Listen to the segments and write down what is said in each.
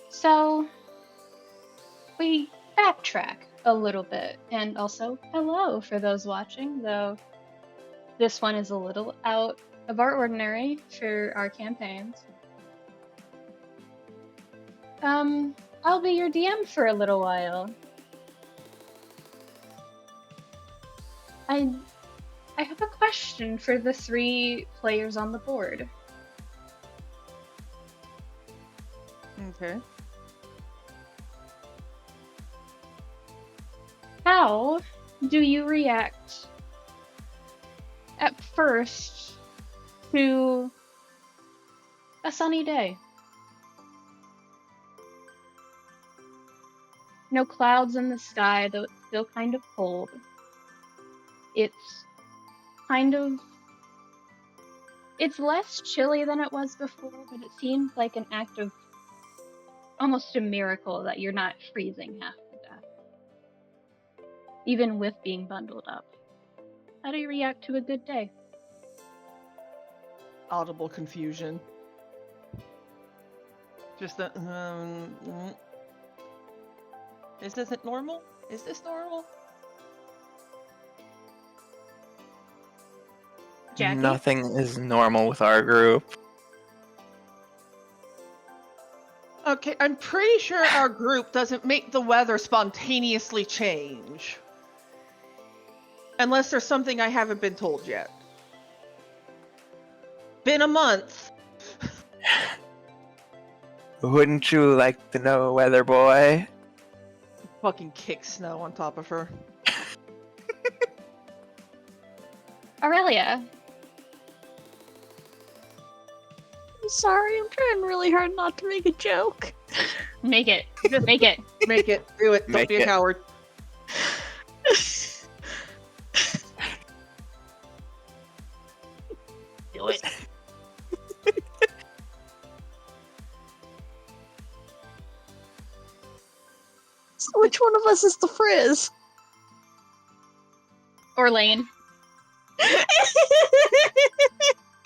So, we backtrack a little bit, and also hello for those watching, though this one is a little out of our ordinary for our campaigns. I'll be your DM for a little while. I have a question for the 3 players on the board. Okay. How do you react at first to a sunny day? No clouds in the sky, though it's still kind of cold. It's less chilly than it was before, but it seems like an act of almost a miracle that you're not freezing half to death, even with being bundled up. How do you react to a good day? Audible confusion. Just the, Is this normal? Is this normal? Jackie? Nothing is normal with our group. Okay, I'm pretty sure our group doesn't make the weather spontaneously change. Unless there's something I haven't been told yet. Been a month. Wouldn't you like to know, weather boy? Fucking kick snow on top of her. Aurelia? I'm sorry, I'm trying really hard not to make a joke. Make it. Make it. Make it. Do it. Don't Make be a it. coward. Do it. So which one of us is the frizz? Orlain.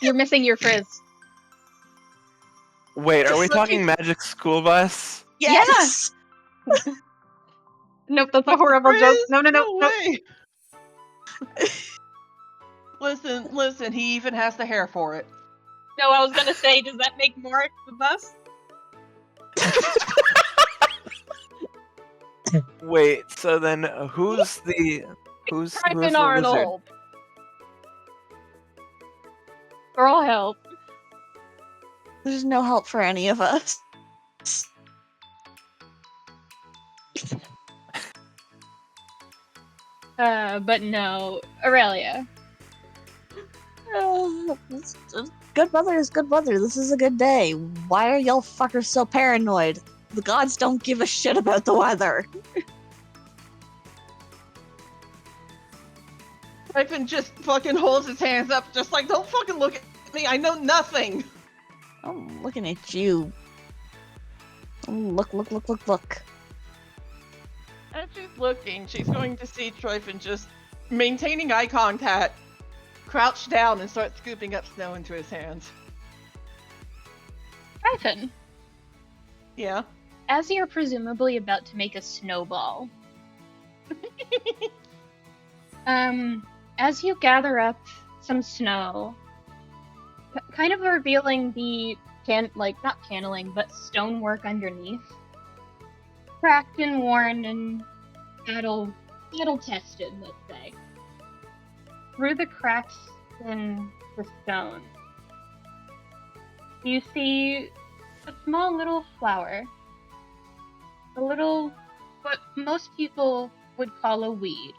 You're missing your frizz. Wait, are Just we talking looking- magic school bus? Yes! Nope, that's a horrible joke. Frizz? No. way. Listen, he even has the hair for it. No, I was gonna say, does that make Mark the bus? Wait, so then who's the Tryphon wizard? Arnold. Girl help. There's no help for any of us. But no. Aurelia. Good weather is good weather. This is a good day. Why are y'all fuckers so paranoid? The gods don't give a shit about the weather. Tryphon just fucking holds his hands up, just like, don't fucking look at me, I know nothing! I'm looking at you. Oh, look. As she's looking, she's going to see Tryphon just maintaining eye contact, crouch down and start scooping up snow into his hands. Tryphon, Yeah. as you're presumably about to make a snowball, as you gather up some snow, kind of revealing the not paneling, but stonework underneath, cracked and worn and battle tested, let's say. Through the cracks in the stone, you see a small little flower. A little, what most people would call a weed.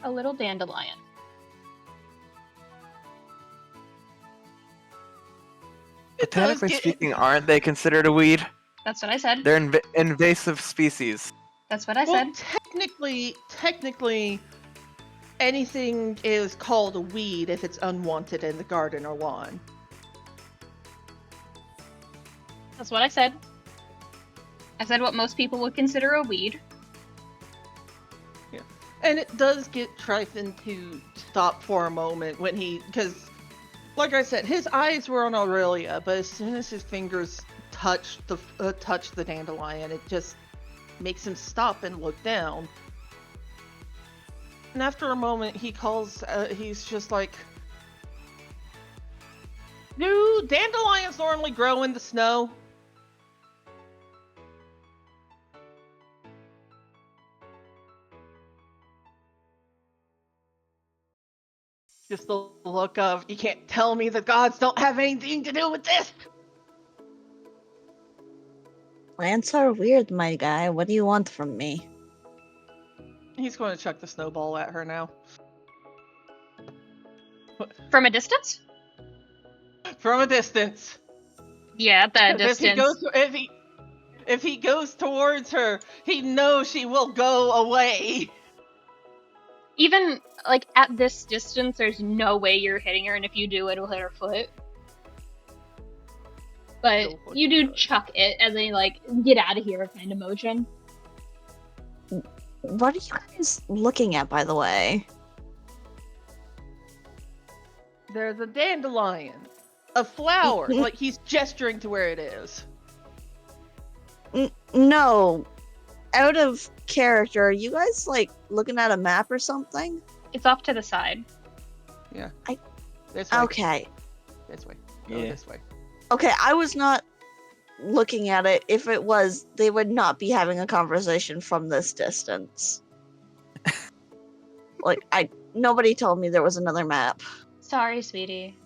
A little dandelion. Botanically speaking, aren't they considered a weed? That's what I said. They're invasive species. That's what I Well, said. technically, anything is called a weed if it's unwanted in the garden or lawn. That's what I said. I said what most people would consider a weed. And it does get Tryphon to stop for a moment when because like I said, his eyes were on Aurelia, but as soon as his fingers touched the dandelion, it just makes him stop and look down. And after a moment, he's just like, do dandelions normally grow in the snow? Just the look of, you can't tell me the gods don't have anything to do with this! Plants are weird, my guy. What do you want from me? He's going to chuck the snowball at her now. From a distance? From a distance. Yeah, at that distance. If he goes towards her, he knows she will go away. Even, like, at this distance, there's no way you're hitting her, and if you do, it'll hit her foot. But you do chuck it as a, like, get out of here kind of motion. What are you guys looking at, by the way? There's a dandelion. A flower. Like, he's gesturing to where it is. No. Out of character, are you guys, like, looking at a map or something? It's off to the side. Yeah. I- This way. Okay. This way. Go Yeah. this way. Okay, I was not looking at it. If it was, they would not be having a conversation from this distance. Like, nobody told me there was another map. Sorry, sweetie.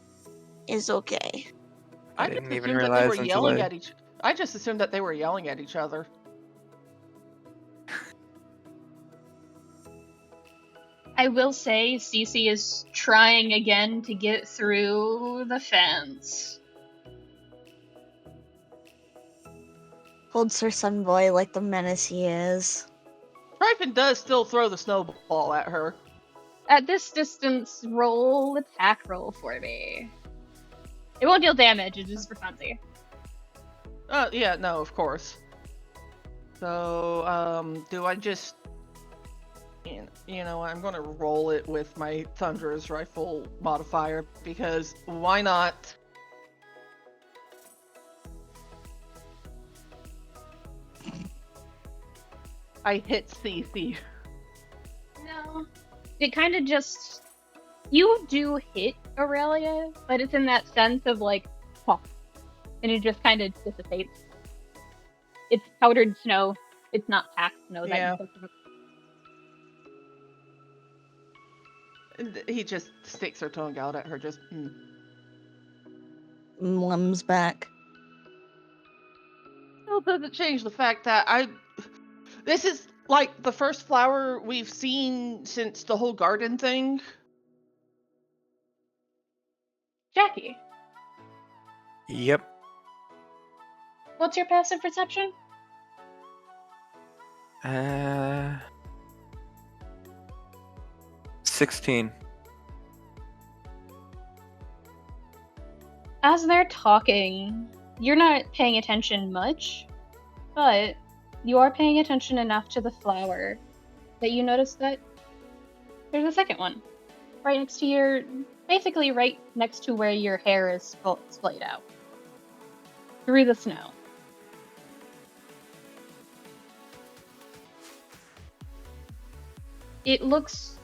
It's okay. I just didn't even assumed that realize they were until yelling I- at each. I just assumed that they were yelling at each other. I will say Cece is trying again to get through the fence. Holds her son boy like the menace he is. Tryphon does still throw the snowball at her. At this distance, roll attack roll for me. It won't deal damage, it's just for funsies. Yeah, no, of course. So, do I just... You know, I'm gonna roll it with my Thunderous Rifle modifier, because why not? I hit CC. No. It kind of just... You do hit Aurelia, but it's in that sense of like, pop. And it just kind of dissipates. It's powdered snow. It's not packed snow that Yeah. you picked up. And he just sticks her tongue out at her, just... Mum's back. Still doesn't change the fact that this is like the first flower we've seen since the whole garden thing. Jackie, Yep. what's your passive perception? 16. As they're talking, you're not paying attention much, but you are paying attention enough to the flower that you notice that there's a second one. Right next to basically right next to where your hair is splayed out. Through the snow. It looks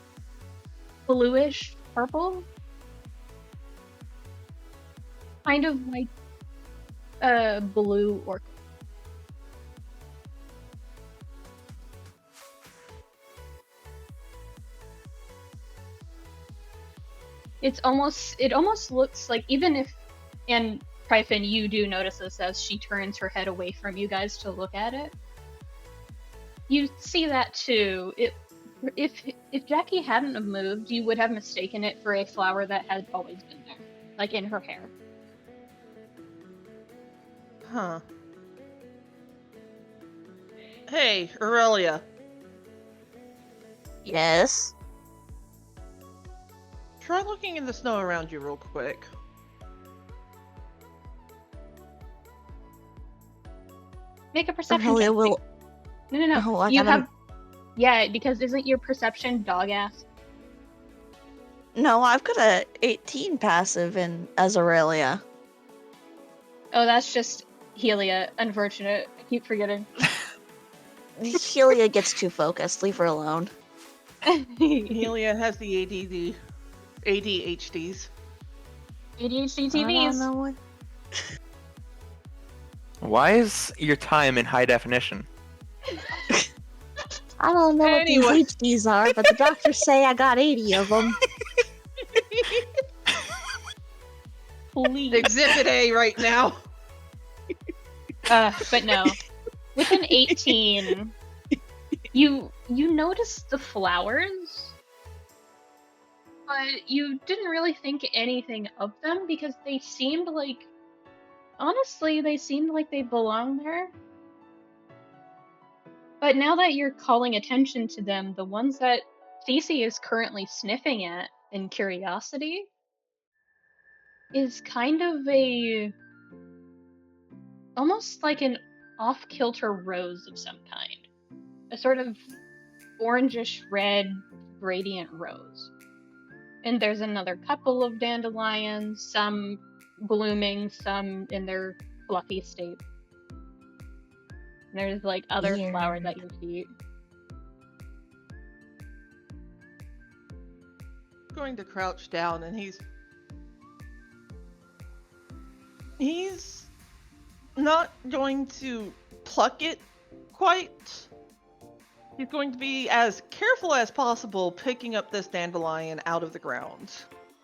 bluish purple. Kind of like a blue orchid. It almost looks like, even if, and Tryphon, you do notice this as she turns her head away from you guys to look at it. You see that too. If Jackie hadn't have moved, you would have mistaken it for a flower that had always been there, like in her hair. Huh. Hey, Aurelia. Yes. Try looking in the snow around you real quick. Make a perception Aurelia check. will. No. Oh, I You gotta- have... Yeah, because isn't your perception dog ass? No, I've got a 18 passive in as Aurelia. Oh, that's just Helia. Unfortunate. I keep forgetting. Helia gets too focused. Leave her alone. Helia has the ADHDs. ADHD I don't TVs. know what. Why is your time in high definition? I don't know Anyway. what these HDs are, but the doctors say I got 80 of them. Please. Exhibit A right now. But no. With an 18, you notice the flowers, but you didn't really think anything of them because they seemed like, honestly, they seemed like they belonged there. But now that you're calling attention to them, the ones that Cece is currently sniffing at in curiosity is kind of almost like an off-kilter rose of some kind. A sort of orangish red gradient rose. And there's another couple of dandelions, some blooming, some in their fluffy state. And there's like other Weird. flowers at your feet. Going to crouch down, and he's not going to pluck it quite. He's going to be as careful as possible picking up this dandelion out of the ground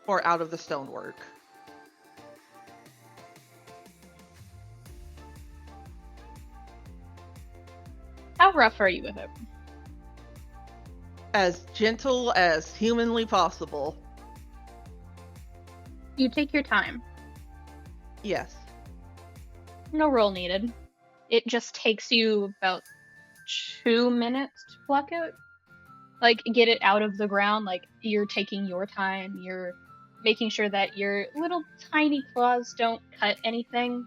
or out of the stonework. How rough are you with it? As gentle as humanly possible. You take your time. Yes. No roll needed. It just takes you about 2 minutes to pluck it. Like, get it out of the ground. Like, you're taking your time. You're making sure that your little tiny claws don't cut anything.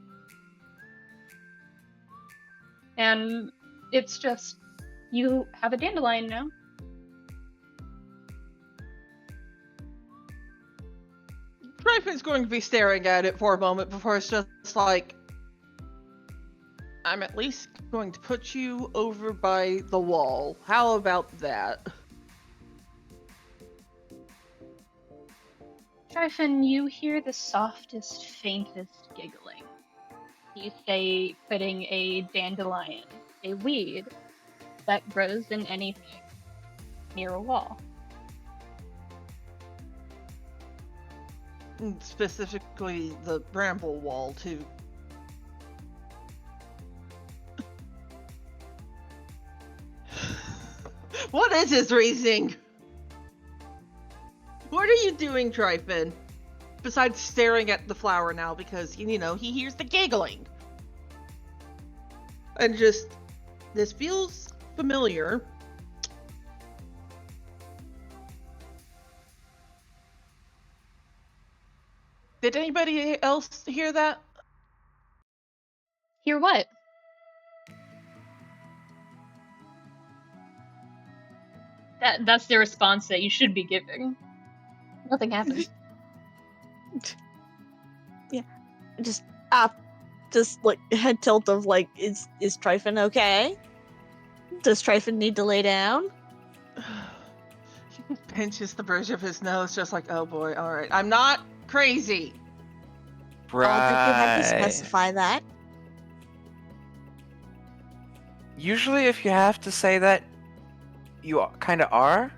And it's just, you have a dandelion now. Tryphon's going to be staring at it for a moment before it's just like, I'm at least going to put you over by the wall. How about that? Tryphon, you hear the softest, faintest giggling. You say putting a dandelion, a weed, that grows in anything near a wall. Specifically the bramble wall, too. What is his reasoning? What are you doing, Tryphon? Besides staring at the flower now because, you know, he hears the giggling. And just, this feels familiar. Did anybody else hear that? Hear what? That's the response that you should be giving. Nothing happened. Just like head tilt of like, is Tryphon okay? Does Tryphon need to lay down? He pinches the bridge of his nose, just like, oh boy, alright. I'm not crazy. I don't think you had to Right. specify that. Usually, if you have to say that, you kind of are.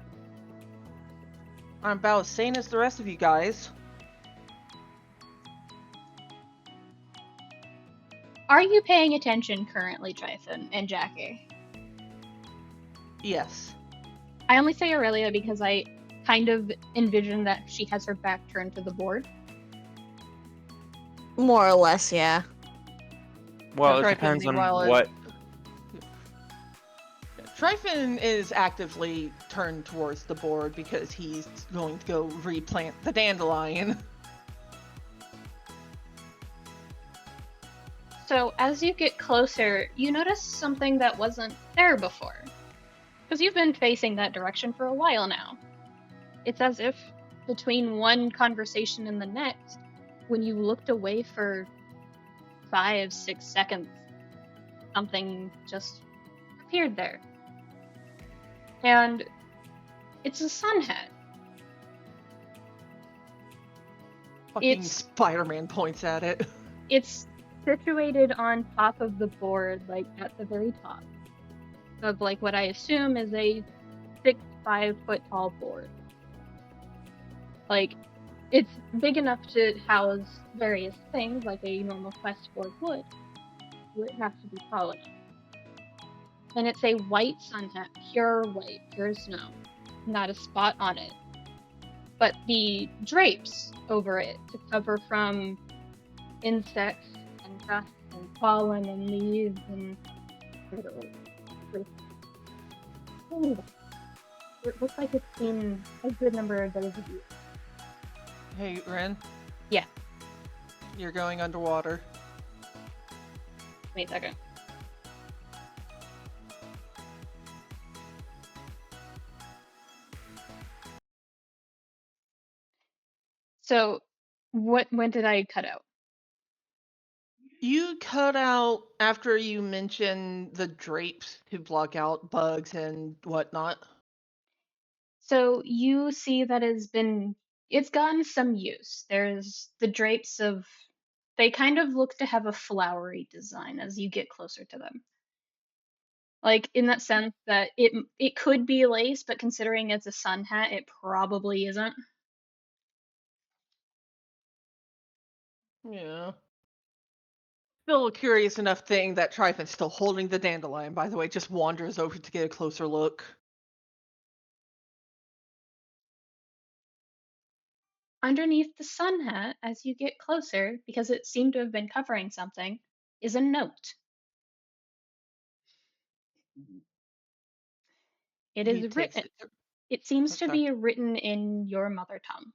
I'm about as sane as the rest of you guys. Are you paying attention currently, Tryphon and Jackie? Yes. I only say Aurelia because I kind of envision that she has her back turned to the board. More or less, yeah. Well, it Tryphon, depends on meanwhile, what. Tryphon is actively turned towards the board because he's going to go replant the dandelion. So as you get closer, you notice something that wasn't there before. Because you've been facing that direction for a while now. It's as if between one conversation and the next, when you looked away for 5-6 seconds, something just appeared there. And it's a sun hat. Fucking It's- Spider-Man points at it. It's situated on top of the board, like at the very top of like what I assume is a 5 foot tall board. Like, it's big enough to house various things like a normal quest board would. It has to be polished. And it's a white sun hat, pure white, pure snow. Not a spot on it. But the drapes over it to cover from insects and dust and pollen and leaves and it looks like it's seen a good number of days of years. Hey, Ren. Yeah. You're going underwater. Wait a second. So, when did I cut out? You cut out after you mentioned the drapes to block out bugs and whatnot. So you see that it's gotten some use. There's the drapes of, they kind of look to have a flowery design as you get closer to them. Like in that sense that it could be lace, but considering it's a sun hat, it probably isn't. Yeah. Still a curious enough thing that Tryphon's still holding the dandelion, by the way, just wanders over to get a closer look. Underneath the sun hat, as you get closer, because it seemed to have been covering something, is a note. It He is takes written. it. It seems to Okay. be written in your mother tongue.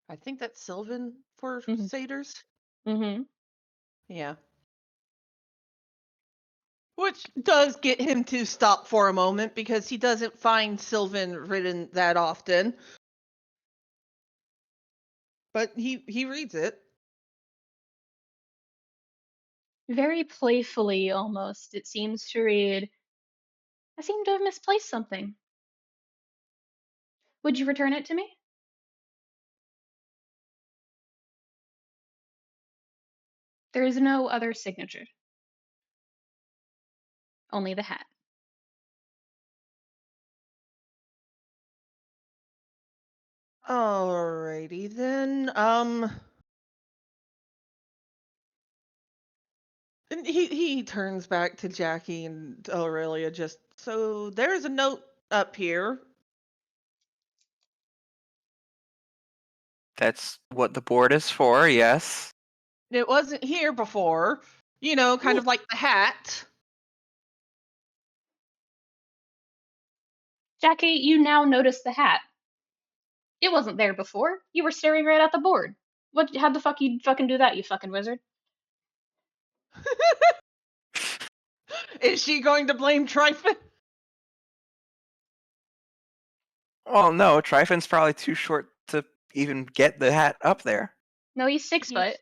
I think that's Sylvan for Mhm. satyrs. Mm-hmm. Yeah. Which does get him to stop for a moment because he doesn't find Sylvan written that often. But he reads it. Very playfully, almost, it seems to read, I seem to have misplaced something. Would you return it to me? There is no other signature. Only the hat. Alrighty then. And he turns back to Jackie and Aurelia. Just so there's a note up here. That's what the board is for, yes. It wasn't here before. You know, kind of like the hat. Jackie, you now notice the hat. It wasn't there before. You were staring right at the board. How the fuck you fucking do that, you fucking wizard? Is she going to blame Tryphon? Well, no, Tryphon's probably too short to even get the hat up there. No, he's 6 foot.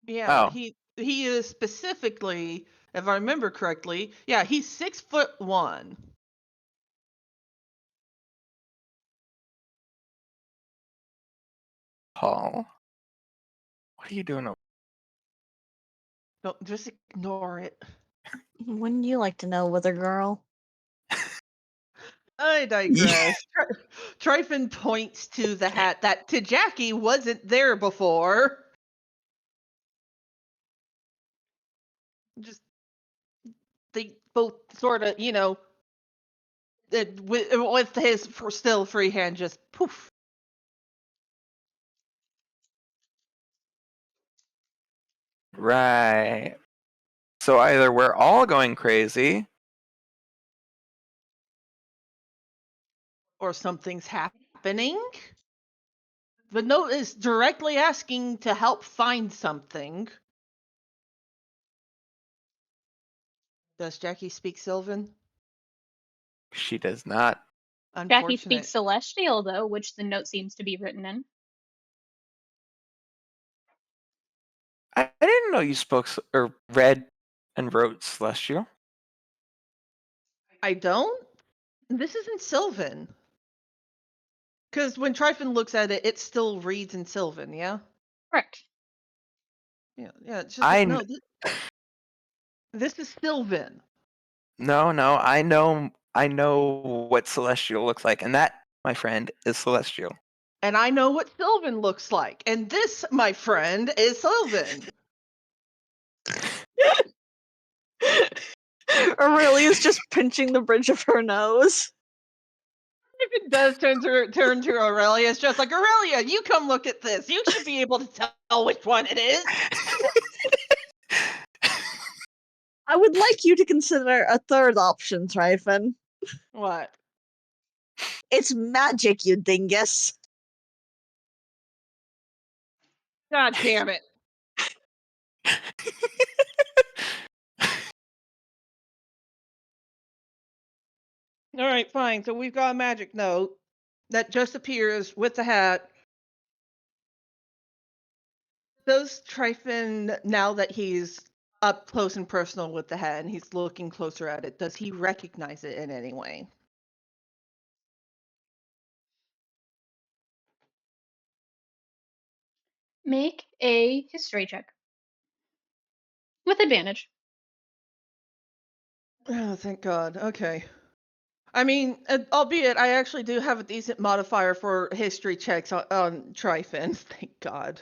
Yeah, Oh. he is specifically, if I remember correctly, yeah, he's 6'1". Paul, what are you doing? Don't just ignore it. Wouldn't you like to know, Wither Girl? I digress. Tryphon points to the hat that to Jackie wasn't there before. Just they both sort of, you know, with his still free hand, just poof. Right. So either we're all going crazy, Or something's happening. The note is directly asking to help find something. Does Jackie speak Sylvan? she does not. Jackie Unfortunate. speaks Celestial, though, which the note seems to be written in. I didn't know you spoke or read and wrote Celestial. I don't? This isn't Sylvan. Because when Tryphon looks at it, it still reads in Sylvan, yeah? Correct. Yeah, it's just like, I no, this is Sylvan. No, I know what Celestial looks like, and that, my friend, is Celestial. And I know what Sylvan looks like. And this, my friend, is Sylvan. Aurelia's just pinching the bridge of her nose. If it does turn to Aurelia, it's just like, Aurelia, you come look at this. You should be able to tell which one it is. I would like you to consider a third option, Tryphon. What? It's magic, you dingus. God damn it. All right, fine. So we've got a magic note that just appears with the hat. Does Tryphon, now that he's up close and personal with the hat and he's looking closer at it, does he recognize it in any way? Make a history check. With advantage. Oh, thank God. Okay. I mean, albeit I actually do have a decent modifier for history checks on Tryphon. Thank God.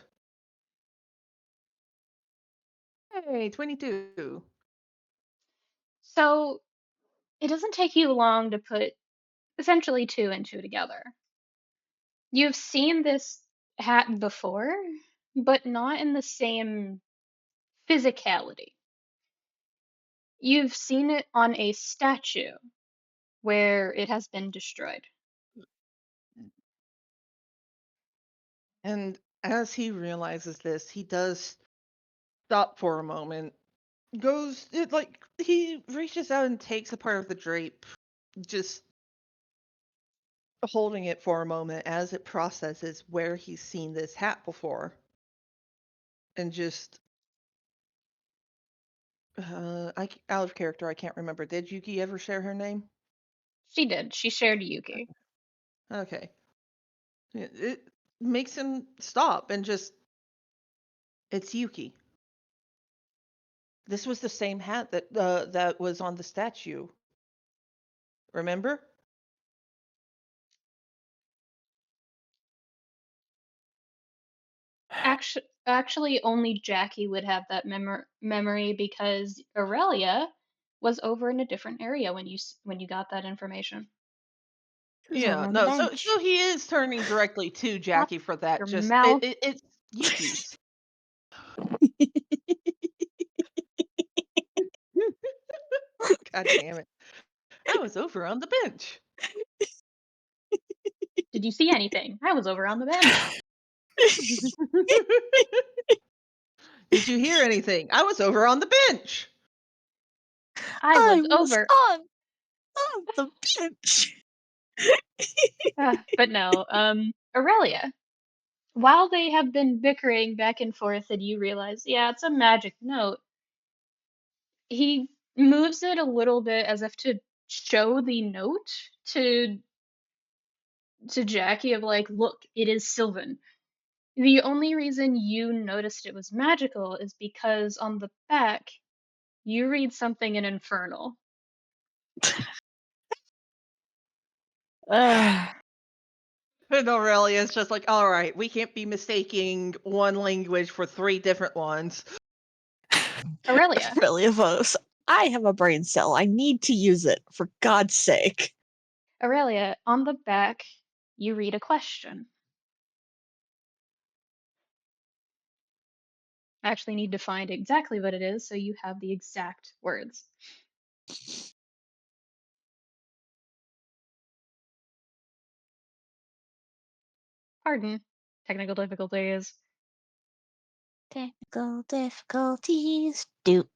Hey, 22. So, it doesn't take you long to put essentially two and two together. You've seen this hat before, but not in the same physicality. You've seen it on a statue where it has been destroyed. And as he realizes this, he does stop for a moment. He reaches out and takes a part of the drape, just holding it for a moment as it processes where he's seen this hat before. And just, out of character, I can't remember. Did Yuki ever share her name? She did. She shared Yuki. Okay. It makes him stop and just, it's Yuki. This was the same hat that was on the statue. Remember? Actually, only Jackie would have that memory because Aurelia was over in a different area when you got that information. Who's over Yeah, on the no. So bench? he is turning directly to Jackie for that. Your Just mouth. it's Yuki's. God damn it! I was over on the bench. Did you see anything? I was over on the bench. Did you hear anything? I was over on the bench. I was over. on the bench. But no, Aurelia. While they have been bickering back and forth, and you realize, yeah, it's a magic note, he moves it a little bit as if to show the note to Jackie of like, look, it is Sylvan. The only reason you noticed it was magical is because on the back you read something in Infernal. Ugh. And Aurelia's just like, all right, we can't be mistaking one language for three different ones. Aurelia. Aurelia votes. I have a brain cell. I need to use it, for God's sake. Aurelia, on the back you read a question. I actually need to find exactly what it is so you have the exact words. Pardon. Technical difficulties. Technical difficulties. Do.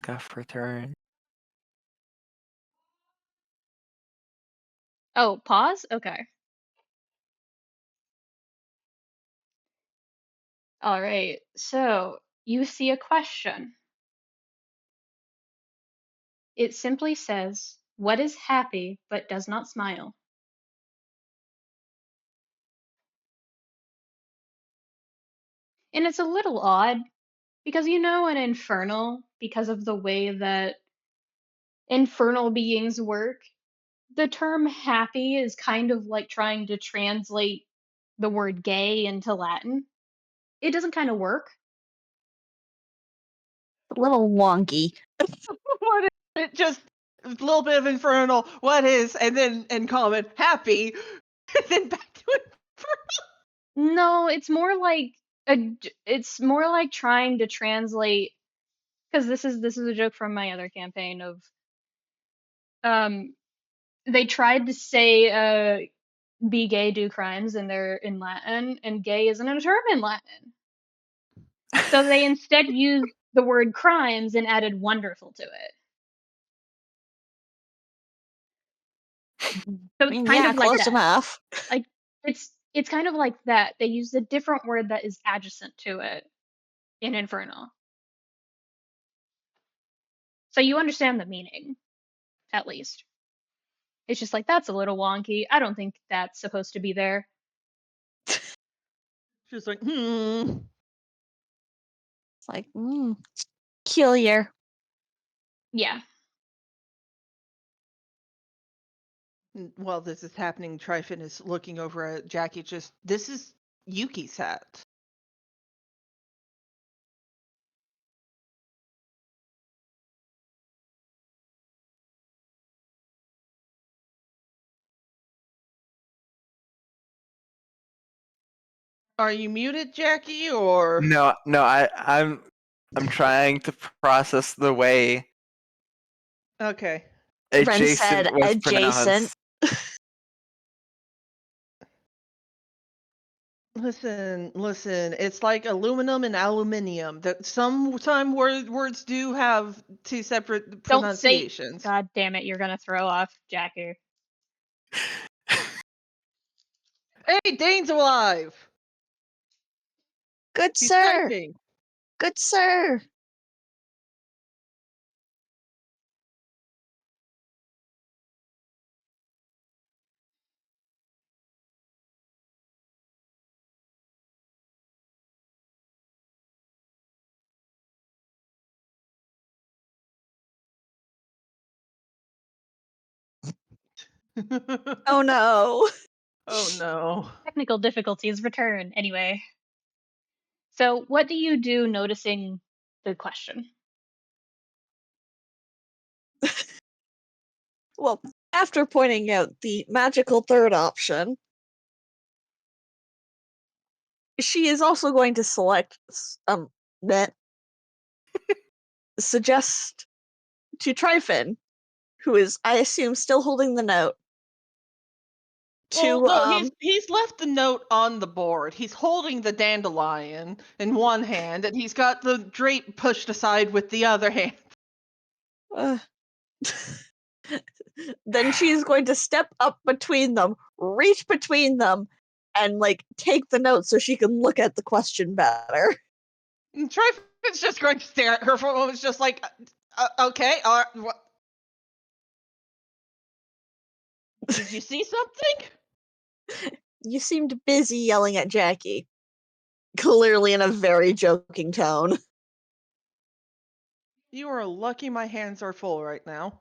Guff return. Oh, pause? Okay. Alright, so you see a question. It simply says, "What is happy but does not smile?" And it's a little odd because in Infernal, because of the way that infernal beings work, the term happy is kind of like trying to translate the word gay into Latin. It doesn't kind of work. A little wonky. What is it? Just a little bit of infernal. What is? And then in common, happy. And then back to it. No, it's more like trying to translate, because this is a joke from my other campaign of they tried to say be gay, do crimes, and they're in Latin, and gay isn't a term in Latin. So they instead used the word crimes and added wonderful to it. So it's kind Yeah, of like close that. enough. Like it's kind of like that. They used a different word that is adjacent to it in Infernal. So you understand the meaning, at least. It's just like, that's a little wonky. I don't think that's supposed to be there. Just like, It's like, peculiar. Yeah. While this is happening, Tryphon is looking over at Jackie. This is Yuki's hat. Are you muted, Jackie, or No, I'm trying to process the way okay? Ren said adjacent was adjacent. pronounced. Listen. It's like aluminum and aluminium. That some words do have two separate Don't say, pronunciations. God damn it, you're gonna throw off Jackie. Hey, Dane's alive. Good He's sir. typing. Good sir. Oh no. Oh no. Technical difficulties return, anyway. So, what do you do noticing the question? Well, after pointing out the magical third option, she is also going to select suggest to Tryphon, who is, I assume, still holding the note. Well, To no, he's left the note on the board. He's holding the dandelion in one hand, and he's got the drape pushed aside with the other hand. then she's going to step up between them, reach between them, and take the note so she can look at the question better. And Tryphon's just going to stare at her for a moment, just like, okay, what? Did you see something? You seemed busy yelling at Jackie, clearly in a very joking tone. You are lucky my hands are full right now.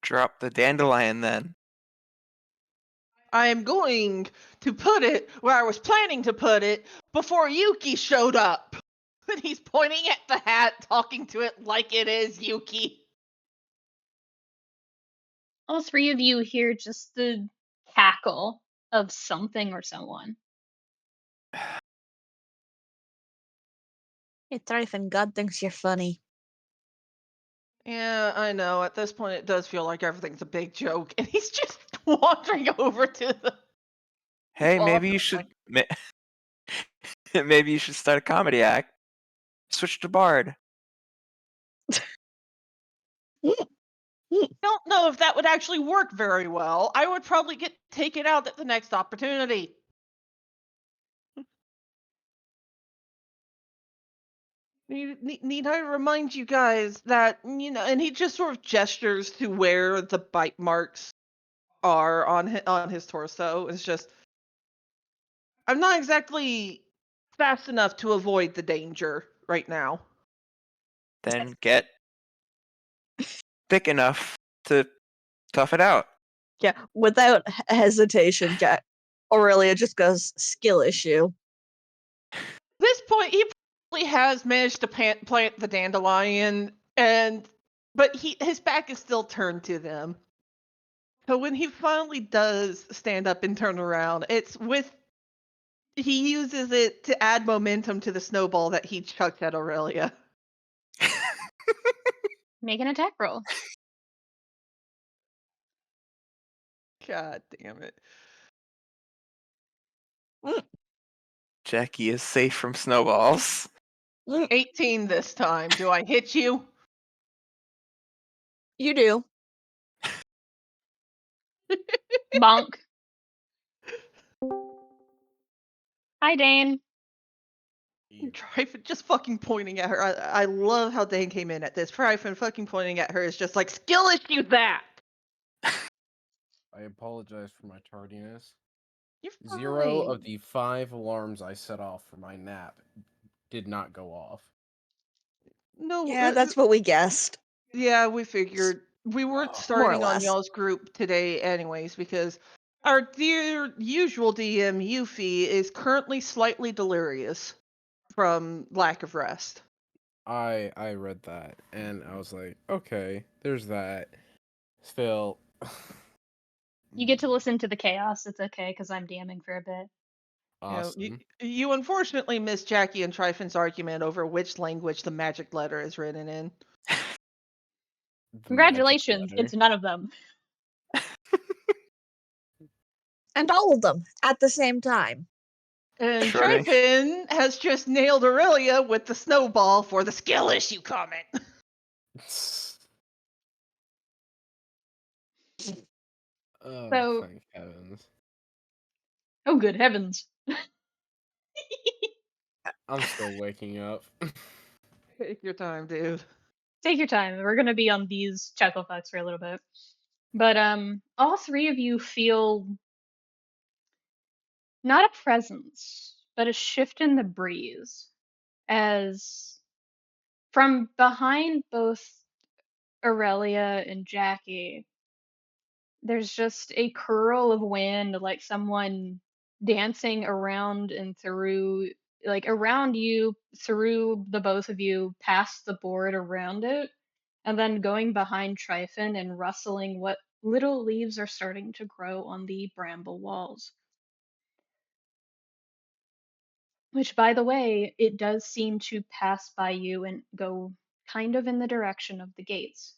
Drop the dandelion then. I am going to put it where I was planning to put it before Yuki showed up. And he's pointing at the hat, talking to it like it is Yuki. All three of you hear just the cackle of something or someone. Hey, Tryphon, God thinks you're funny. Yeah, I know. At this point, it does feel like everything's a big joke. And he's just wandering over to the. Hey, wall. maybe you should maybe you should start a comedy act. Switch to Bard. Don't know if that would actually work very well. I would probably get taken out at the next opportunity. Need I remind you guys that, and he just sort of gestures to where the bite marks are on his torso. It's just, I'm not exactly fast enough to avoid the danger right now. Then get thick enough to tough it out. Yeah, without hesitation, Aurelia just goes, skill issue. At this point, he probably has managed to plant the dandelion, but his back is still turned to them. So when he finally does stand up and turn around, he uses it to add momentum to the snowball that he chucked at Aurelia. Make an attack roll. God damn it. Jackie is safe from snowballs. 18 this time. Do I hit you? You do. Bonk. Hi, Dane. Tryphon just fucking pointing at her. I love how Dein came in at this. Tryphon fucking pointing at her is just like, skill issue that! I apologize for my tardiness. You're 0 fine. of the 5 alarms I set off for my nap did not go off. No, Yeah, that's what we guessed. yeah, we figured. We weren't More or starting on less. y'all's group today anyways, because our dear usual DM, Yufi, is currently slightly delirious from lack of rest. I read that and I was like, okay, there's that. Still, You get to listen to the chaos. It's okay, because I'm DMing for a bit. awesome. You unfortunately missed Jackie and Tryphon's argument over which language the magic letter is written in. The magic Congratulations, letter. it's none of them. And all of them at the same time. And Sure thing. Tryphon has just nailed Aurelia with the snowball for the skill issue comment. Oh, So- thank heavens. Oh, good heavens. I'm still waking up. Take your time, dude. Take your time. We're gonna be on these chuckle fucks for a little bit. But all three of you feel not a presence, but a shift in the breeze as from behind both Aurelia and Jackie, there's just a curl of wind, like someone dancing around and through, like around you, through the both of you, past the board around it, and then going behind Tryphon and rustling what little leaves are starting to grow on the bramble walls. Which, by the way, it does seem to pass by you and go kind of in the direction of the gates.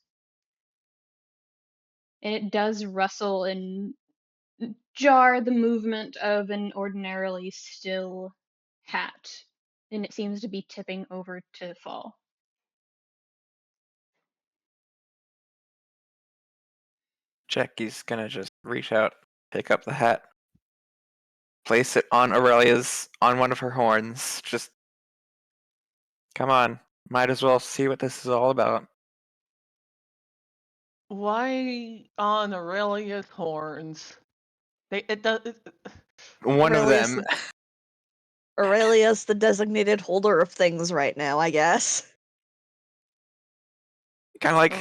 And it does rustle and jar the movement of an ordinarily still hat. And it seems to be tipping over to fall. Jackie's gonna just reach out, pick up the hat, place it on on one of her horns. Just come on, might as well see what this is all about. Why on Aurelia's horns? It does. One of Aurelia's them. Aurelia's the designated holder of things right now, I guess. Kind of like,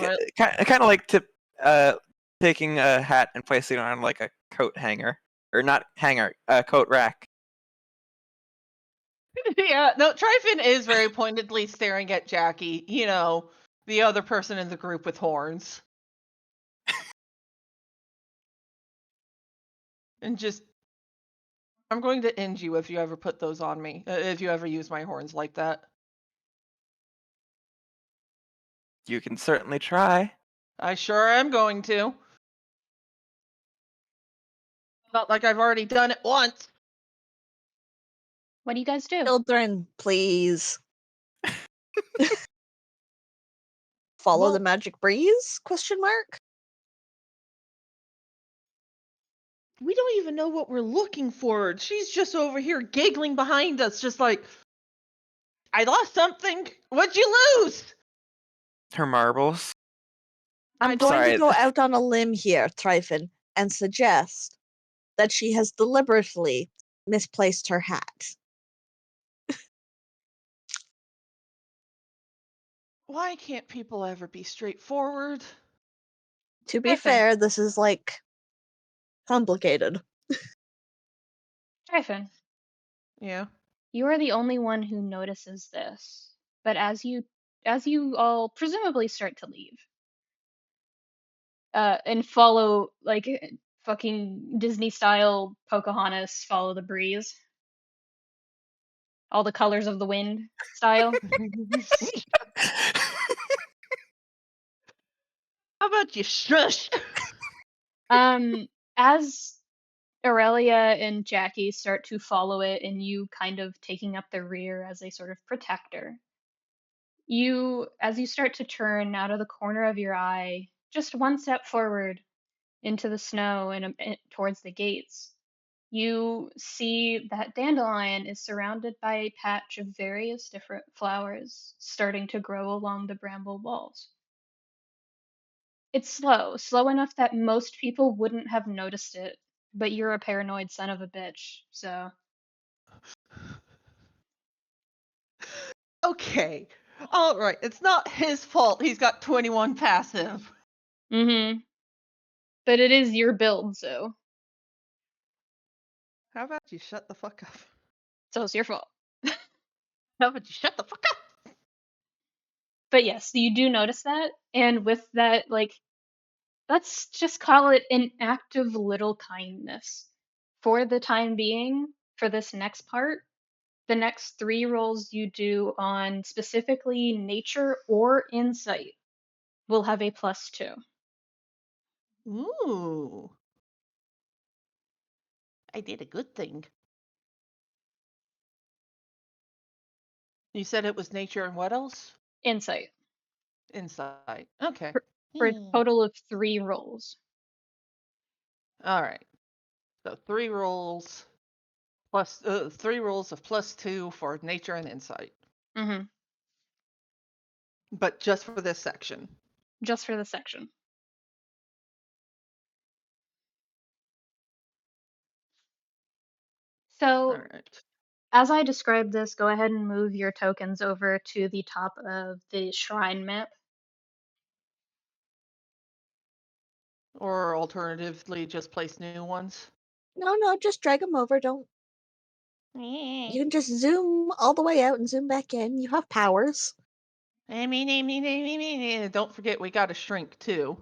Aurel- taking a hat and placing it on like a coat hanger, or not hanger, coat rack. Yeah, no, Tryphon is very pointedly staring at Jackie, the other person in the group with horns. And just, I'm going to end you if you ever put those on me, if you ever use my horns like that. You can certainly try. I sure am going to. Not like I've already done it once. What do you guys do? Children, please. Follow the Well- magic breeze? Question mark? We don't even know what we're looking for. She's just over here giggling behind us, just like, I lost something. What'd you lose? Her marbles. I'm don't- going Sorry. to go out on a limb here, Tryphon, and suggest that she has deliberately misplaced her hat. Why can't people ever be straightforward? To be Tryphon. fair, this is like complicated. Tryphon, Yeah. you are the only one who notices this. But as you all presumably start to leave, and follow like fucking Disney style Pocahontas, follow the breeze, all the colors of the wind style. How about you shush? As Aurelia and Jackie start to follow it, and you kind of taking up the rear as a sort of protector, as you start to turn out of the corner of your eye, just one step forward into the snow and towards the gates, you see that Dandelion is surrounded by a patch of various different flowers starting to grow along the bramble walls. It's slow enough that most people wouldn't have noticed it, but you're a paranoid son of a bitch, so. Okay. All right. It's not his fault he's got 21 passive. Mm-hmm. But it is your build, so How about you shut the fuck up? it's your fault. How about you shut the fuck up? But yes, you do notice that, and with that, like, let's just call it an act of little kindness. For the time being, for this next part, the next 3 rolls you do on specifically nature or insight will have a +2. Ooh. I did a good thing. You said it was nature and what else? Insight. Insight. Okay. For a total of 3 rolls. All right. So 3 rolls plus 3 rolls of +2 for nature and insight, Mm-hmm. but just for this section. Just for the section. So, All right. as I described this, go ahead and move your tokens over to the top of the shrine map. Or alternatively, just place new ones. No, just drag them over. Don't. You can just zoom all the way out and zoom back in. You have powers. Don't forget we got to shrink too.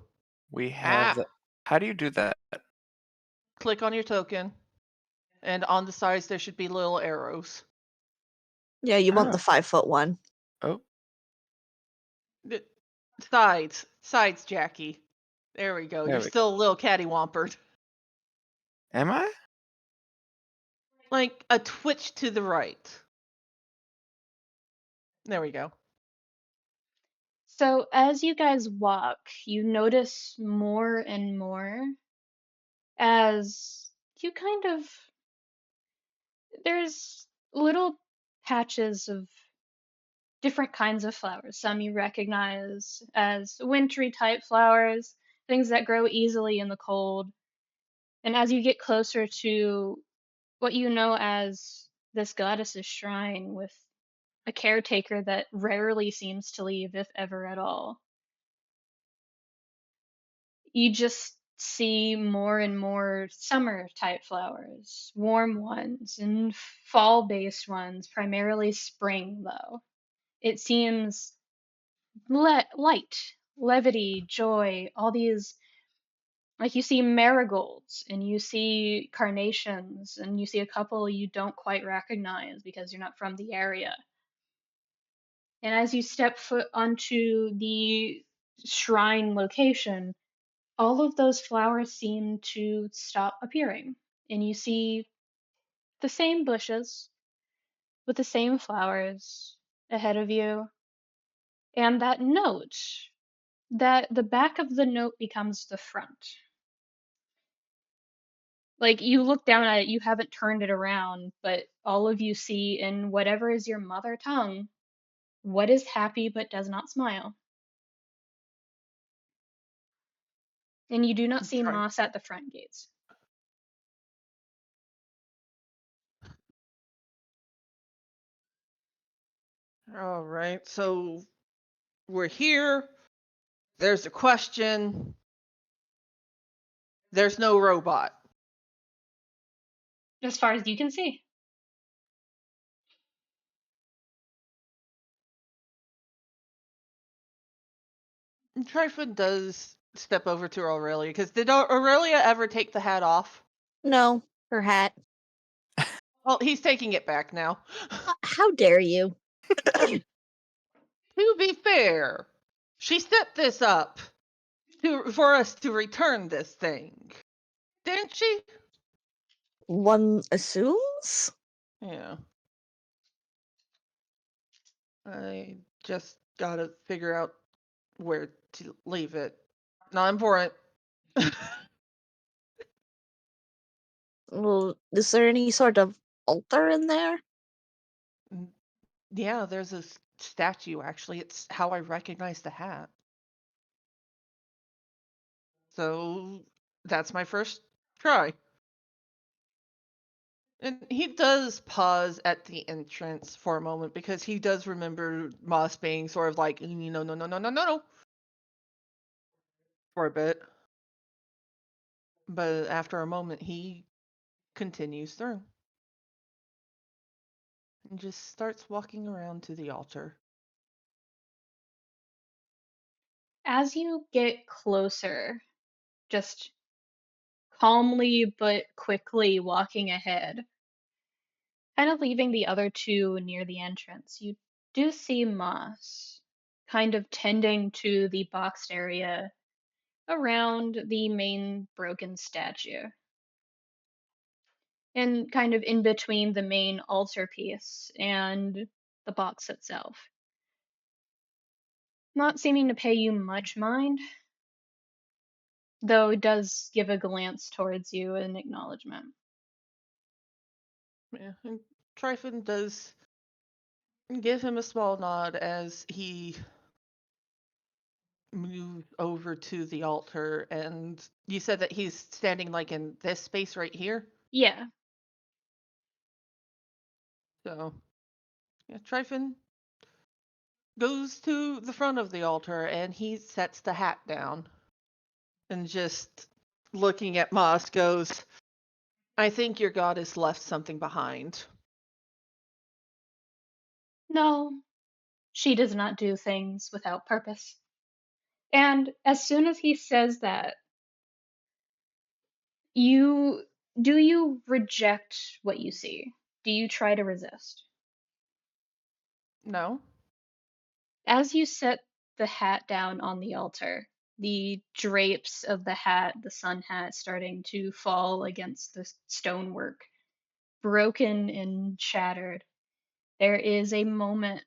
We have that. How do you do that? Click on your token, and on the sides there should be little arrows. Yeah, you want Oh. the 5-foot one. Oh, Sides, Jackie. There we go. There You're we go. still a little cattywampered. am I? Like a twitch to the right. There we go. So, as you guys walk, you notice more and more as you kind of. There's little patches of different kinds of flowers. Some you recognize as wintry type flowers, things that grow easily in the cold. And as you get closer to what you know as this goddess's shrine with a caretaker that rarely seems to leave, if ever at all, you just see more and more summer type flowers, warm ones, and fall based ones, primarily spring though. It seems light, levity, joy, all these, like you see marigolds and you see carnations and you see a couple you don't quite recognize because you're not from the area. And as you step foot onto the shrine location, all of those flowers seem to stop appearing. And you see the same bushes with the same flowers ahead of you. And that note, that the back of the note becomes the front. Like, you look down at it, you haven't turned it around, but all of you see in whatever is your mother tongue, what is happy but does not smile. And you do not see Try. Moss at the front gates. All right, so we're here. There's a question. There's no robot. As far as you can see. Tryphon does step over to Aurelia, because did Aurelia ever take the hat off? No, her hat. Well, he's taking it back now. How dare you? To be fair, she set this up for us to return this thing. Didn't she? One assumes? Yeah. I just gotta figure out where to leave it. Not important. Well, is there any sort of altar in there? Yeah, there's a statue, actually. It's how I recognize the hat. So that's my first try. And he does pause at the entrance for a moment because he does remember Moss being sort of like, no, no, no, no, no, no, no, for a bit. But after a moment, he continues through and just starts walking around to the altar. As you get closer, just calmly but quickly walking ahead, kind of leaving the other two near the entrance, you do see Moss kind of tending to the boxed area around the main broken statue. And kind of in between the main altarpiece and the box itself. Not seeming to pay you much mind, though it does give a glance towards you in acknowledgement. Yeah, and Tryphon does give him a small nod as he moves over to the altar. And you said that he's standing like in this space right here? Yeah, So, yeah, Tryphon goes to the front of the altar and he sets the hat down and just looking at Moss goes, I think your goddess left something behind. no, she does not do things without purpose. And as soon as he says that, you reject what you see? Do you try to resist? No? As you set the hat down on the altar, the drapes of the hat, the sun hat, starting to fall against the stonework, broken and shattered, there is a moment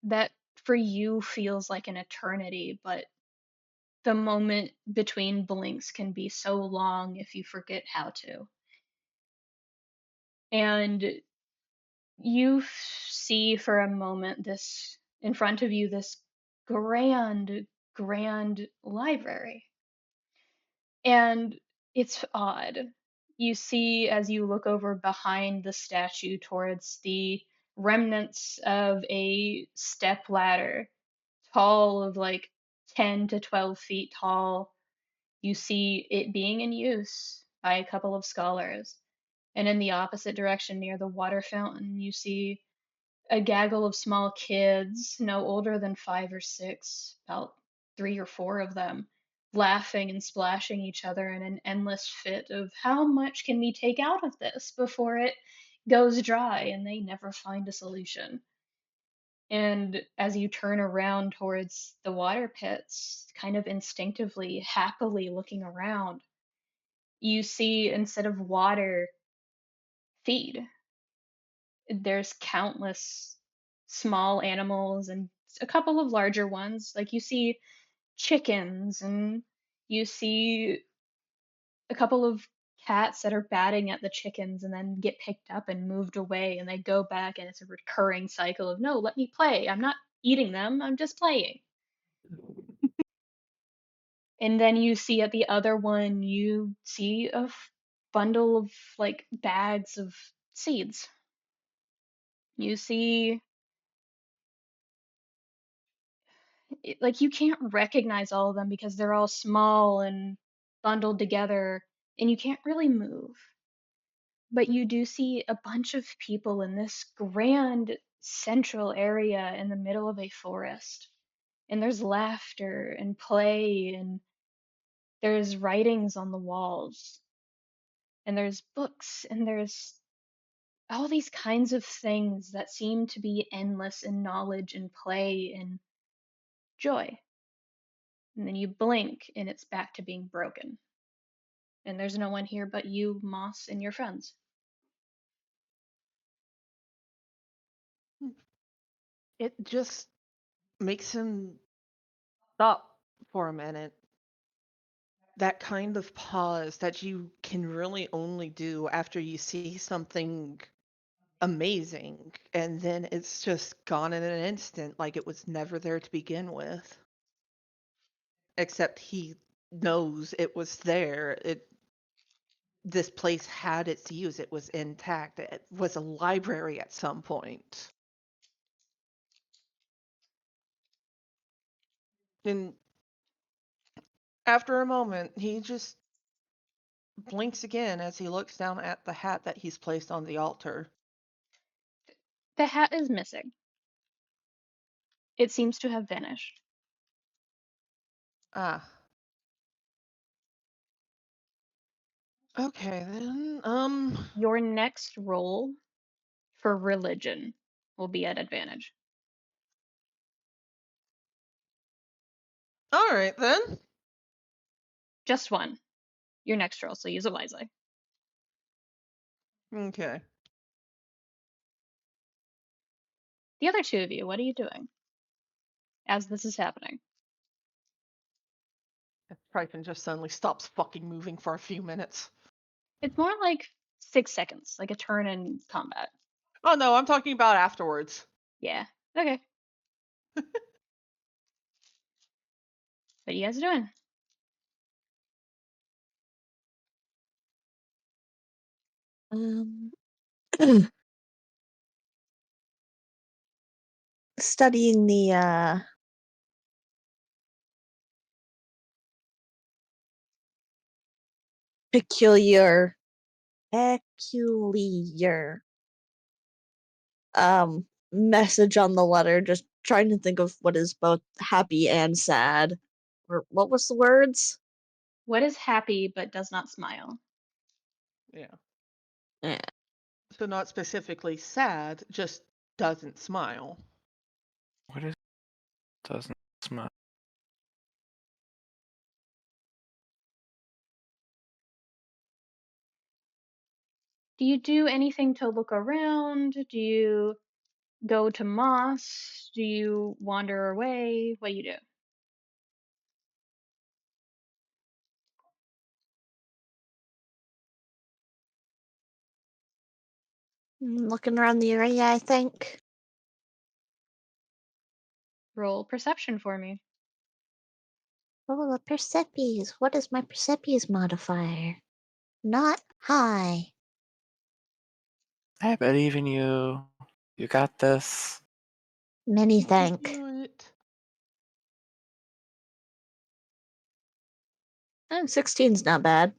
that for you feels like an eternity, but the moment between blinks can be so long if you forget how to. And you see for a moment this in front of you, this grand, grand library. And it's odd. You see as you look over behind the statue towards the remnants of a step ladder, tall of like 10 to 12 feet tall. You see it being in use by a couple of scholars. And in the opposite direction near the water fountain, you see a gaggle of small kids, no older than 5 or 6, about 3 or 4 of them, laughing and splashing each other in an endless fit of how much can we take out of this before it goes dry and they never find a solution. And as you turn around towards the water pits, kind of instinctively, happily looking around, you see instead of water, feed. There's countless small animals and a couple of larger ones. Like you see chickens and you see a couple of cats that are batting at the chickens and then get picked up and moved away, and they go back, and it's a recurring cycle of, no, let me play. I'm not eating them, I'm just playing. And then you see at the other one, you see a bundle of like bags of seeds. You see, like, you can't recognize all of them because they're all small and bundled together, and you can't really move. But you do see a bunch of people in this grand central area in the middle of a forest. And there's laughter and play, and there's writings on the walls, and there's books, and there's all these kinds of things that seem to be endless in knowledge and play and joy. And then you blink, and it's back to being broken. And there's no one here but you, Moss, and your friends. It just makes him stop for a minute. That kind of pause that you can really only do after you see something amazing, and then it's just gone in an instant, like it was never there to begin with. Except he knows it was there. This place had its use. It was intact. It was a library at some point. And after a moment, he just blinks again as he looks down at the hat that he's placed on the altar. The hat is missing. It seems to have vanished. Ah. Okay, then. Your next roll for religion will be at advantage. All right, then. Just one. Your next roll, so use it wisely. Okay. The other two of you, what are you doing as this is happening? Tryphon just suddenly stops fucking moving for a few minutes. It's more like 6 seconds, like a turn in combat. Oh no, I'm talking about afterwards. Yeah. Okay. What are you guys doing? Studying the peculiar message on the letter, just trying to think of what is both happy and sad. Or what was the words? What is happy but does not smile? Yeah. Yeah. So not specifically sad, just doesn't smile. What is doesn't smile? Do you do anything to look around? Do you go to Moss? Do you wander away? What do you do? Looking around the area, I think. Roll perception for me. Oh, the percepes. What is my percepes modifier? Not high. I believe in you. You got this. Many You can thank. do it. 16's not bad.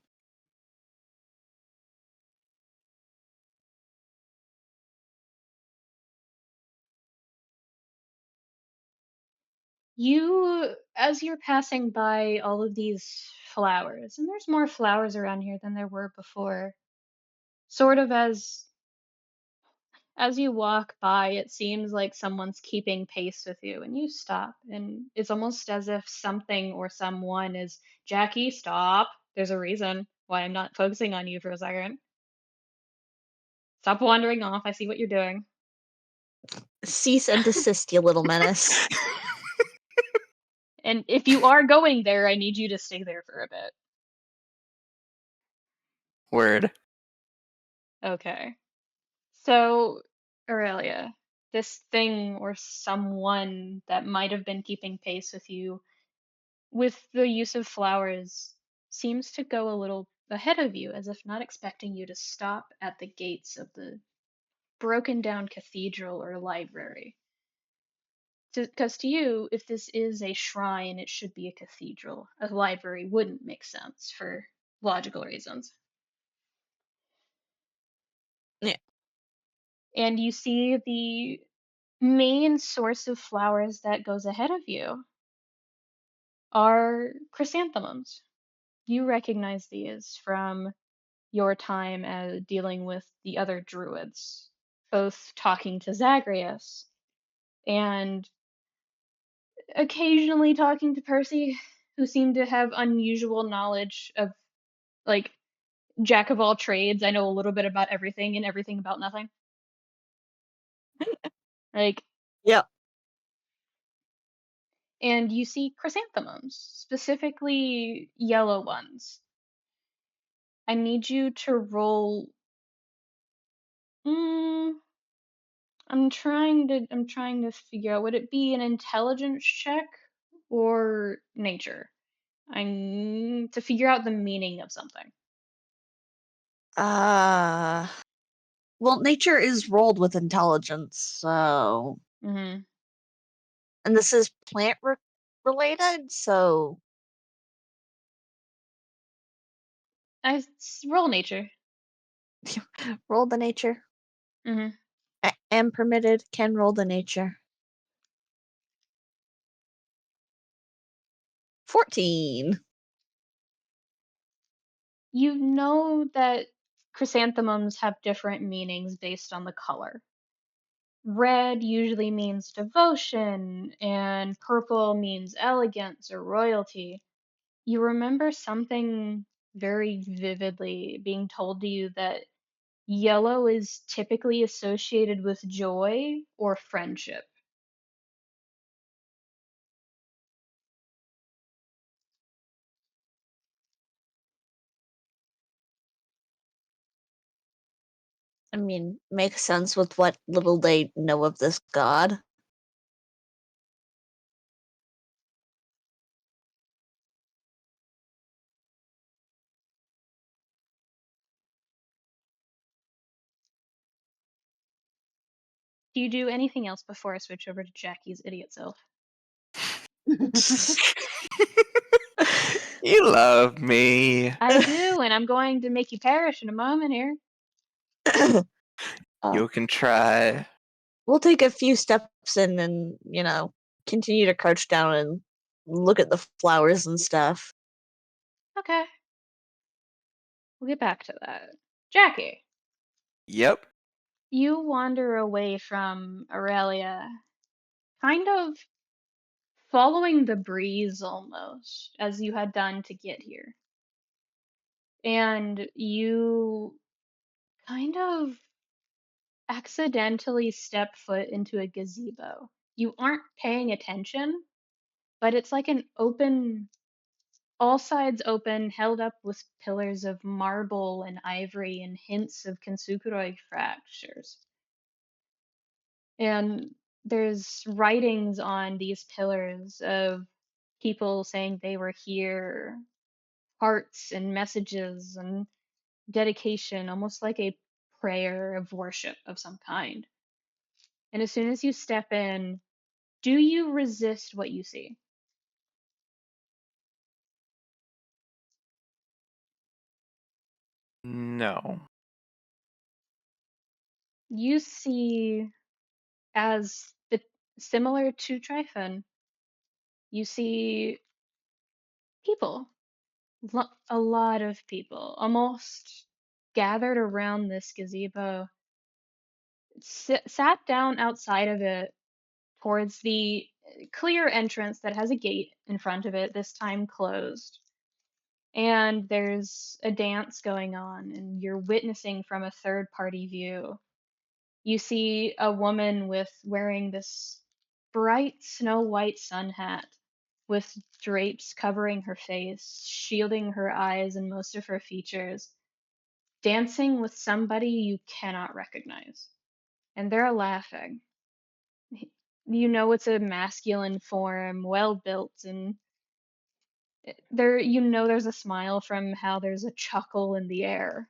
As you're passing by all of these flowers, and there's more flowers around here than there were before, sort of as you walk by, it seems like someone's keeping pace with you, and you stop, and it's almost as if something or someone is, Jackie, stop. There's a reason why I'm not focusing on you for a second. Stop wandering off. I see what you're doing. Cease and desist, you little menace. And if you are going there, I need you to stay there for a bit. Word. Okay. So, Aurelia, this thing or someone that might have been keeping pace with you with the use of flowers seems to go a little ahead of you, as if not expecting you to stop at the gates of the broken down cathedral or library. Because to you, if this is a shrine, it should be a cathedral. A library wouldn't make sense for logical reasons. Yeah. And you see the main source of flowers that goes ahead of you are chrysanthemums. You recognize these from your time as dealing with the other druids, both talking to Zagreus and occasionally talking to Percy, who seemed to have unusual knowledge of, like, jack of all trades. I know a little bit about everything and everything about nothing. Like, Yep. and you see chrysanthemums, specifically yellow ones. I need you to roll. Mm, I'm trying to figure out, would it be an intelligence check or nature? I need to figure out the meaning of something. Uh, well, nature is rolled with intelligence, so. Mm-hmm. And this is plant related, so. Roll nature. Roll the nature. Mm-hmm. Am permitted, can roll the nature. 14. You know that chrysanthemums have different meanings based on the color. Red usually means devotion, and purple means elegance or royalty. You remember something very vividly being told to you that yellow is typically associated with joy or friendship. I mean, makes sense with what little they know of this god. Do you do anything else before I switch over to Jackie's idiot self? You love me. I do, and I'm going to make you perish in a moment here. You can try. We'll take a few steps in and, continue to crouch down and look at the flowers and stuff. Okay, we'll get back to that. Jackie, Yep. you wander away from Aurelia, kind of following the breeze almost, as you had done to get here. And you kind of accidentally step foot into a gazebo. You aren't paying attention, but it's like an open, all sides open, held up with pillars of marble and ivory and hints of Kensukuroi fractures. And there's writings on these pillars of people saying they were here, hearts and messages and dedication, almost like a prayer of worship of some kind. And as soon as you step in, do you resist what you see? No. You see, as the similar to Tryphon, you see people, a lot of people, almost gathered around this gazebo, sat down outside of it towards the clear entrance that has a gate in front of it, this time closed. And there's a dance going on, and you're witnessing from a third party view. You see a woman with wearing this bright snow white sun hat with drapes covering her face, shielding her eyes and most of her features. dancing with somebody you cannot recognize. And they're laughing. You know it's a masculine form, well built, and there's a smile from how there's a chuckle in the air.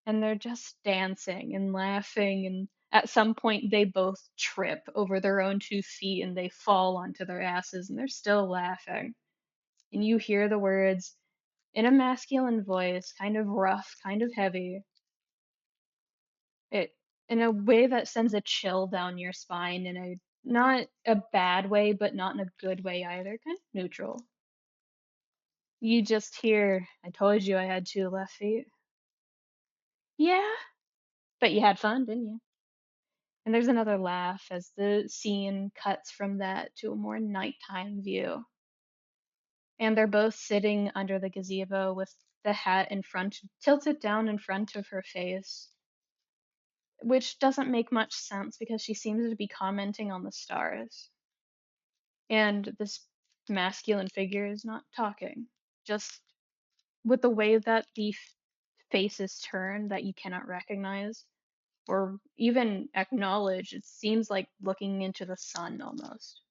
And they're just dancing and laughing, and at some point they both trip over their own 2 feet and they fall onto their asses, and they're still laughing. And you hear the words in a masculine voice, kind of rough, kind of heavy. It in a way that sends a chill down your spine, in a not a bad way, but not in a good way either, kind of neutral. You just hear, "I told you I had 2 left feet." Yeah, but you had fun, didn't you? And there's another laugh as the scene cuts from that to a more nighttime view. And they're both sitting under the gazebo with the hat in front, tilted down in front of her face, which doesn't make much sense because she seems to be commenting on the stars. And this masculine figure is not talking. Just with the way that the face is turned that you cannot recognize or even acknowledge, it seems like looking into the sun almost.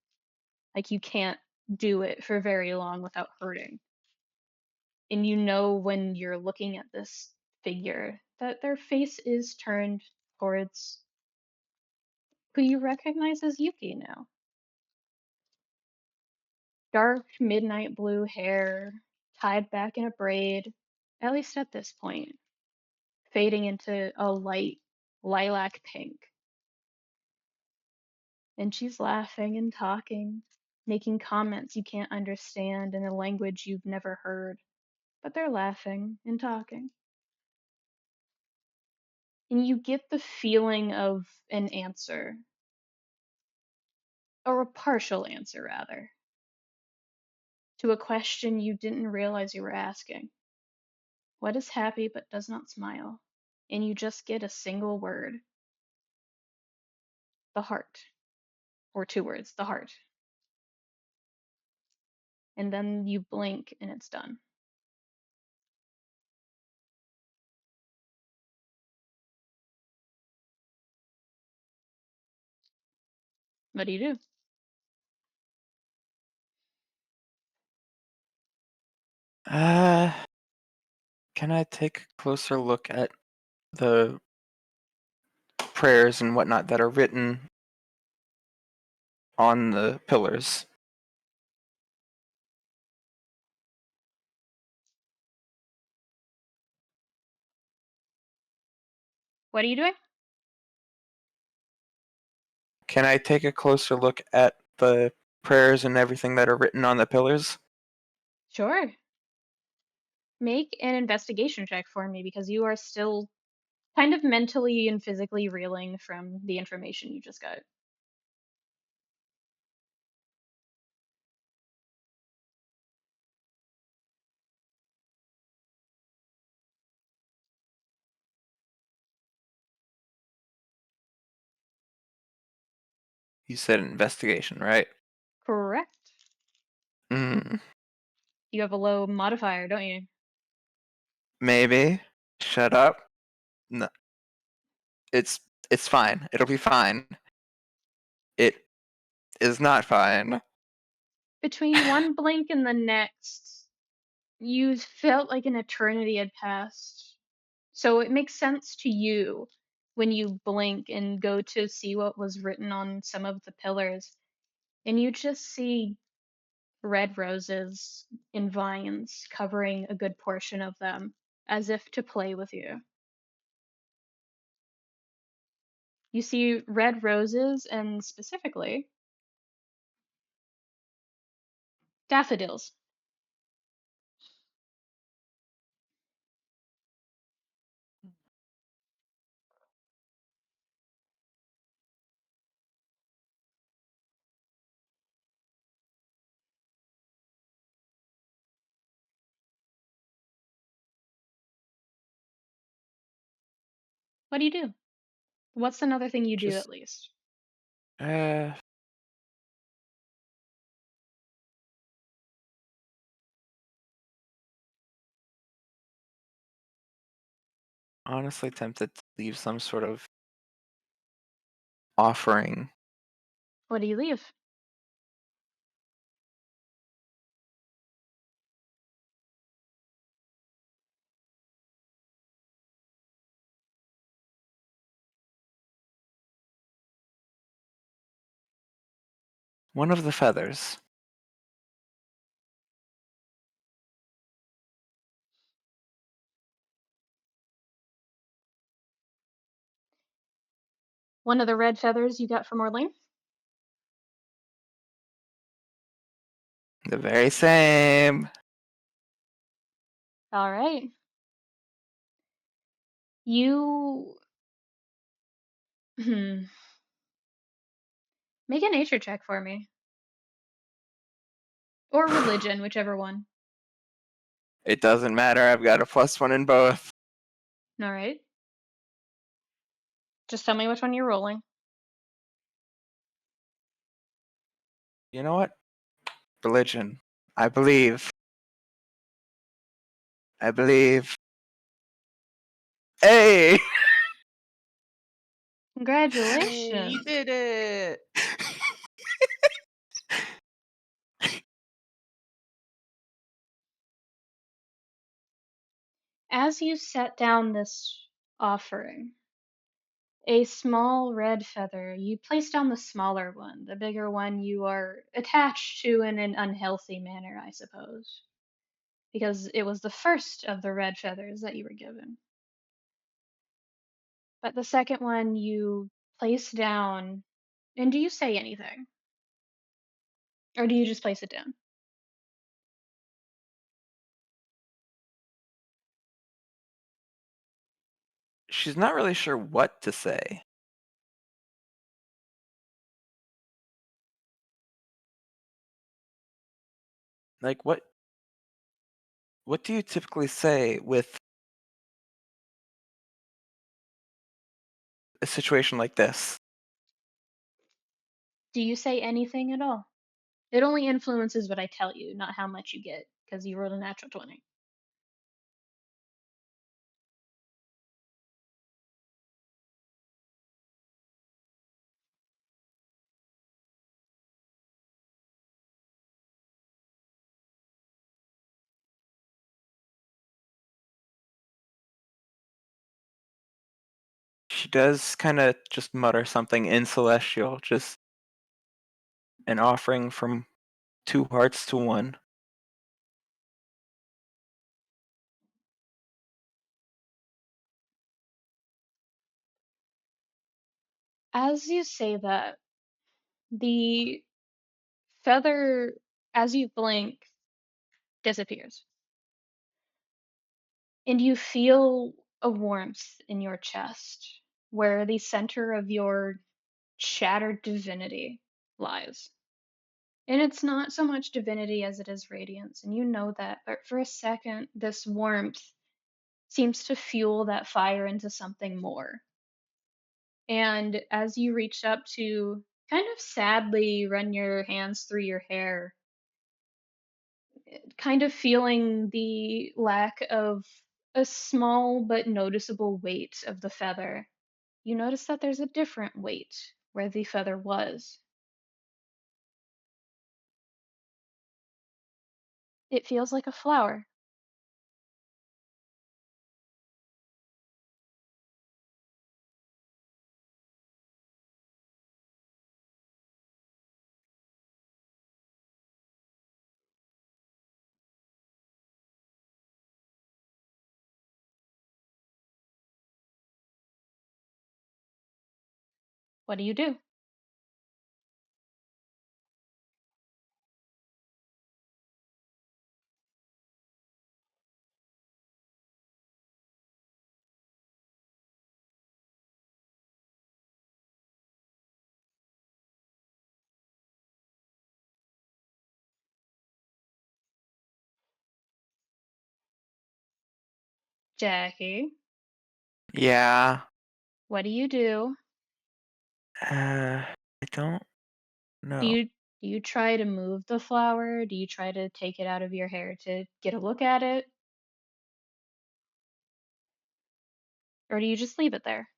Like you can't do it for very long without hurting. And you know when you're looking at this figure that their face is turned towards who you recognize as Yuki now. Dark midnight blue hair, tied back in a braid, at least at this point, fading into a light lilac pink. And she's laughing and talking, making comments you can't understand in a language you've never heard, but they're laughing and talking. And you get the feeling of an answer, or a partial answer rather, to a question you didn't realize you were asking. What is happy but does not smile? And you just get a single word: the heart. Or 2 words, the heart. And then you blink and it's done. What do you do? Uh, can I take a closer look at the prayers and whatnot that are written on the pillars? What are you doing? Can I take a closer look at the prayers and everything that are written on the pillars? Sure. Make an investigation check for me because you are still kind of mentally and physically reeling from the information you just got. You said investigation, right? Correct. Hmm. You have a low modifier, don't you? Maybe. Shut up. No, it's fine. It'll be fine. It is not fine. Between one blink and the next, you felt like an eternity had passed. So it makes sense to you when you blink and go to see what was written on some of the pillars, and you just see red roses in vines covering a good portion of them, as if to play with you. You see red roses and specifically daffodils. What do you do? What's another thing you do Just at least? Uh, honestly tempted to leave some sort of offering. What do you leave? One of the feathers. One of the red feathers you got from Orlain? The very same. All right. You make a nature check for me. Or religion, whichever one. It doesn't matter. I've got a +1 in both. All right. Just tell me which one you're rolling. You know what? Religion. I believe. I believe. Hey! Hey, Congratulations. you did it. As you set down this offering, a small red feather, you place down the smaller one. The bigger one you are attached to in an unhealthy manner, I suppose, because it was the first of the red feathers that you were given. But the second one you place down, and do you say anything? Or do you just place it down? She's not really sure what to say. Like, what do you typically say with a situation like this? Do you say anything at all? It only influences what I tell you, not how much you get, because you rolled a natural 20. She does kind of just mutter something in Celestial, just an offering from 2 hearts to 1. As you say that, the feather, as you blink, disappears. And you feel a warmth in your chest where the center of your shattered divinity lies. And it's not so much divinity as it is radiance, and you know that, but for a second, this warmth seems to fuel that fire into something more. And as you reach up to kind of sadly run your hands through your hair, kind of feeling the lack of a small but noticeable weight of the feather, you notice that there's a different weight where the feather was. It feels like a flower. What do you do? Jackie, Yeah. what do you do? I don't Do know. you try to move the flower? Do you try to take it out of your hair to get a look at it? Or do you just leave it there?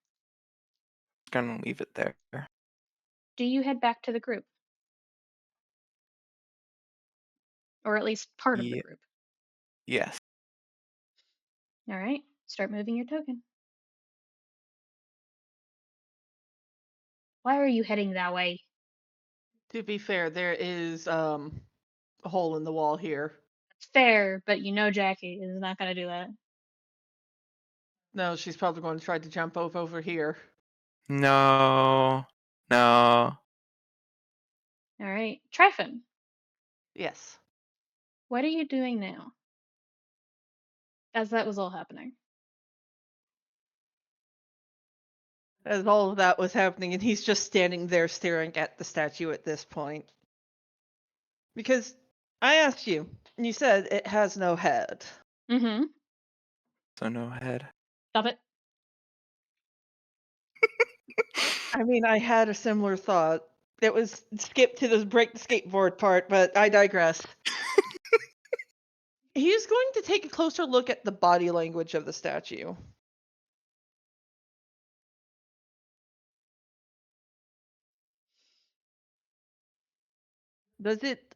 Gonna leave it there. Do you head back to the group? Or at least part of the Ye- group? yes. Alright, start moving your token. Why are you heading that way? To be fair, there is a hole in the wall here. It's fair, but you know Jackie is not gonna do that. No, she's probably going to try to jump over here. No. No. Alright, Tryphon, Yes. what are you doing now? As that was all happening. As all of that was happening, and he's just standing there staring at the statue at this point. Because I asked you, and you said it has no head. Mm-hmm. So no head. Stop it. I mean, I had a similar thought. It was skip to the break the skateboard part, but I digress. He's going to take a closer look at the body language of the statue. Does it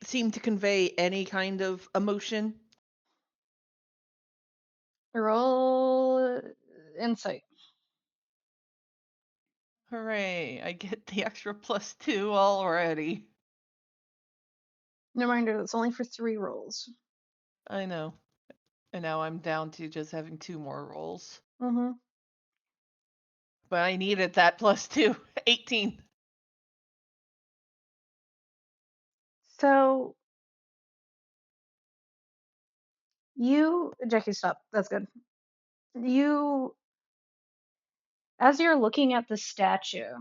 seem to convey any kind of emotion? Roll insight. Hooray, I get the extra +2 already. Reminder, that's only for 3 rolls. I know. And now I'm down to just having 2 more rolls. Mm-hmm. But I needed that +2. 18. So Jackie, stop. That's good. As you're looking at the statue,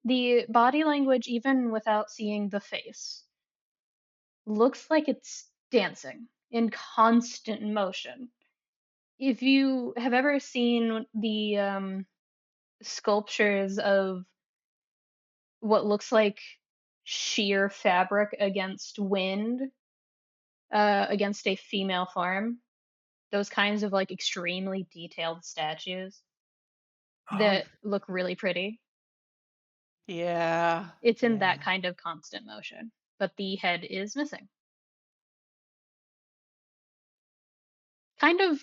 the body language, even without seeing the face, looks like it's dancing in constant motion. If you have ever seen the sculptures of what looks like sheer fabric against wind, against a female form, those kinds of like extremely detailed statues that look really pretty. Yeah. It's in Yeah. that kind of constant motion, but the head is missing. Kind of,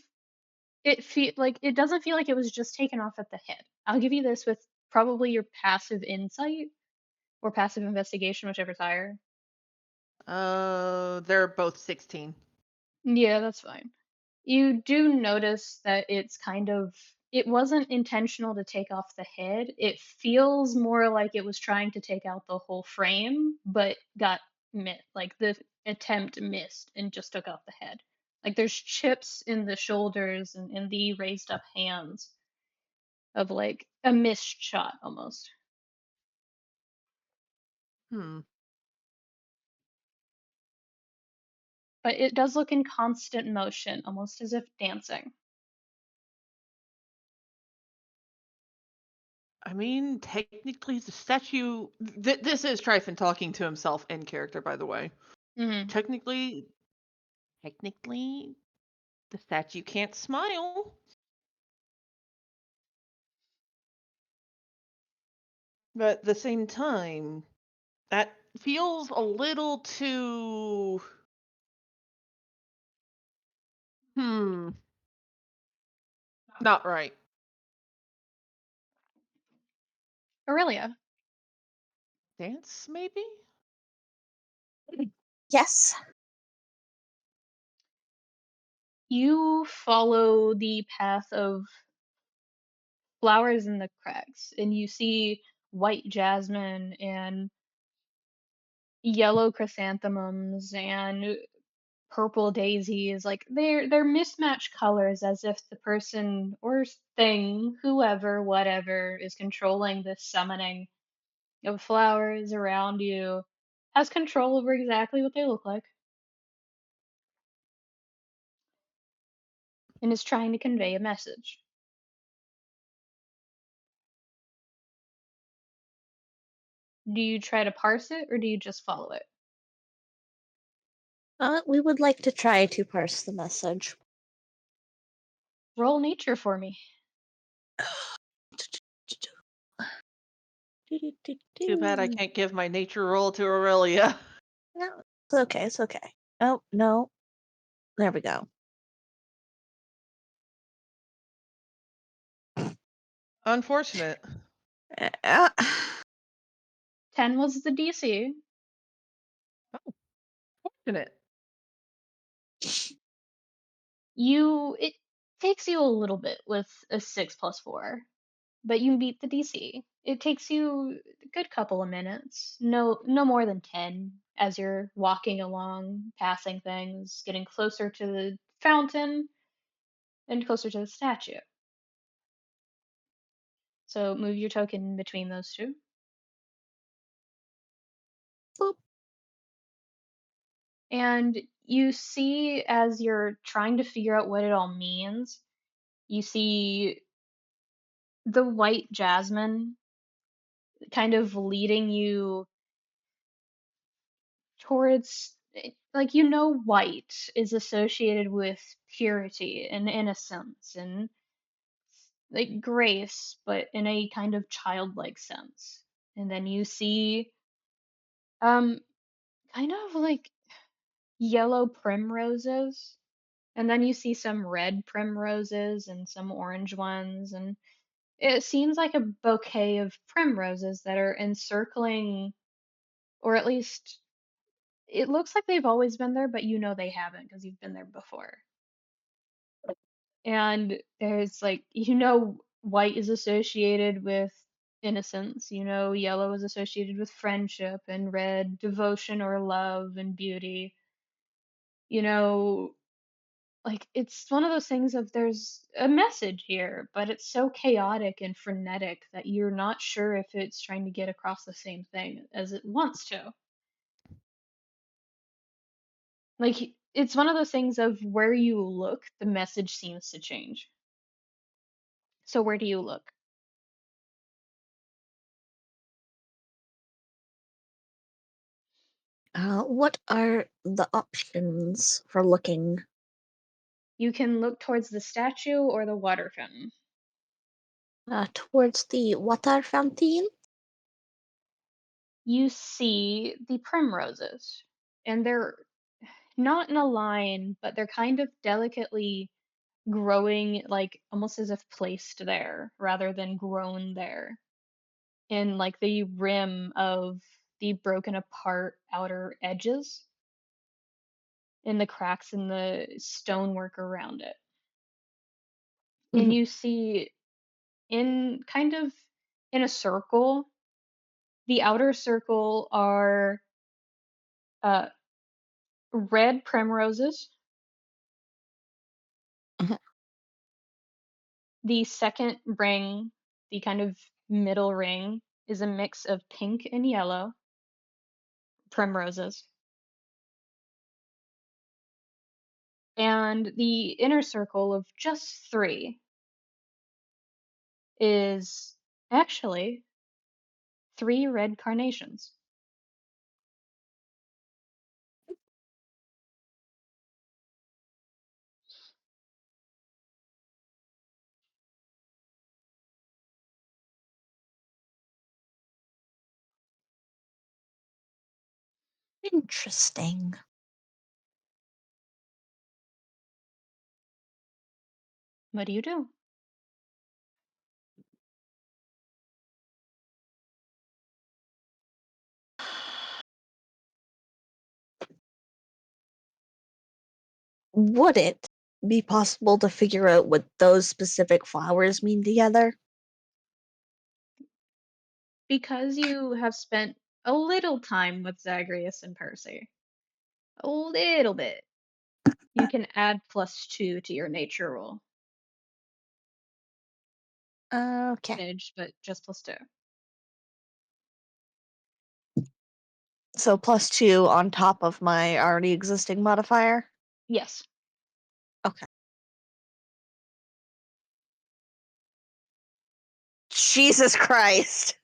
it doesn't feel like it was just taken off at the head. I'll give you this with probably your passive insight or passive investigation, whichever's higher. They're both 16. Yeah, that's fine. You do notice that it wasn't intentional to take off the head. It feels more like it was trying to take out the whole frame, but got like the attempt missed and just took off the head. Like there's chips in the shoulders and in the raised up hands of like a missed shot almost. Hmm. But it does look in constant motion, almost as if dancing. I mean, technically, the statue. This is Tryphon talking to himself in character, by the way. Mm-hmm. Technically, the statue can't smile. But at the same time, that feels a little too. Not right. Aurelia, Dance, maybe? Yes. you follow the path of flowers in the cracks, and you see white jasmine and yellow chrysanthemums and purple daisies. Like they're mismatched colors, as if the person or thing, whoever, whatever, is controlling this summoning of flowers around you has control over exactly what they look like and is trying to convey a message. Do you try to parse it or do you just follow it? We would like to try to parse the message. Roll nature for me. Too bad I can't give my nature roll to Aurelia. No, it's okay. It's okay. Oh no, there we go. Unfortunate. Uh, 10 was the DC. Fortunate. It takes you a little bit with a 6 plus 4, but you beat the DC. It takes you a good couple of minutes, no more than 10, as you're walking along, passing things, getting closer to the fountain and closer to the statue. So move your token between those two. boop. And you see, as you're trying to figure out what it all means, you see the white jasmine kind of leading you towards, like, white is associated with purity and innocence and like grace, but in a kind of childlike sense. And then you see um kind of like yellow primroses, and then you see some red primroses and some orange ones, and it seems like a bouquet of primroses that are encircling, or at least it looks like they've always been there, but they haven't because you've been there before. And there's like, white is associated with innocence, yellow is associated with friendship, and red, devotion or love and beauty. You know, like it's one of those things of there's a message here, but it's so chaotic and frenetic that you're not sure if it's trying to get across the same thing as it wants to. Like it's one of those things of where you look, the message seems to change. So where do you look? What are the options for looking? You can look towards the statue or the water fountain. Towards the water fountain? You see the primroses, and they're not in a line, but they're kind of delicately growing, like almost as if placed there rather than grown there, in like the rim of the broken apart outer edges, in the cracks in the stonework around it. And Mhm. you see in kind of in a circle, the outer circle are uh, red primroses. Mhm. The second ring, the kind of middle ring, is a mix of pink and yellow primroses. And the inner circle of just 3 is actually 3 red carnations. Interesting. What do you do? Would it be possible to figure out what those specific flowers mean together? Because you have spent a little time with Zagreus and Percy, a little bit, you can add +2 to your nature roll. Okay. Manage, but just +2. So +2 on top of my already existing modifier? Yes. Okay. Jesus Christ.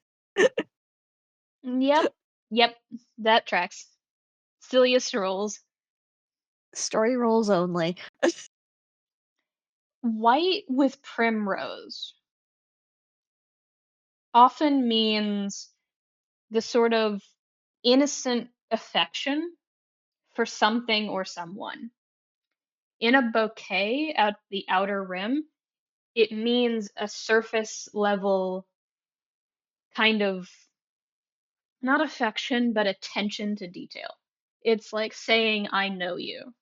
Yep. Yep. That tracks. Silliest rolls. Story rolls only. White with primrose often means the sort of innocent affection for something or someone. In a bouquet at the outer rim, it means a surface level kind of not affection, but attention to detail. It's like saying, I know you.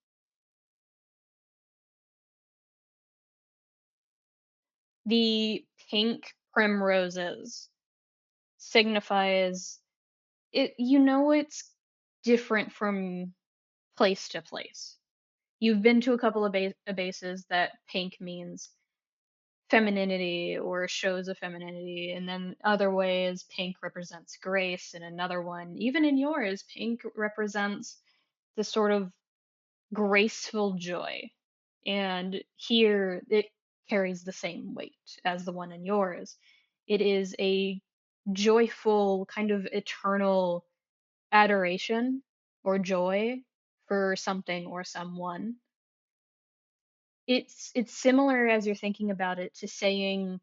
The pink primroses signifies it's different from place to place. You've been to a couple of bases that pink means femininity or shows of femininity, and then other ways pink represents grace, and another one, even in yours, pink represents this sort of graceful joy. And here it carries the same weight as the one in yours. It is a joyful, kind of eternal adoration or joy for something or someone. It's similar as you're thinking about it to saying,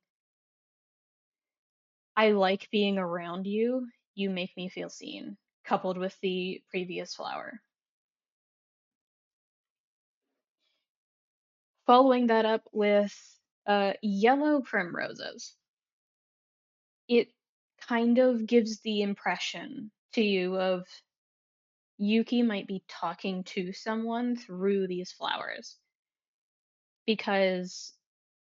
I like being around you, you make me feel seen, coupled with the previous flower. Following that up with yellow primroses. It kind of gives the impression to you of Yuki might be talking to someone through these flowers. Because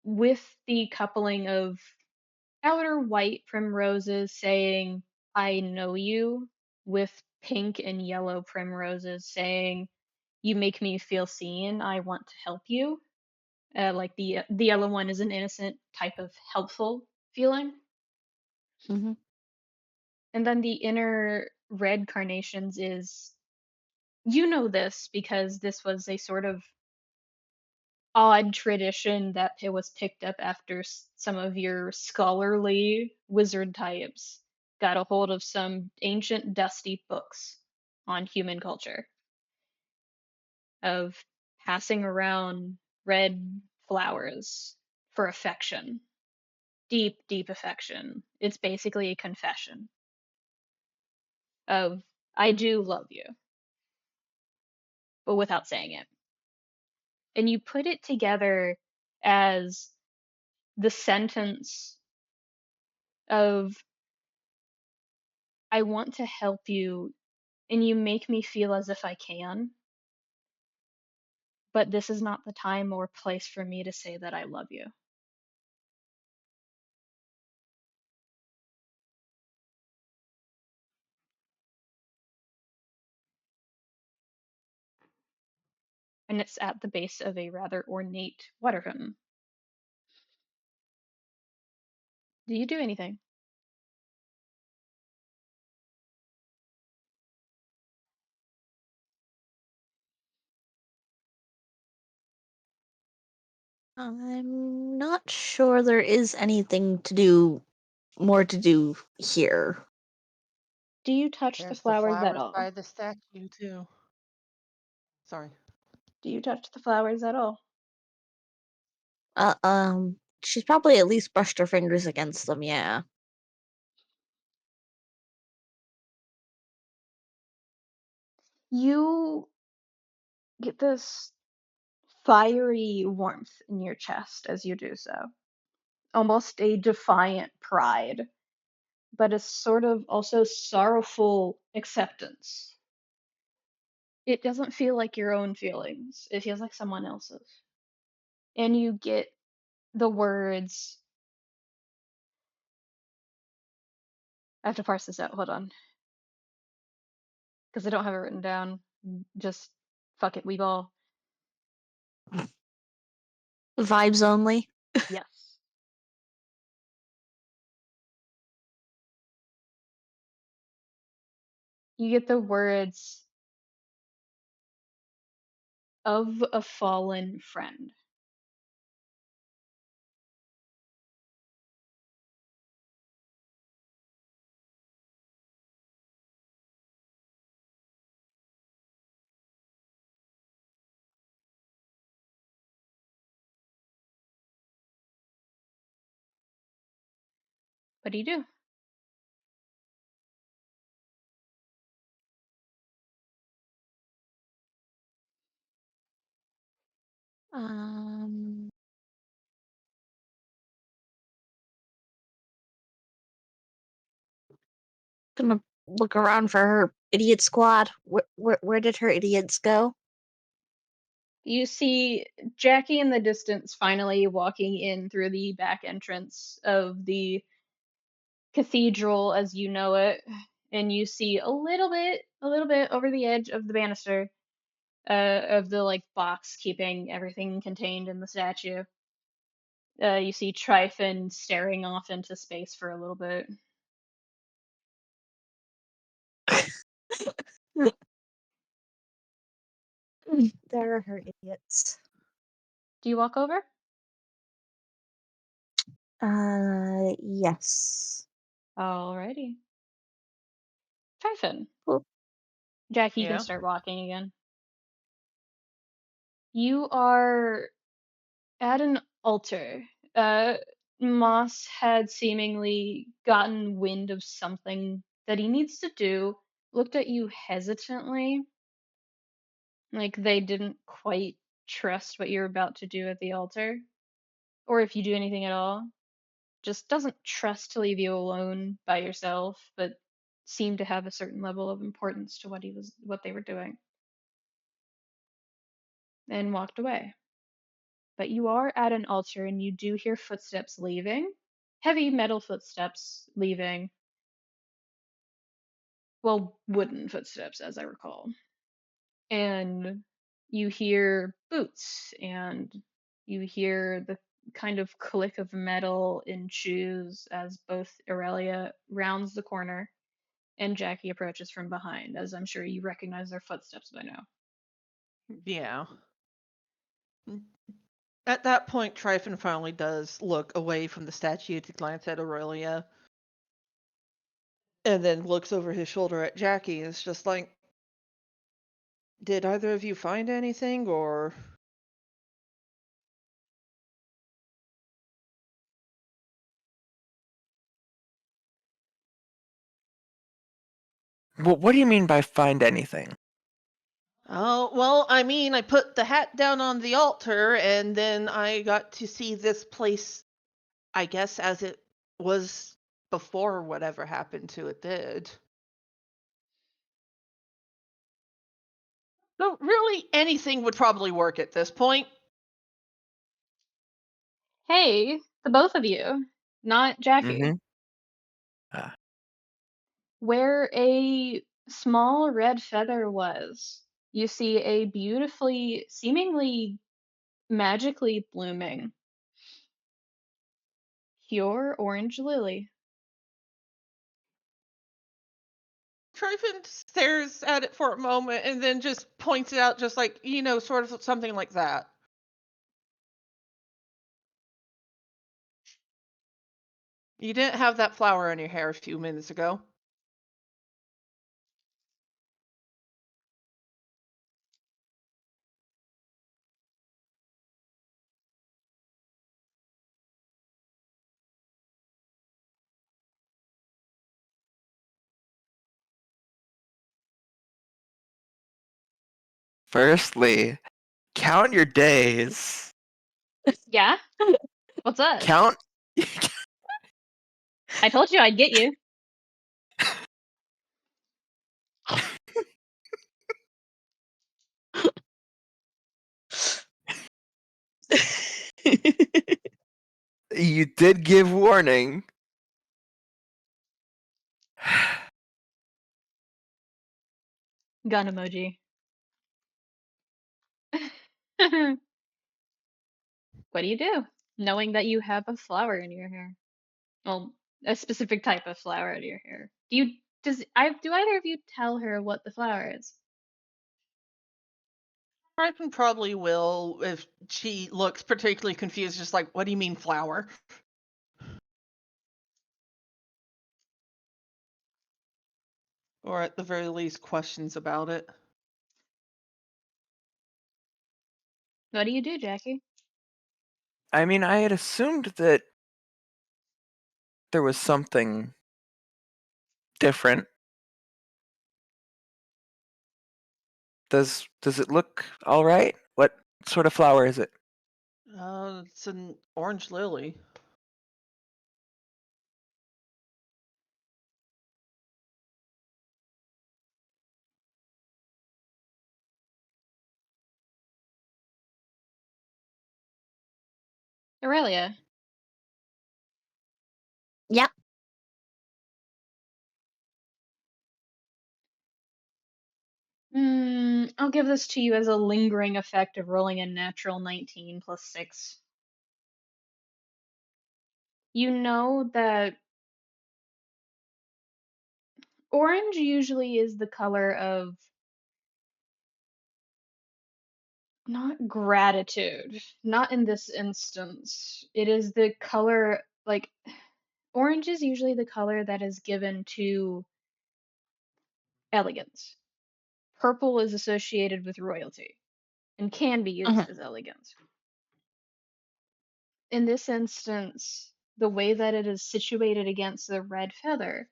with the coupling of outer white primroses saying, I know you, with pink and yellow primroses saying, you make me feel seen, I want to help you. Like the yellow one is an innocent type of helpful feeling. Mm-hmm. And then the inner red carnations is, you know this because this was a sort of odd tradition that it was picked up after some of your scholarly wizard types got a hold of some ancient dusty books on human culture of passing around red flowers for affection. Deep, deep affection. It's basically a confession of, I do love you, but without saying it. And you put it together as the sentence of, I want to help you, and you make me feel as if I can, but this is not the time or place for me to say that I love you. And it's at the base of a rather ornate water fountain. Do you do anything? I'm not sure there is anything more to do here. Do you touch the There's the flowers at flowers all? by the statue too. Sorry. Do you touch the flowers at all? She's probably at least brushed her fingers against them, yeah. You get this fiery warmth in your chest as you do so. Almost a defiant pride, but a sort of also sorrowful acceptance. It doesn't feel like your own feelings, it feels like someone else's. And you get the words. I have to parse this out, hold on. Because I don't have it written down. Just fuck it, we ball. Vibes only. Yes. You get the words of a fallen friend. What do you do? Um, gonna look around for her idiot squad. Where did her idiots go? You see Jackie in the distance finally walking in through the back entrance of the cathedral as you know it, and you see a little bit over the edge of the banister of the like box keeping everything contained in the statue. You see Tryphon staring off into space for a little bit. There are her idiots. Do you walk over? Yes. Alrighty. Tryphon. Cool. Jackie, you can Yeah. start walking again. You are at an altar. Moss had seemingly gotten wind of something that he needs to do, looked at you hesitantly, like they didn't quite trust what you're about to do at the altar, or if you do anything at all. Just doesn't trust to leave you alone by yourself, but seemed to have a certain level of importance to what they were doing, and walked away. But you are at an altar and you do hear footsteps leaving. Heavy metal footsteps leaving. Well, wooden footsteps, as I recall. And you hear boots and you hear the kind of click of metal in shoes as both Aurelia rounds the corner and Jackie approaches from behind, as I'm sure you recognize their footsteps by now. Yeah. At that point, Tryphon finally does look away from the statue to glance at Aurelia, and then looks over his shoulder at Jackie. It's just like, did either of you find anything, or? What do you mean by find anything? Oh, well, I mean, I put the hat down on the altar, and then I got to see this place, I guess, as it was before whatever happened to it did. So, really, anything would probably work at this point. Hey, the both of you, not Jackie. Mm-hmm. Ah. Where a small red feather was, you see a beautifully, seemingly magically blooming, pure orange lily. Tryphon stares at it for a moment and then just points it out, just like, sort of something like that. You didn't have that flower in your hair a few minutes ago. Firstly, count your days. Yeah? What's up? Count. I told you I'd get you. You did give warning. Gun emoji. What do you do, knowing that you have a flower in your hair? Well, a specific type of flower in your hair. Do either of you tell her what the flower is? Tryphon probably will if she looks particularly confused, just like, what do you mean flower? Or at the very least, questions about it. What do you do, Jackie? I mean, I had assumed that there was something different. Does it look all right? What sort of flower is it? It's an orange lily. Aurelia. Yep. I'll give this to you as a lingering effect of rolling a natural 19 plus 6. You know that orange usually is the color of not gratitude, not in this instance. It is the color, like, orange is usually the color that is given to elegance. Purple is associated with royalty and can be used as elegance. In this instance, the way that it is situated against the red feather,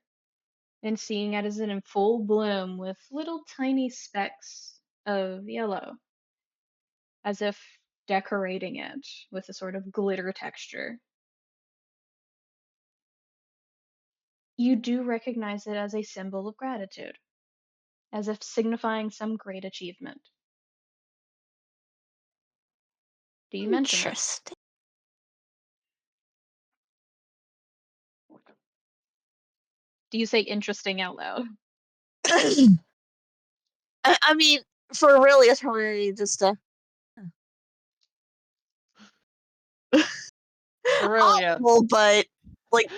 and seeing it as in full bloom with little tiny specks of yellow, as if decorating it with a sort of glitter texture. You do recognize it as a symbol of gratitude, as if signifying some great achievement. Do you mention it? Interesting. Do you say interesting out loud? I mean, for Aurelia, it's probably just Aurelia. awful, but like,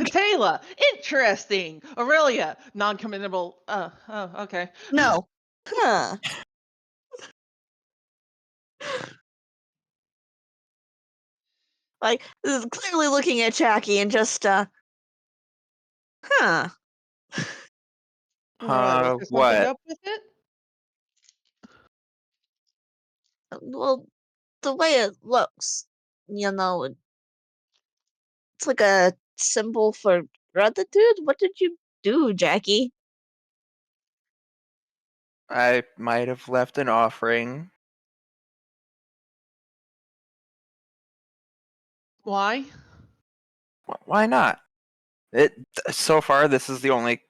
Tala, interesting. Aurelia, non-committable. Oh, okay. no. Huh. Like, this is clearly looking at Jackie and just, huh. Was there something What? up with it? Well, the way it looks, it's like a symbol for gratitude. What did you do, Jackie? I might have left an offering. Why? Why not? So far, this is the only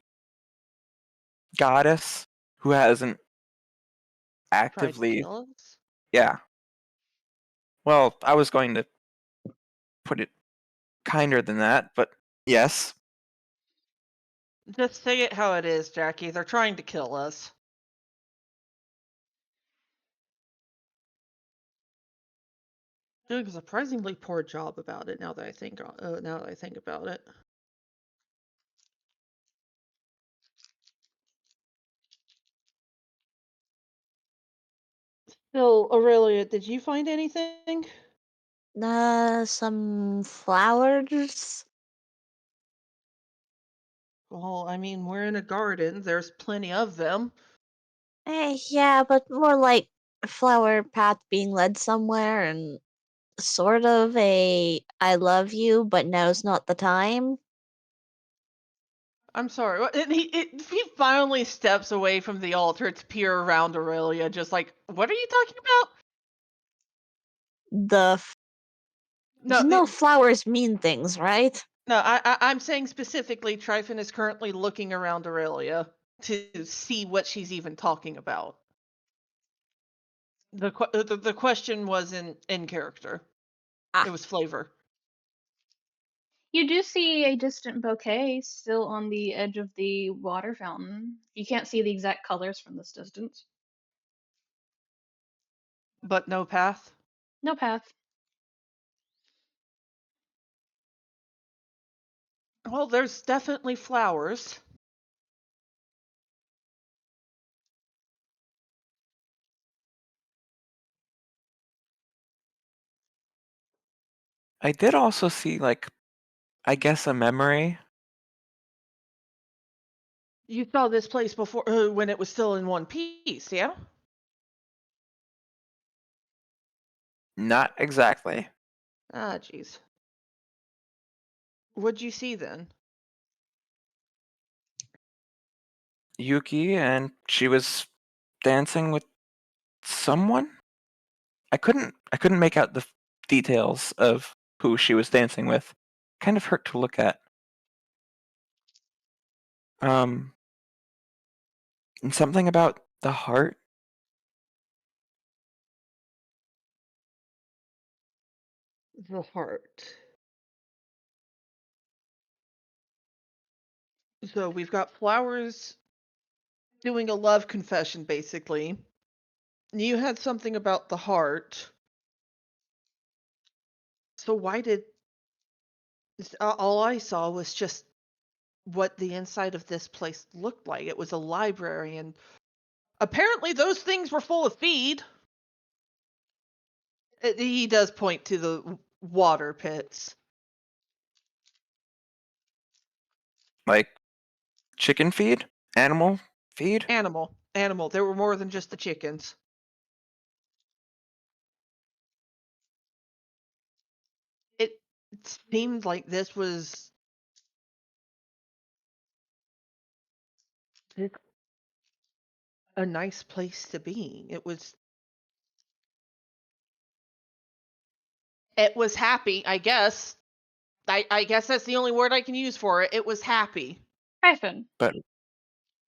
goddess who hasn't Tried to actively. kill us? Yeah. Well, I was going to put it kinder than that, but yes. Just say it how it is, Jackie. They're trying to kill us. Doing a surprisingly poor job about it. Now that I think about it. So, Aurelia, did you find anything? Some flowers. Well, I mean, we're in a garden. There's plenty of them. Yeah, but more like a flower path being led somewhere and sort of a I love you, but now's not the time. I'm sorry. He finally steps away from the altar to peer around Aurelia, just like, what are you talking about? No, Flowers mean things, right? no. I'm saying specifically, Tryphon is currently looking around Aurelia to see what she's even talking about. The question was in character. Ah. It was flavor. You do see a distant bouquet still on the edge of the water fountain. You can't see the exact colors from this distance. But no path. No path. Well, there's definitely flowers. I did also see, like, I guess a memory. You saw this place before when it was still in one piece, yeah? Not exactly. Ah, jeez. What'd you see then? Yuki, and she was dancing with someone. I couldn't make out the details of who she was dancing with. Kind of hurt to look at. And something about the heart. The heart. So we've got flowers doing a love confession, basically. You had something about the heart. So why did all I saw was just what the inside of this place looked like? It was a library, and apparently those things were full of feed. He does point to the water pits. Like chicken feed? Animal feed? Animal. There were more than just the chickens. It seemed like this was a nice place to be. It was happy, I guess. I guess that's the only word I can use for it. It was happy. Tryphon, But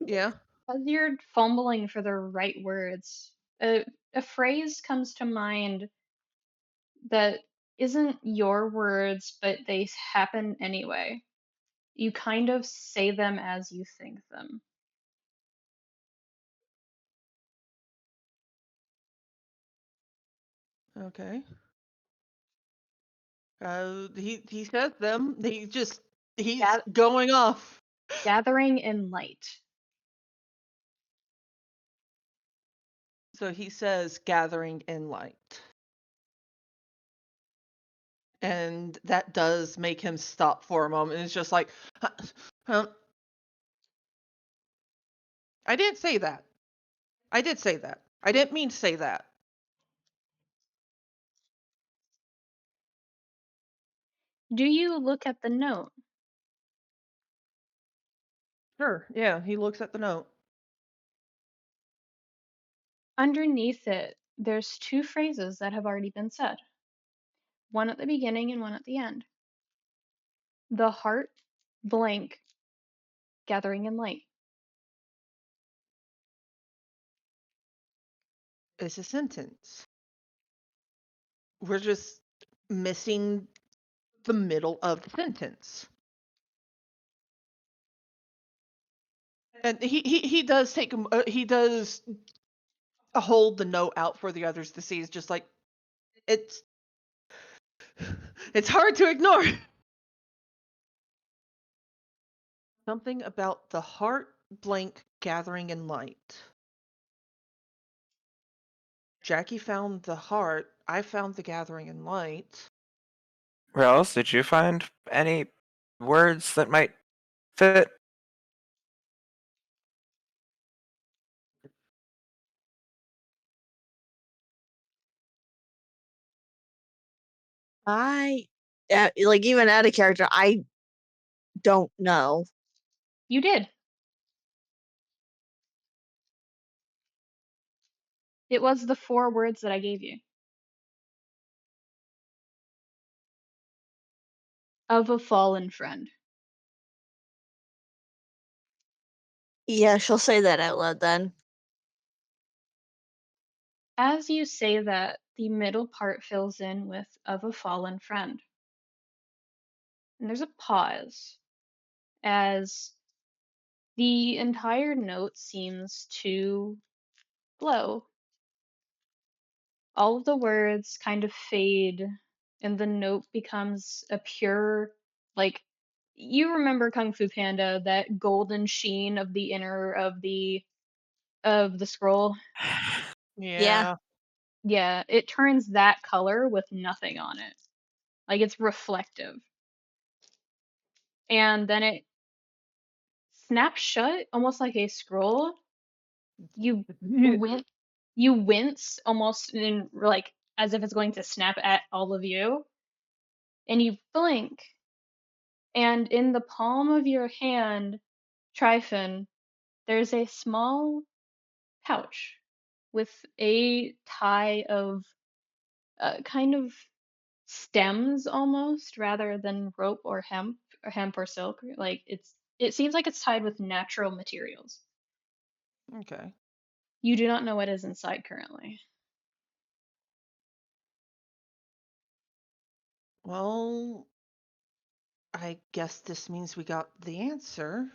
Yeah. as you're fumbling for the right words, a phrase comes to mind that isn't your words, but they happen anyway. You kind of say them as you think them. Okay. He says them. He's going off. Gathering in light. So he says gathering in light. And that does make him stop for a moment. It's just like, huh, I didn't say that. I did say that. I didn't mean to say that. Do you look at the note? Sure. Yeah, he looks at the note. Underneath it, there's two phrases that have already been said. One at the beginning and one at the end. The heart, blank, gathering in light. It's a sentence. We're just missing the middle of the sentence. And he does take he does hold the note out for the others to see. It's just like it's hard to ignore. Something about the heart blank gathering in light. Jackie found the heart. I found the gathering in light. Rels, did you find any words that might fit? Like even out of character, I don't know. You did. It was the 4 words that I gave you. Of a fallen friend. Yeah, she'll say that out loud then. As you say that, the middle part fills in with of a fallen friend. And there's a pause as the entire note seems to glow. All of the words kind of fade, and the note becomes a pure, like, you remember Kung Fu Panda, that golden sheen of the inner of the scroll? Yeah. Yeah, it turns that color with nothing on it. Like, it's reflective. And then it snaps shut almost like a scroll. You you wince almost in, like, as if it's going to snap at all of you, and you blink, And in the palm of your hand, Tryphon, there's a small pouch with a tie of kind of stems almost, rather than rope or hemp or silk. Like it seems like it's tied with natural materials. Okay. You do not know what is inside currently. Well, I guess this means we got the answer.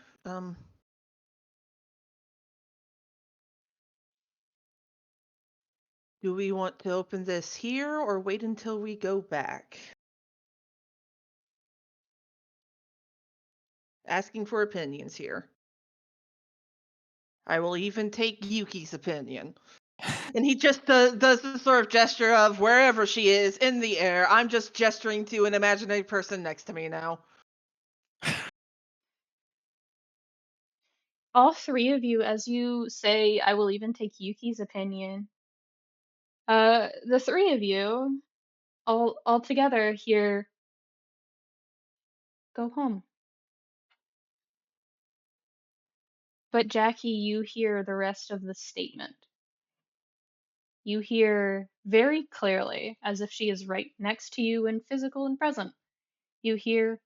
Do we want to open this here or wait until we go back? Asking for opinions here. I will even take Yuki's opinion. And he just does the sort of gesture of wherever she is in the air. I'm just gesturing to an imaginary person next to me now. All three of you, as you say, I will even take Yuki's opinion. The three of you, all together here, go home. But Jackie, you hear the rest of the statement. You hear very clearly, as if she is right next to you and physical and present. You hear,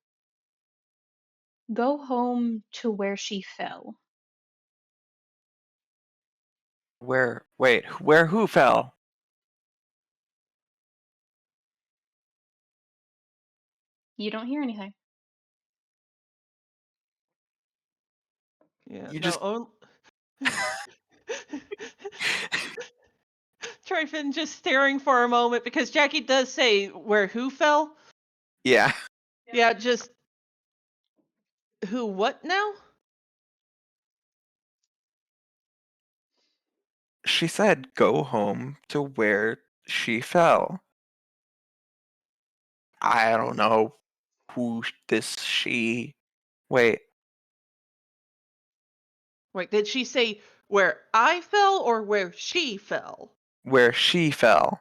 go home to where she fell. Where? Wait, where? Who fell? You don't hear anything. Yeah, You no. just. Tryphon just staring for a moment because Jackie does say where who fell. Yeah. Yeah, just who what now? She said, "Go home to where she fell." I don't know who this she. Wait, Wait, did she say where I fell or where she fell? where she fell.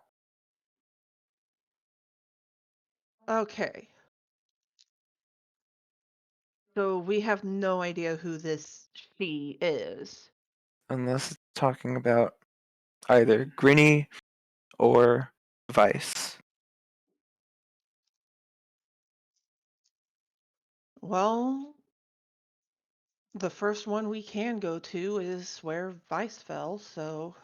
Okay. So we have no idea who this she is. Unless it's talking about either Grinny or Vice. Well, the first one we can go to is where Vice fell, so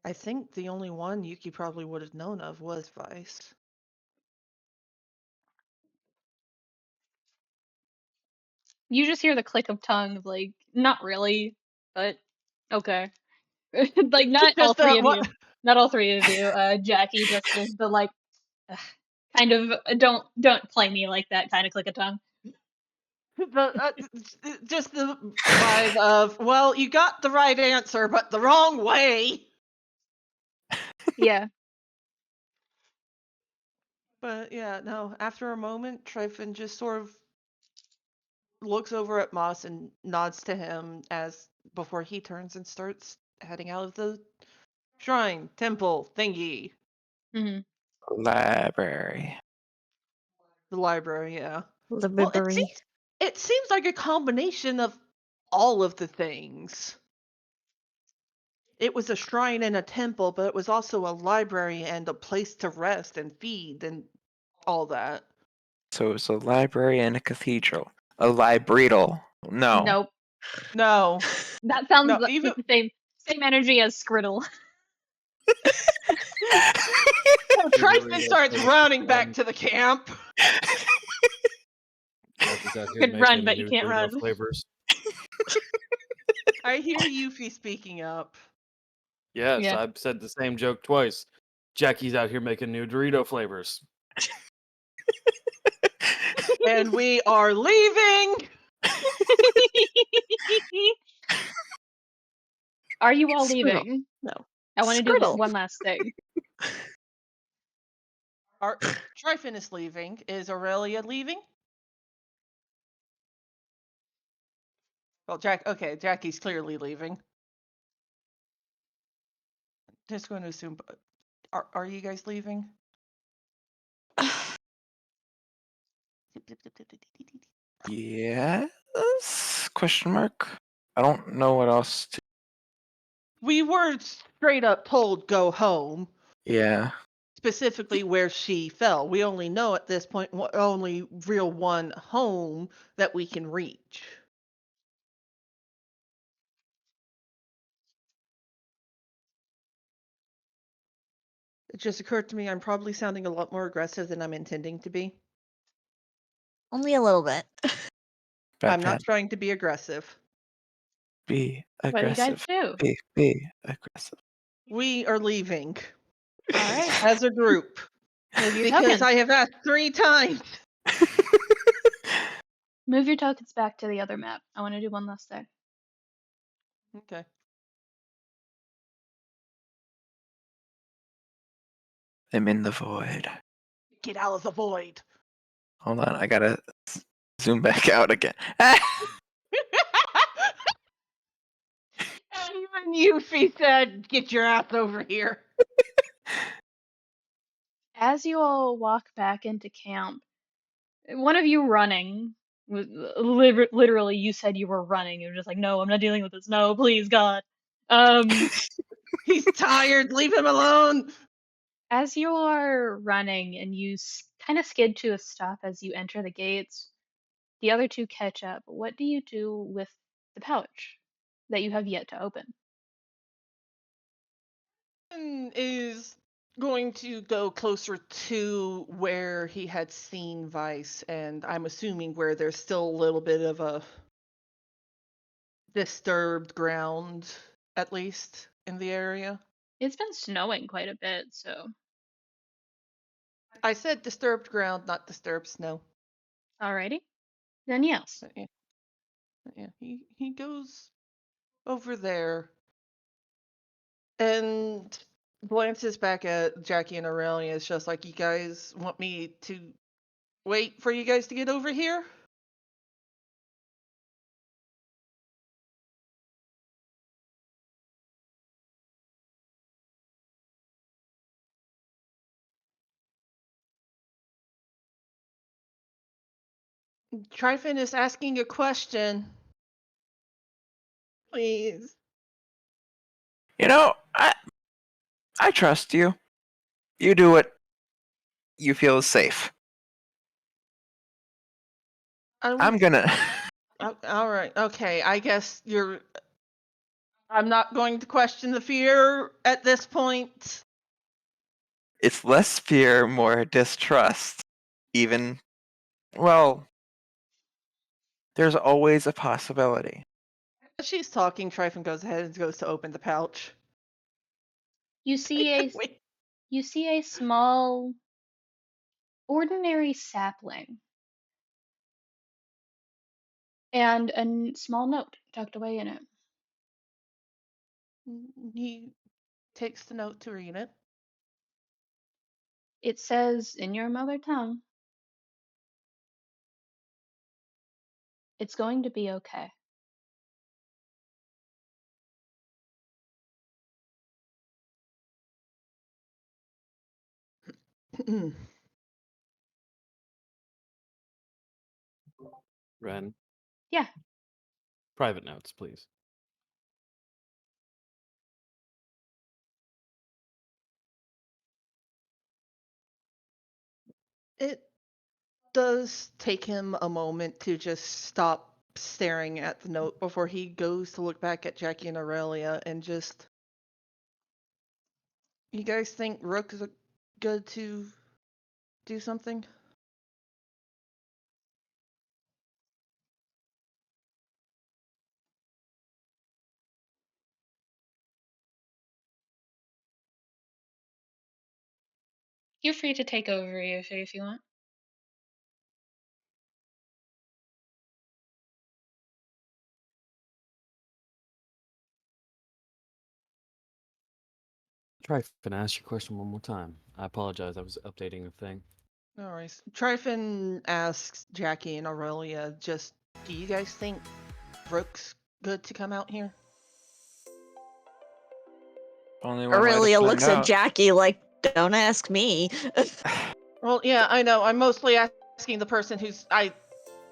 I think the only one Yuki probably would have known of was Vice. You just hear the click of tongue, like, not really, but okay. Like, not all Just three of what? you. Not all three of you. Jackie just gives the, like, ugh, kind of, don't play me like that kind of click of tongue. Just the vibe of, well, you got the right answer, but the wrong way. Yeah. But yeah, no. After a moment, Tryphon just sort of looks over at Moss and nods to him as before he turns and starts heading out of the shrine, temple, thingy. Hmm. Library. The library, yeah. Well, Library. it seems like a combination of all of the things. It was a shrine and a temple, but it was also a library and a place to rest and feed and all that. So it's a library and a cathedral. A libretal. No. Nope. No, That sounds no, like even the same energy as Skriddle. no. Tryphon starts running back to the camp. Jackie's out You here could run, making but you new can't Dorito run. flavors. I hear Yufi speaking up. Yes, Yeah. I've said the same joke twice. Jackie's out here making new Dorito flavors. And we are leaving. Are you all Skriddle. leaving? No. I want to do Skriddle. one last thing. Our Tryphon is leaving. Is Aurelia leaving? Well, Okay, Jackie's clearly leaving. Just going to assume. Are you guys leaving? Yes? Question mark. I don't know what else to. We were straight up told go home, Yeah. specifically where she fell. We only know at this point only real one home that we can reach. It just occurred to me I'm probably sounding a lot more aggressive than I'm intending to be. Only a little bit. Bad I'm not pad. trying to be aggressive. Be What do you guys aggressive. do? Be aggressive. We are leaving All right. as a group Move your because tokens. I have asked 3 times. Move your tokens back to the other map. I want to do one last thing. Okay. I'm in the void. Get out of the void. Hold on, I gotta zoom back out again. And even Yufi said, get your ass over here. As you all walk back into camp, one of you running, literally, you said you were running. You were just like, no, I'm not dealing with this. No, please, God. He's tired. Leave him alone. As you are running and you kind of skid to a stop as you enter the gates, the other two catch up. What do you do with the pouch that you have yet to open? Is going to go closer to where he had seen Vice, and I'm assuming where there's still a little bit of a disturbed ground, at least in the area. It's been snowing quite a bit, so I said disturbed ground, not disturbed snow. alrighty. Then yes. But yeah, he goes over there and glances back at Jackie and Aurelia. It's just like, you guys want me to wait for you guys to get over here? Tryphon is asking a question. Please. You know, I trust you. You do what you feel is safe. I'm gonna. All right. Okay. I guess you're. I'm not going to question the fear at this point. It's less fear, more distrust. Even, well, there's always a possibility. As she's talking, Tryphon goes ahead and goes to open the pouch. You see a Wait. you see a small ordinary sapling and a small note tucked away in it. He takes the note to read it. It says in your mother tongue, "It's going to be okay." Ren, Yeah. private notes, please. It does take him a moment to just stop staring at the note before he goes to look back at Jackie and Aurelia and just. You guys think Rook is good to do something? You're free to take over, Yufi, if you want. Tryphon, ask your question one more time. I apologize, I was updating the thing. No worries. Tryphon asks Jackie and Aurelia, just, do you guys think Rook's good to come out here? Only one way to Aurelia looks find at out. Jackie like, don't ask me. Well, yeah, I know. I'm mostly asking asking the person who's, I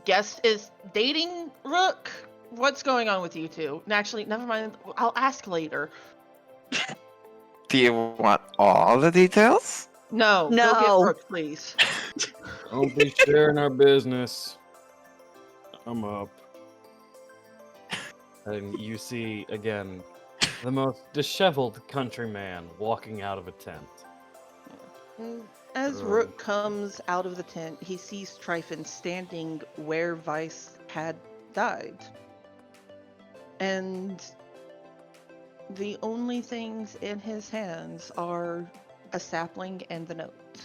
guess, is dating Rook. What's going on with you two? And actually, never mind. I'll ask later. Do you want all the details? No, go get No. Rook, please. Don't be sharing our business. I'm up. And you see, again, the most disheveled countryman walking out of a tent. As Rook comes out of the tent, he sees Tryphon standing where Vice had died. And the only things in his hands are a sapling and the note.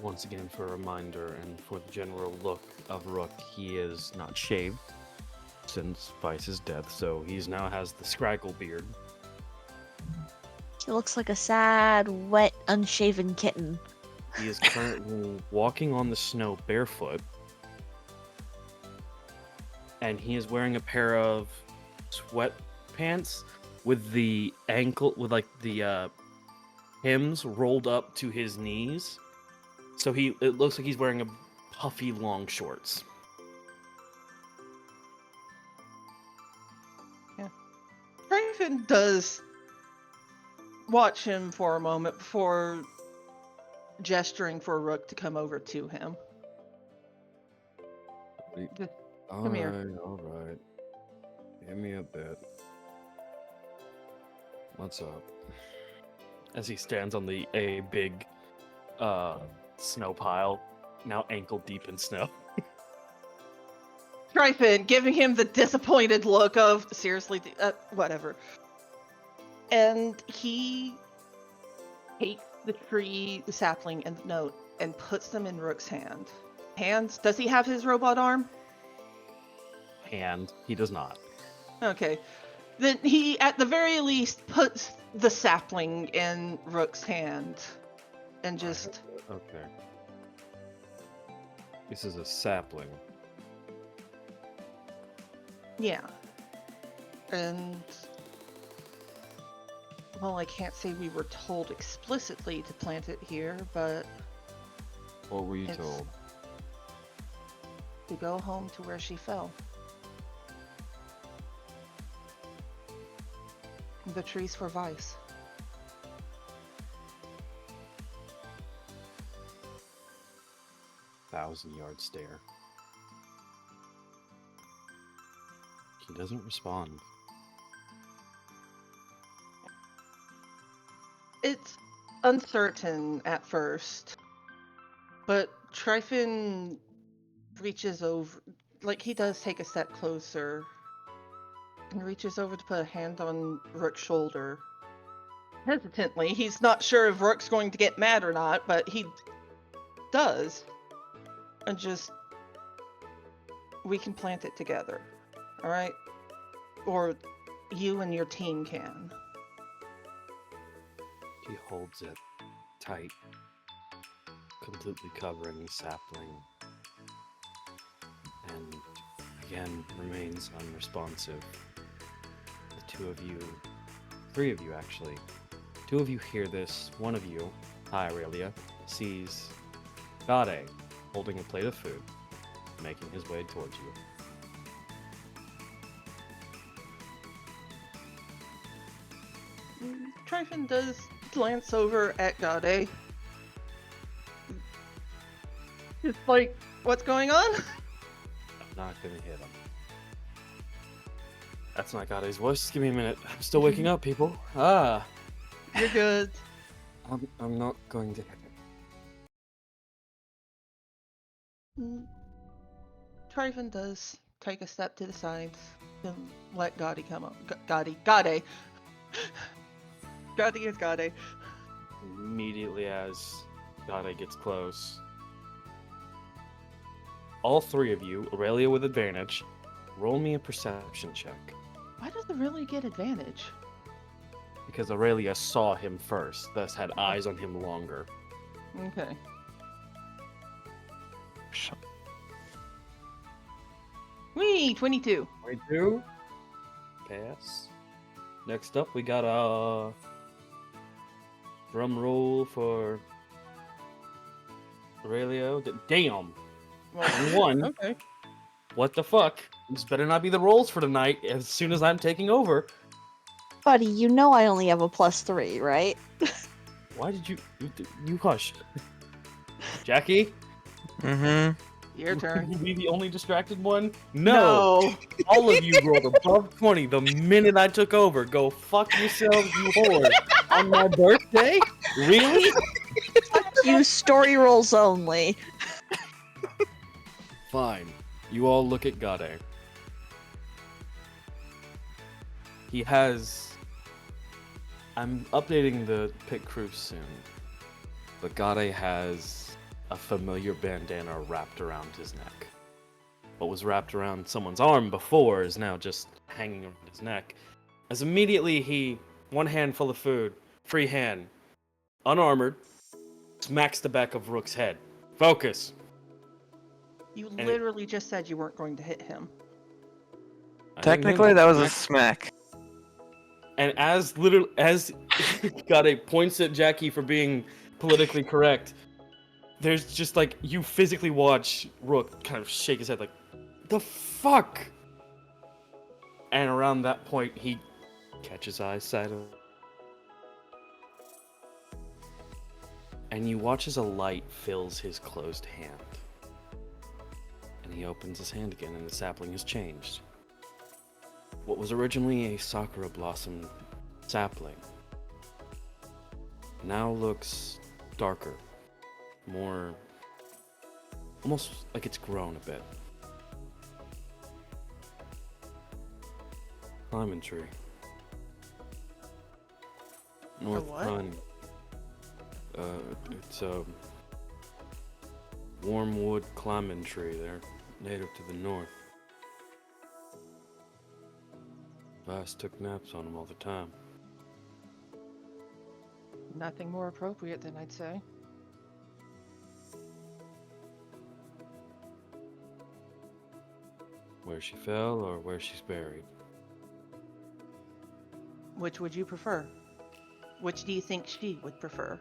Once again, for a reminder and for the general look of Rook, he is not shaved since Vice's death, so he's now has the scraggle beard. He looks like a sad, wet, unshaven kitten. He is currently walking on the snow barefoot, and he is wearing a pair of sweatpants with the hems rolled up to his knees. So it looks like he's wearing a puffy long shorts. Tryphon does watch him for a moment before gesturing for Rook to come over to him. Just come here. All right. Give me a bit. What's up? As he stands on a big snow pile, now ankle deep in snow. Tryphon giving him the disappointed look of, seriously, whatever. And he takes the tree, the sapling, and the note and puts them in Rook's hand. Hands? Does he have his robot arm? Hand. He does not. Okay. Then he, at the very least, puts the sapling in Rook's hand. And just... Okay. This is a sapling. Yeah. And... well, I can't say we were told explicitly to plant it here, but... What were you It's- told? to go home to where she fell. The trees for Vice. Thousand-yard stare. He doesn't respond. It's uncertain at first, but Tryphon reaches over, like he does take a step closer, and reaches over to put a hand on Rook's shoulder. Hesitantly, he's not sure if Rook's going to get mad or not, but he does. And just, we can plant it together, alright? Or you and your team can. He holds it tight, completely covering the sapling, and again remains unresponsive. The two of you, three of you actually, two of you hear this. One of you, hi Aurelia, sees Gade holding a plate of food, making his way towards you. Tryphon does glance over at Gade. Just like, what's going on? I'm not gonna hit him. That's not Gade's voice. Just give me a minute. I'm still waking up, people. Ah. You're good. I'm not going to hit him. Tryphon does take a step to the side and let Gade come up. Gade. Gade is Gade. Immediately as Gade gets close, all three of you, Aurelia with advantage, roll me a perception check. Why does it really get advantage? Because Aurelia saw him first, thus had eyes on him longer. Okay. Wee, 22. 22. Pass. Next up, we got a drum roll for Aurelia. Damn. Well, One. okay. What the fuck? This better not be the rolls for tonight. As soon as I'm taking over. Buddy, you know I only have a +3, right? Why did you hushed? Jackie, Mm-hmm. Your turn. you be the only distracted one? No. All of you rolled above 20 the minute I took over. Go fuck yourselves, you whores. On my birthday? Really? You story rolls only. Fine. You all look at Gade. He has... I'm updating the pit crew soon. But Gade has a familiar bandana wrapped around his neck. What was wrapped around someone's arm before is now just hanging around his neck. As immediately he, one hand full of food, free hand, unarmored, smacks the back of Rook's head. Focus! You it- literally just said you weren't going to hit him. I didn't Technically, hit that was a smack. smack. And as Gade points at Jackie for being politically correct, there's just like, you physically watch Rook kind of shake his head like, the fuck? And around that point, he catches eyesight of... And you watch as a light fills his closed hand. And he opens his hand again and the sapling has changed. What was originally a sakura blossom sapling now looks darker, more... almost like it's grown a bit. Climbing tree. North what? Pine. It's a warm wood climbing tree. They're native to the north. Vice took naps on them all the time. Nothing more appropriate than I'd say. Where she fell or where she's buried. Which would you prefer? Which do you think she would prefer?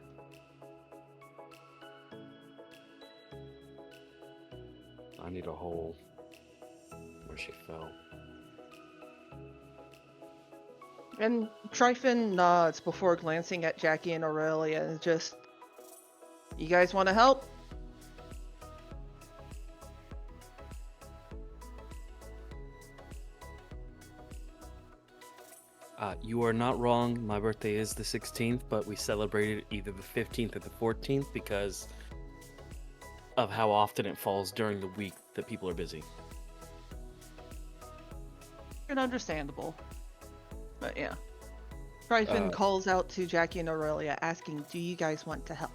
I need a hole where she fell. And Tryphon nods before glancing at Jackie and Aurelia and just, you guys want to help? You are not wrong. My birthday is the 16th, but we celebrated either the 15th or the 14th because of how often it falls during the week that people are busy. And understandable. But yeah. Tryphon calls out to Jackie and Aurelia asking, do you guys want to help?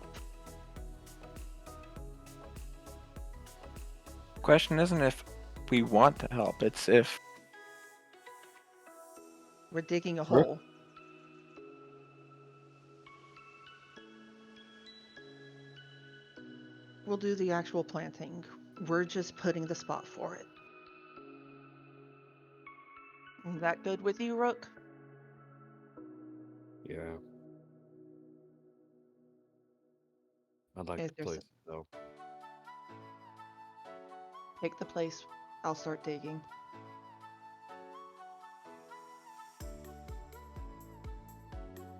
Question isn't if we want to help, it's if We're digging a Sure. hole. We'll do the actual planting. We're just putting the spot for it. Is that good with you, Rook? Yeah. I'd like Is to there place some- it, though. Pick the place. I'll start digging.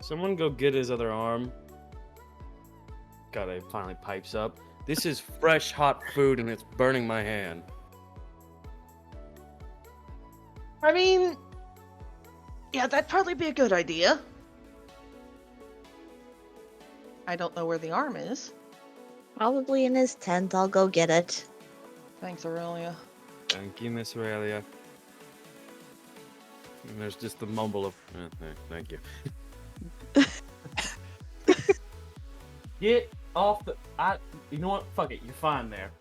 Someone go get his other arm. God, it finally pipes up. This is fresh, hot food, and it's burning my hand. I mean, yeah, that'd probably be a good idea. I don't know where the arm is. Probably in his tent. I'll go get it. Thanks, Aurelia. Thank you, Miss Aurelia. And there's just the mumble of, thank you. Get off the, you know what? Fuck it, you're fine there.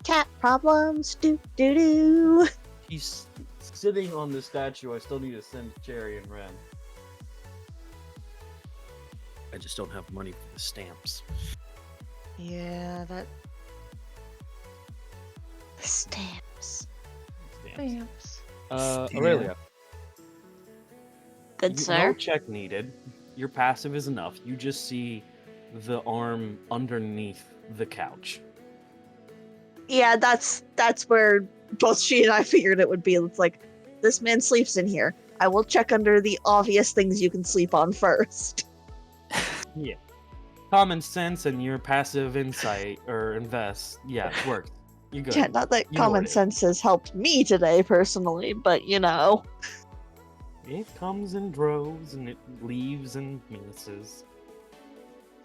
Cat problems. Do do do. He's sitting on the statue. I still need to send Cherry and Ren. I just don't have money for the stamps. Yeah, that Stamps. stamps. Aurelia. Good No sir. check needed. Your passive is enough. You just see the arm underneath the couch. Yeah, that's where both she and I figured it would be. It's like, this man sleeps in here. I will check under the obvious things you can sleep on first. Yeah. Common sense and your passive insight or invest. Yeah, it works. You good. Yeah, not that You know common what it is. sense has helped me today personally, but you know. It comes in droves and it leaves in misses.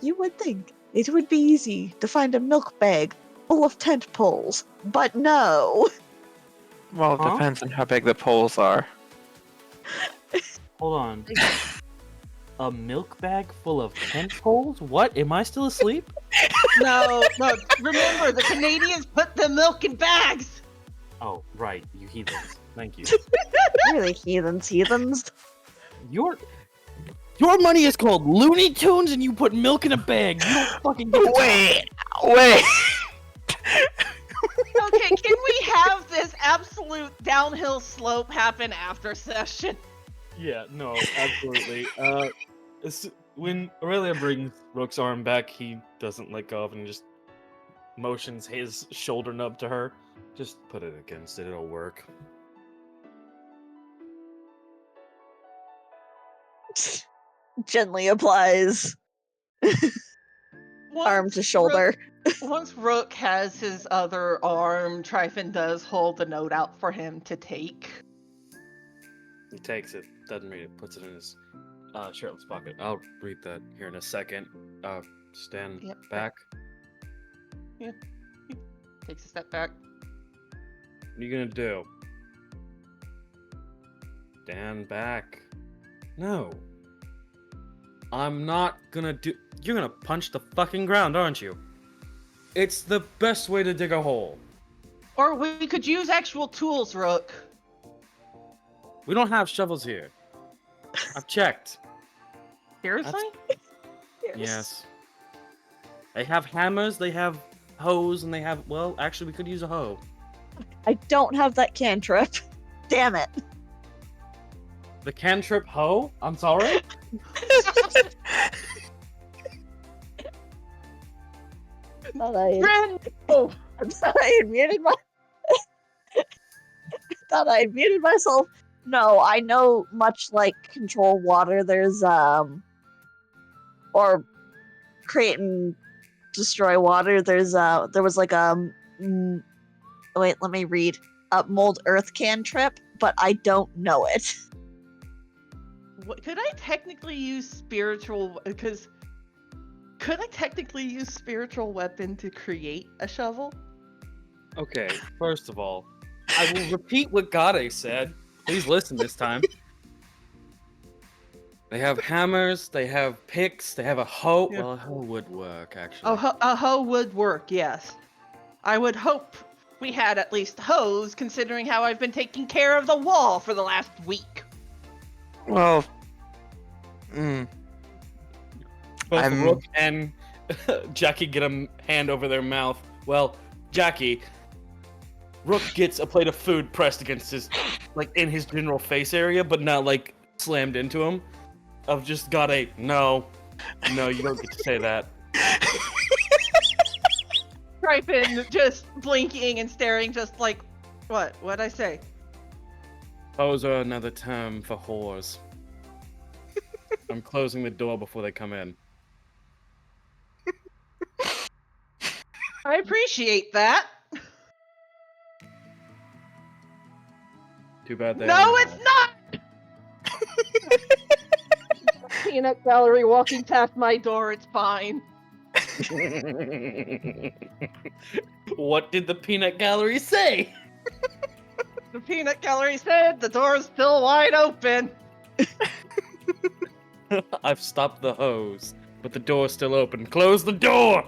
You would think it would be easy to find a milk bag full of tent poles, but no. Well, it Huh? depends on how big the poles are. Hold on. A milk bag full of tent poles? What? Am I still asleep? No, remember, the Canadians put the milk in bags! Oh, right. You heathens. Thank you. Really, heathens. Your money is called Looney Tunes and you put milk in a bag. You don't fucking get Wait! Okay, can we have this absolute downhill slope happen after session? Yeah, no, absolutely. When Aurelia brings Rook's arm back, he doesn't let go of it and just motions his shoulder nub to her. Just put it against it, it'll work. Gently applies arm to shoulder. Once Rook has his other arm, Tryphon does hold the note out for him to take. He takes it, doesn't read it, puts it in his shirtless pocket. I'll read that here in a second. Stand Yep. back. Takes a step back. What are you gonna do? Stand back. No. I'm not gonna do. You're gonna punch the fucking ground, aren't you? It's the best way to dig a hole. Or we could use actual tools, Rook. We don't have shovels here. I've checked. Seriously? Yes. They have hammers, they have hoes, and they have. Well, actually, we could use a hoe. I don't have that cantrip. Damn it. The cantrip hoe? I'm sorry? Thought I Friend! Oh, thought I had muted my thought I had muted myself. No, I know much like control water, there's or create and destroy water, there was like wait, let me read. Mold earth cantrip, but I don't know it. could I technically use spiritual? Because could I technically use spiritual weapon to create a shovel? Okay, first of all, I will repeat what Gade said. Please listen this time. They have hammers, they have picks, they have a hoe. Yeah. Well, a hoe would work, actually. A hoe would work, yes. I would hope we had at least hoes, considering how I've been taking care of the wall for the last week. Well, Both Rook and Jackie get a hand over their mouth. Well, Jackie, Rook gets a plate of food pressed against his, like, in his general face area, but not, like, slammed into him. I've just got a, no, you don't get to say that. Tryphon just blinking and staring, just like, what? What'd I say? Hoes are another term for whores. I'm closing the door before they come in. I appreciate that. Too bad they No, don't it's not! Peanut gallery walking past my door, it's fine. What did the peanut gallery say? The peanut gallery said the door is still wide open. I've stopped the hose, but the door's still open. Close the door!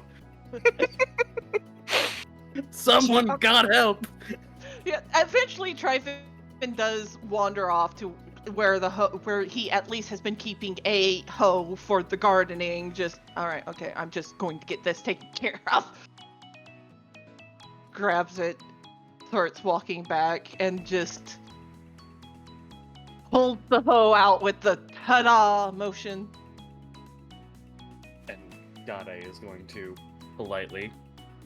Someone got help! Yeah, eventually Tryphon does wander off to where where he at least has been keeping a hoe for the gardening. Just, alright, okay, I'm just going to get this taken care of. Grabs it, starts walking back, and just holds the hoe out with the ta-da motion. And Gade is going to politely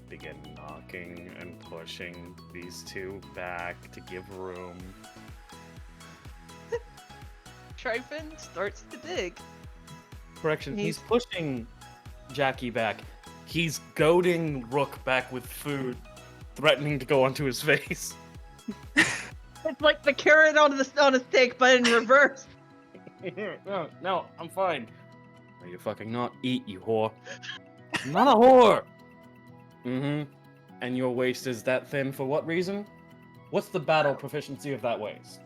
begin knocking and pushing these two back to give room. Tryphon starts to dig. Correction, he's pushing Jackie back. He's goading Rook back with food, threatening to go onto his face. It's like the carrot on a stick, but in reverse. No, I'm fine. No, you fucking not. Eat, you whore. I'm not a whore! Mm-hmm. And your waist is that thin for what reason? What's the battle proficiency of that waist?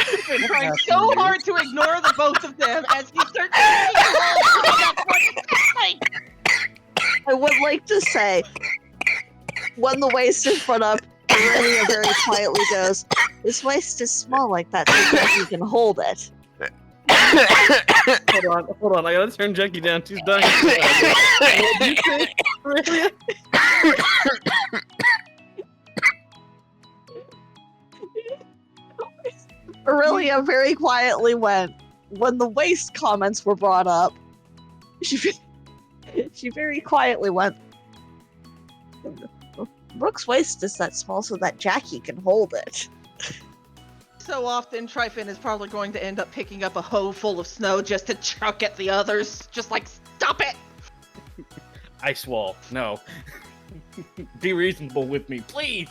He's been trying so hard to ignore the both of them as he starts to I would like to say, when the waist is brought up, Aurelia very quietly goes, "This waist is small like that, so Jackie can hold it." Hold on, I gotta turn Jackie down. She's dying. What did you say, Aurelia? Aurelia very quietly went, when the waist comments were brought up, she very quietly went, "Rook's waist is that small so that Jackie can hold it." So often, Tryphon is probably going to end up picking up a hoe full of snow just to chuck at the others. Just like, stop it! Ice wall. No. Be reasonable with me, please.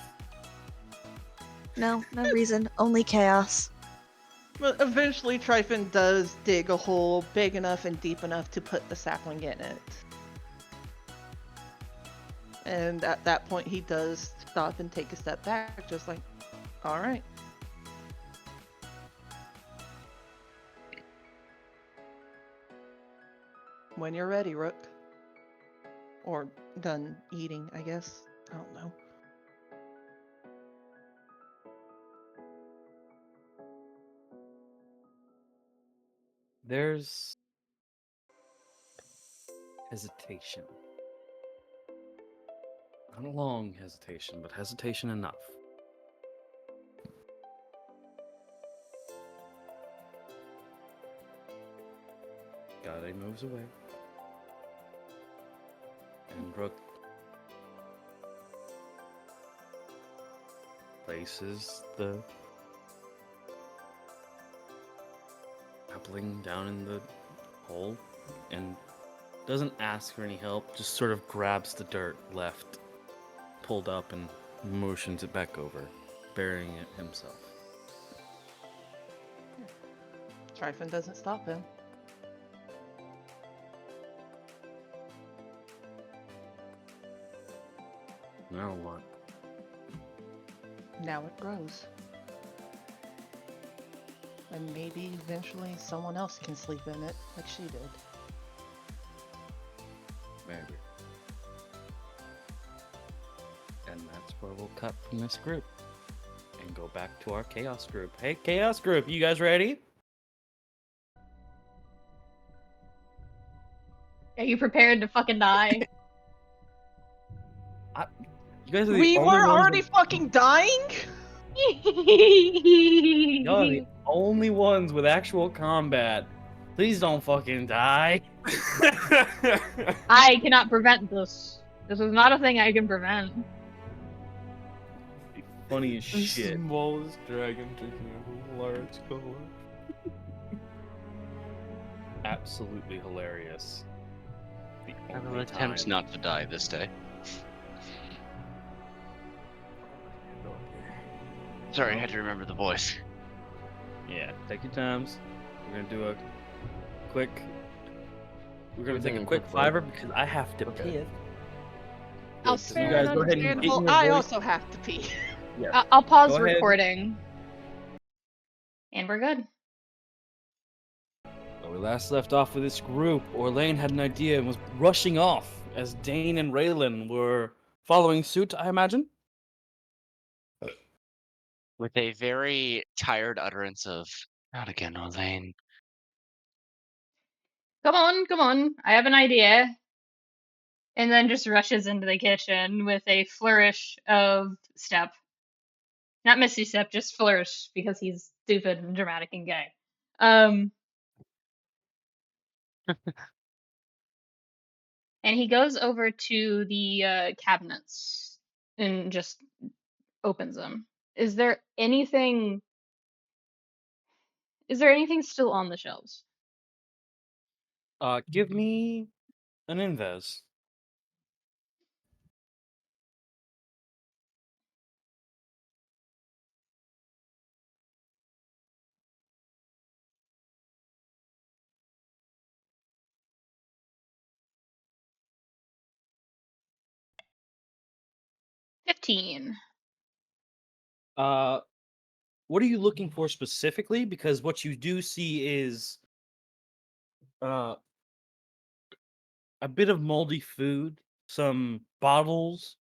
No reason, only chaos. But eventually, Tryphon does dig a hole big enough and deep enough to put the sapling in it. And at that point, he does stop and take a step back, just like, alright. When you're ready, Rook. Or done eating, I guess. I don't know. There's hesitation. Not a long hesitation, but hesitation enough. Gade moves away. And Rook places the sapling down in the hole and doesn't ask for any help, just sort of grabs the dirt left, pulled up, and motions it back over, burying it himself. Tryphon doesn't stop him. Now what? Now it grows. And maybe eventually someone else can sleep in it, like she did. Maybe. And that's where we'll cut from this group. And go back to our Chaos group. Hey, Chaos group, you guys ready? Are you prepared to fucking die? You guys are the We only were ones already with, fucking dying? y'all are the only ones with actual combat. Please don't fucking die. I cannot prevent this. This is not a thing I can prevent. Funny as The shit. smallest dragon taking a large color. Absolutely hilarious. The I will only attempt time. not to die this day. Sorry, I had to remember the voice. Yeah, take your times. We're gonna do a quick. We're gonna We're take doing a a quick quick fiver because I have to Okay. piss. I'll So spare you guys an go ahead and get Understandable. in your I voice. also have to pee. Yeah. I'll pause Go ahead. recording. And we're good. When we last left off with this group, Orlain had an idea and was rushing off as Dein and Relyn were following suit, I imagine? With a very tired utterance of, "Not again, Orlain." Come on. I have an idea. And then just rushes into the kitchen with a flourish of step. Not Misty Step, just flourish because he's stupid and dramatic and gay. And he goes over to the cabinets and just opens them. Is there anything still on the shelves? Give me an inves. $15. What are you looking for specifically? Because what you do see is uh, a bit of moldy food, some bottles,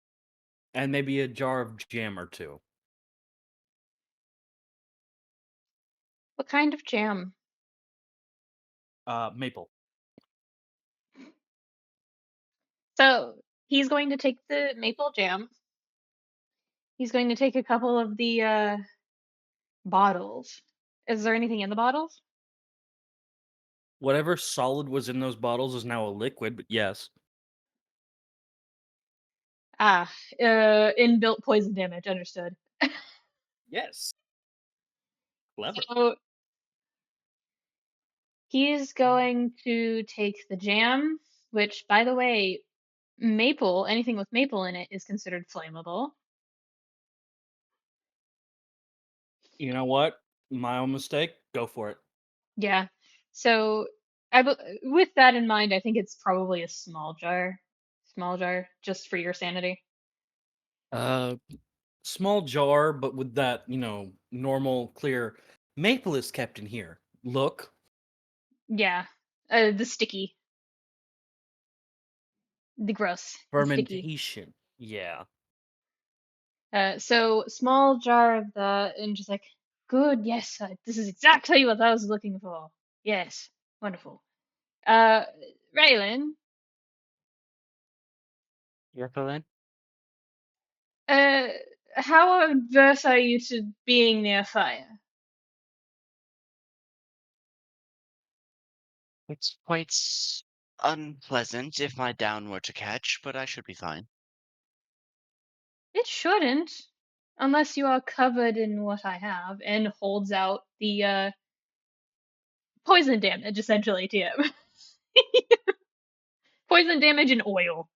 and maybe a jar of jam or two. What kind of jam? Maple. So he's going to take the maple jam. He's going to take a couple of the bottles. Is there anything in the bottles? Whatever solid was in those bottles is now a liquid, but yes. Inbuilt poison damage, understood. Yes. Clever. So he's going to take the jam, which, by the way, anything with maple in it is considered flammable. You know what? My own mistake. Go for it. Yeah. So with that in mind, I think it's probably a small jar. Small jar, just for your sanity. Small jar, but with that, normal, clear maple is kept in here. Look. Yeah. The sticky. The gross. The sticky. Fermentation. Yeah. So small jar of that, and just like, good, yes, this is exactly what I was looking for. Yes, wonderful. Uh, Relyn, Jacqueline? uh, how averse are you to being near fire? It's quite unpleasant if my down were to catch, but I should be fine. It shouldn't, unless you are covered in what I have, and holds out the poison damage essentially to him. Poison damage and oil.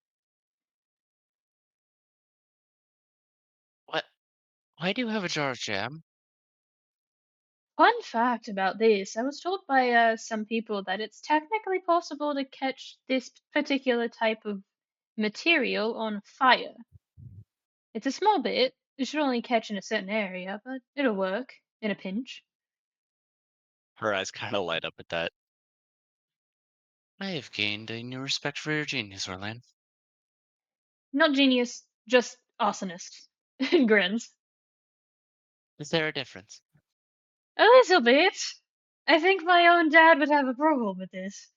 What? Why do you have a jar of jam? Fun fact about this, I was told by some people that it's technically possible to catch this particular type of material on fire. It's a small bit, it should only catch in a certain area, but it'll work in a pinch. Her eyes kind of light up at that. I have gained a new respect for your genius, Orlain. Not genius, just arsonist. Grins. Is there a difference? A little bit. I think my own dad would have a problem with this.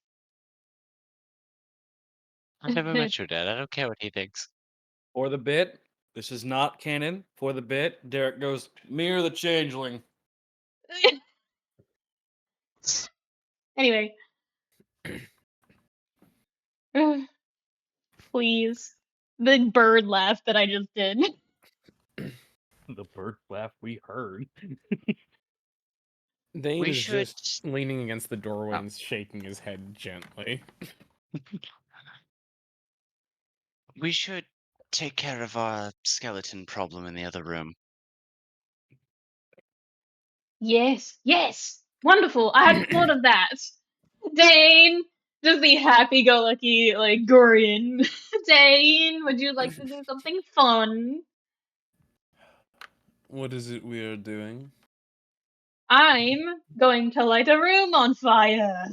I've never met your dad. I don't care what he thinks. For the bit, this is not canon. For the bit, Derek goes, Mirror the changeling. Anyway. Please. The bird laugh that I just did. The bird laugh we heard. Dane We is should- just leaning against the doorway and shaking his head gently. We should take care of our skeleton problem in the other room. Yes, yes! Wonderful! I hadn't thought of that! Dane! Just the happy-go-lucky, like, grin. Dane, would you like to do something fun? What is it we are doing? I'm going to light a room on fire.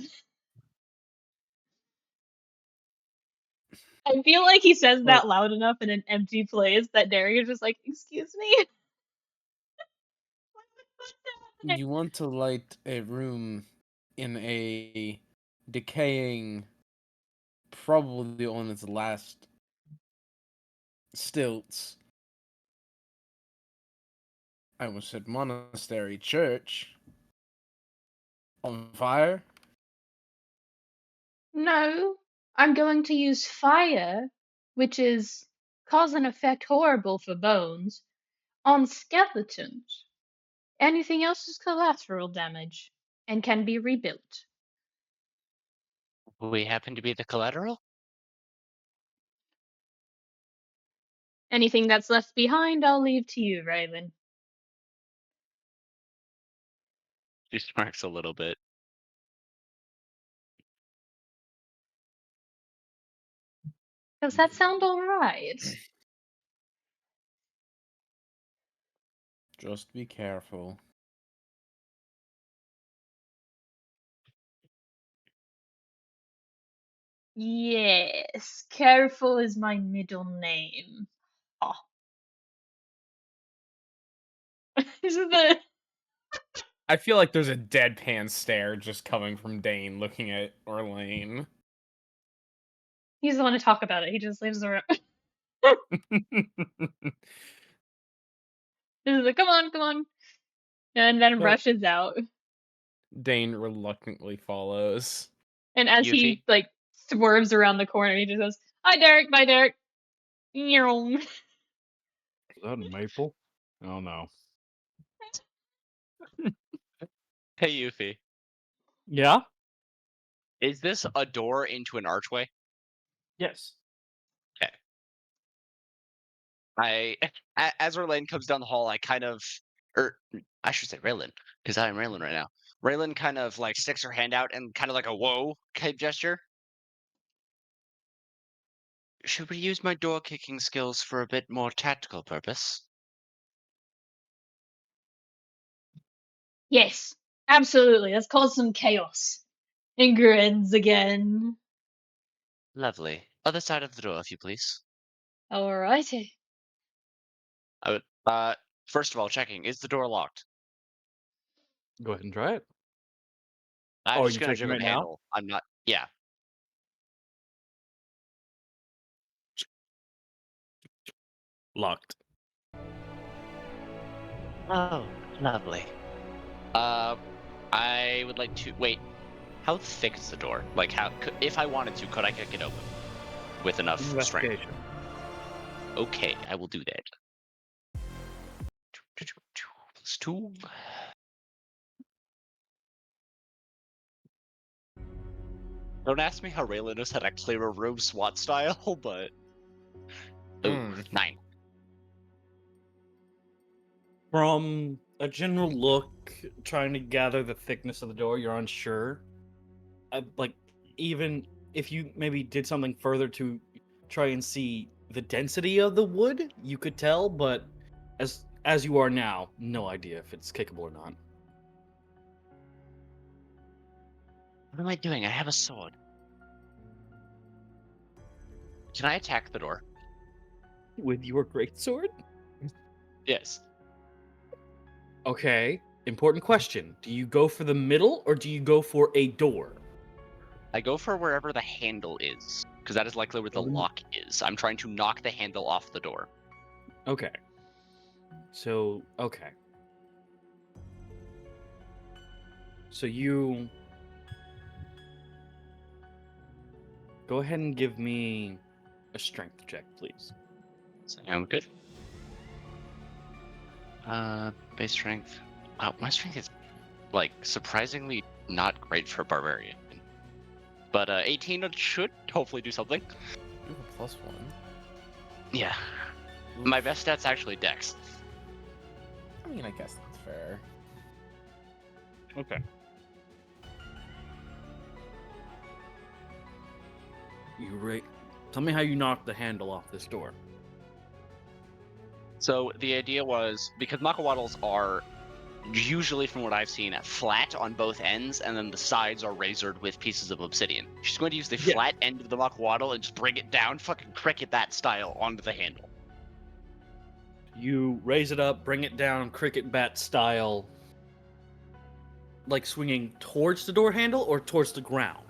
I feel like he says that loud enough in an empty place that Derek is just like, excuse me? You want to light a room in a decaying, probably on its last stilts. I almost said monastery church. On fire? No, I'm going to use fire, which is cause and effect horrible for bones, on skeletons. Anything else is collateral damage and can be rebuilt. We happen to be the collateral? Anything that's left behind, I'll leave to you, Relyn. She smirks a little bit. Does that sound alright? Just be careful. Yes, careful is my middle name. Oh. This is the I feel like there's a deadpan stare just coming from Dein looking at Orlain. he doesn't want to talk about it. He just leaves the room. He's like, come on, and then So- rushes out. Dein reluctantly follows. And as he Yufi? like swerves around the corner, he just goes, "Hi, Derek. Bye, Derek." Meow. Is that maple? Oh no. Hey, Yufi. Yeah? Is this a door into an archway? Yes. As Orlain comes down the hall, I kind of, or I should say Relyn, because I am Relyn right now. Relyn kind of like sticks her hand out and kind of like a whoa type gesture. Should we use my door kicking skills for a bit more tactical purpose? Yes, absolutely. Let's cause some chaos. And grins again. Lovely. Other side of the door, if you please. Alrighty. I would, first of all, checking, is the door locked? Go ahead and try it. I'm Oh, just you're gonna checking jiggle right the now? handle. I'm not, yeah. Locked. Oh, lovely. I would like to, wait, how thick is the door? Like, if I wanted to, could I kick it open with enough strength? Investigation. Okay, I will do that. +2. Don't ask me how Relyn knows how to clear a room SWAT style, but... Ooh, 9. From a general look, trying to gather the thickness of the door, you're unsure. Like, even if you maybe did something further to try and see the density of the wood, you could tell, but as you are now, no idea if it's kickable or not. What am I doing? I have a sword. Can I attack the door? With your greatsword? Yes. Okay, important question. Do you go for the middle or do you go for a door? I go for wherever the handle is, because that is likely where the lock is. I'm trying to knock the handle off the door. Okay. So, okay. So you go ahead and give me a strength check, please. Sound good? Base strength. Wow, my strength is, like, surprisingly not great for barbarian. But 18 should hopefully do something. You have a +1. Yeah. My best stat's actually dex. I mean, I guess that's fair. Okay. Tell me how you knocked the handle off this door. So the idea was, because Makawaddles are usually, from what I've seen, flat on both ends, and then the sides are razored with pieces of obsidian. She's going to use the flat end of the Makawaddle and just bring it down, fucking cricket that style, onto the handle. You raise it up, bring it down, cricket bat style, like swinging towards the door handle or towards the ground?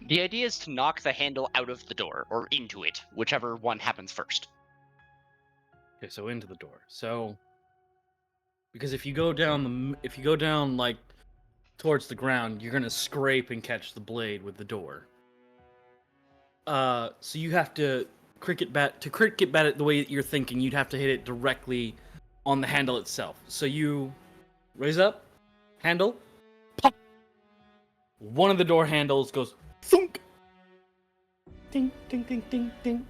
The idea is to knock the handle out of the door, or into it, whichever one happens first. Okay, so into the door. So, because if you go down like towards the ground, you're gonna scrape and catch the blade with the door. So you have to cricket bat it the way that you're thinking. You'd have to hit it directly on the handle itself. So you raise up, handle, pop. One of the door handles goes thunk. Ding, ding, ding, ding, ding.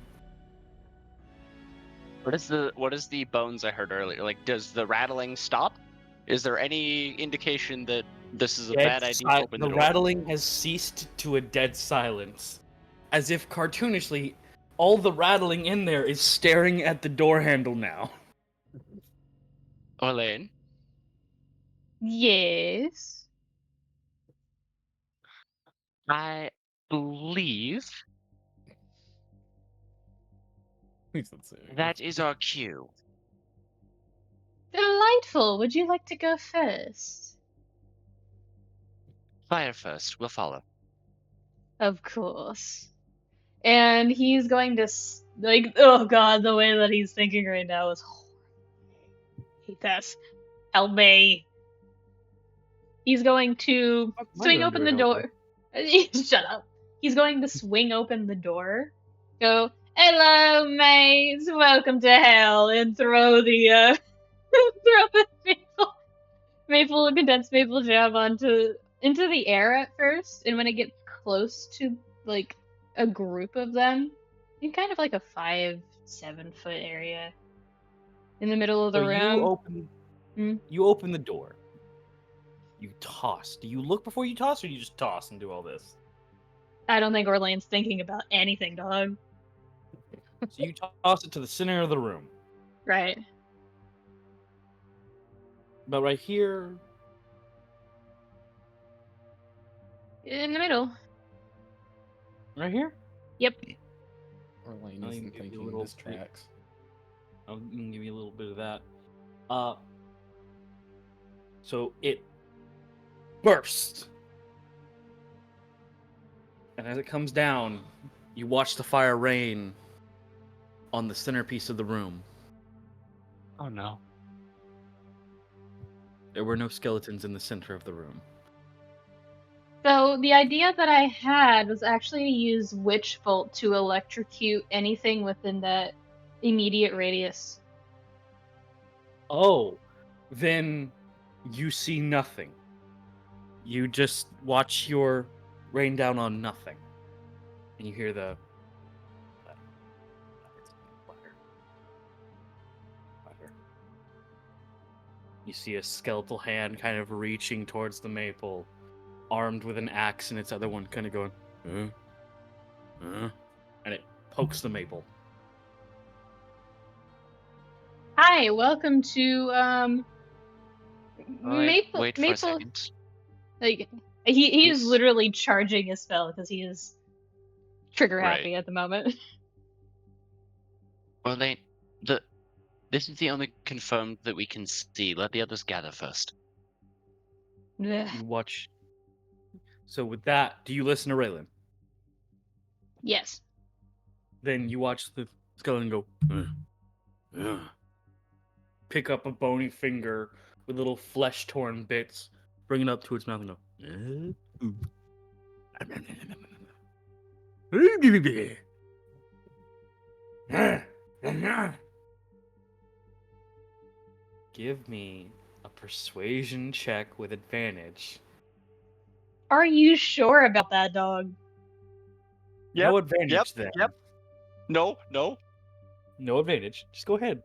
What is the bones I heard earlier? Like, does the rattling stop? Is there any indication that this is a bad idea to open the door? Rattling has ceased to a dead silence. As if cartoonishly, all the rattling in there is staring at the door handle now. Orlain, Yes. I believe Please don't say it. that is our cue. Delightful. Would you like to go first? Fire first, we'll follow. Of course. And he's going to like, oh god, the way that he's thinking right now is horrible. Hate this. Help me. He's going to swing open the door. Shut up. He's going to swing open the door. Go, hello, mates. Welcome to hell, and throw the throw the maple condensed maple jam into the air at first, and when it gets close to like a group of them, in kind of like a 5-7 foot area in the middle of the room. You open the door. You toss. Do you look before you toss, or do you just toss and do all this? I don't think Orlain's thinking about anything, dog. So you toss it to the center of the room. Right. But right here, In the middle. right here, Yep. Orlain I'll isn't even give you a thinking little in his tracks. I'll give you a little bit of that. So it bursts. And as it comes down, you watch the fire rain on the centerpiece of the room. Oh no. There were no skeletons in the center of the room. So the idea that I had was actually to use Witch Bolt to electrocute anything within that immediate radius. Oh, then you see nothing. You just watch your rain down on nothing. And you hear the clatter. You see a skeletal hand kind of reaching towards the maple, armed with an axe, and its other one kind of going, and it pokes the maple. Hi, welcome to Maple. Wait for a Maple. second. Like he is Yes. literally charging his spell because he is trigger Right. happy at the moment. Orlain, this is the only confirmed that we can see. Let the others gather first. Ugh. You watch. So with that, do you listen to Relyn? Yes. Then you watch the skeleton go. Pick up a bony finger with little flesh-torn bits, bring it up to its mouth and go. Give me a persuasion check with advantage. Are you sure about that, dog? No advantage then. No. No advantage. Just go ahead.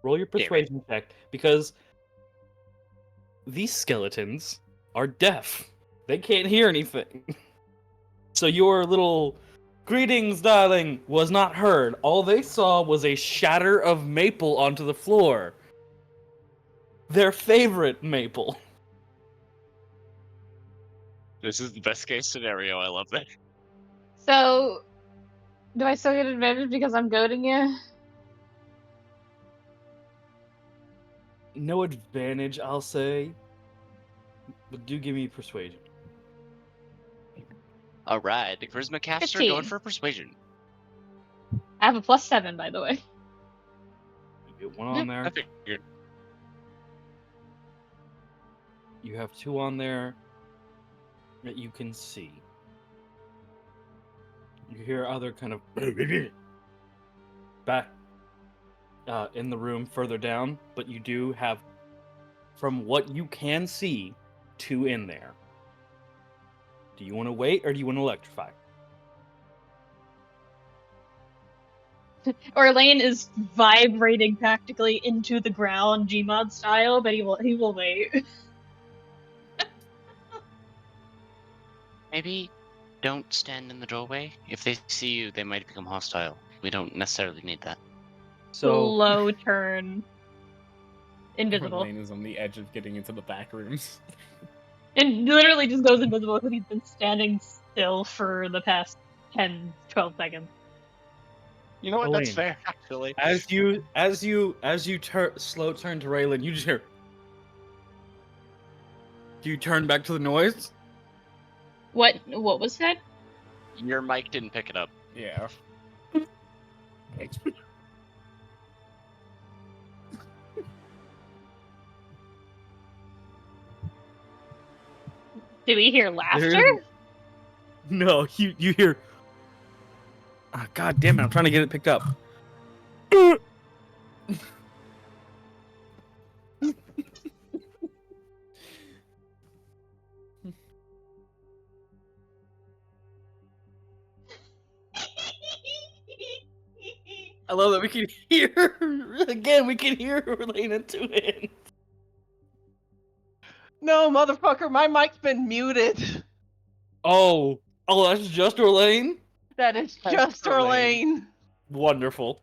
Roll your Damn it. persuasion check, because these skeletons are deaf. They can't hear anything. So your little greetings, darling, was not heard. All they saw was a shatter of maple onto the floor. Their favorite maple. This is the best case scenario. I love that. So, do I still get advantage because I'm goading you? No advantage, I'll say. But do give me persuasion. All right, the charisma caster 15. going for persuasion. I have a +7, by the way. You get one on I there. figured. You have 2 on there. that you can see. You hear other kind of back in the room further down, but you do have, from what you can see, 2 in there. Do you want to wait or do you want to electrify? Orlain is vibrating practically into the ground, Gmod style, but he will wait. Maybe don't stand in the doorway. If they see you, they might become hostile. We don't necessarily need that. So Slow turn. Invisible. Orlain is on the edge of getting into the back rooms. And literally just goes invisible because he's been standing still for the past 10, 12 seconds. You know what? That's Orlain, fair, actually. as you slow turn to Relyn, you just hear. Do you turn back to the noise? What was said? Your mic didn't pick it up. Yeah. Do we hear laughter? There- No, you hear. Ah, God damn it! I'm trying to get it picked up. I love that we can hear again. We can hear Relena to it. No, motherfucker, my mic's been muted. Oh, that's just Orlain. That is That's just Orlain. Orlain. Wonderful.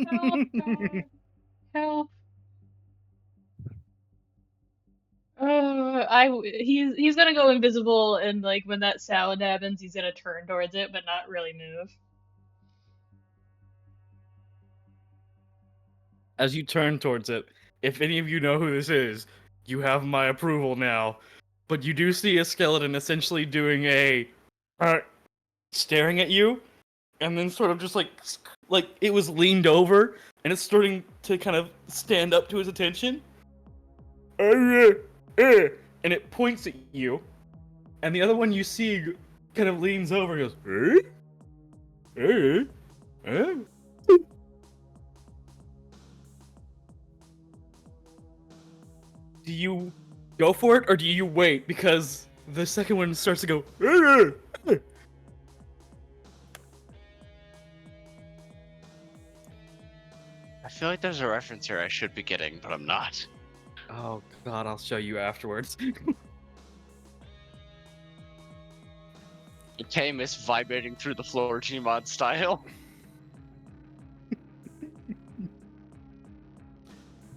Help, God. Help. He's gonna go invisible, and like when that sound happens, he's gonna turn towards it, but not really move. As you turn towards it, if any of you know who this is, you have my approval now. But you do see a skeleton essentially doing a staring at you, and then sort of just like it was leaned over, and it's starting to kind of stand up to his attention. And it points at you, and the other one you see kind of leans over and goes, Do you go for it, or do you wait? Because the second one starts to go, I feel like there's a reference here I should be getting, but I'm not. Oh God, I'll show you afterwards. Okay, Miss vibrating through the floor Gmod style.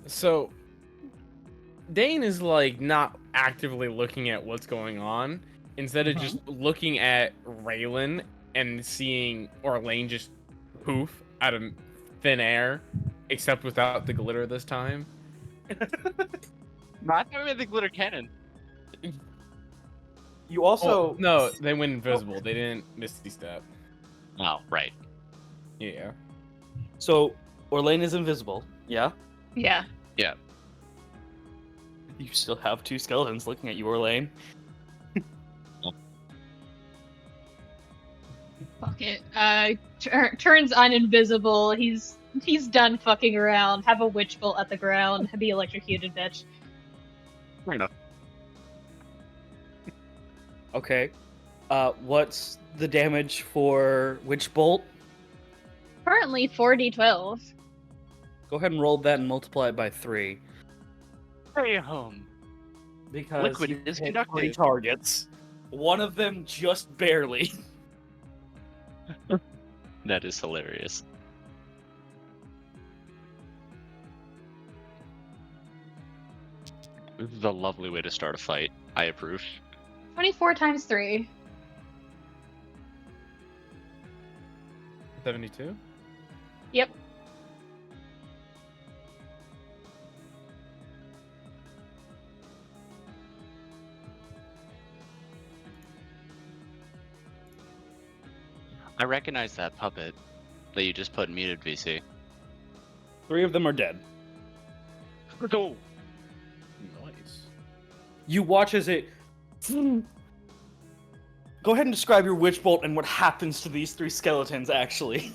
So, Dein is like not actively looking at what's going on. Instead of just looking at Relyn and seeing Orlain just poof out of thin air, except without the glitter this time. Not having the glitter cannon. You also No, they went invisible. They didn't Misty Step. Oh, right. Yeah. So Orlain is invisible. Yeah. Yeah. Yeah. You still have 2 skeletons looking at you, Orlain. Fuck it. Turns on invisible. He's done fucking around. Have a witch bolt at the ground. Be electrocuted, bitch. Fair enough. Okay. What's the damage for Witch Bolt? Currently 4d12. Go ahead and roll that and multiply it by 3. Stay home. Because Liquid you is hit 3 conductive. targets. One of them just barely. That is hilarious. This is a lovely way to start a fight. I approve. 24 times 3. 72? Yep. I recognize that puppet that you just put in muted, VC. 3 of them are dead. Go. Nice. You watch as it Go ahead and describe your witch bolt and what happens to these 3 skeletons, actually.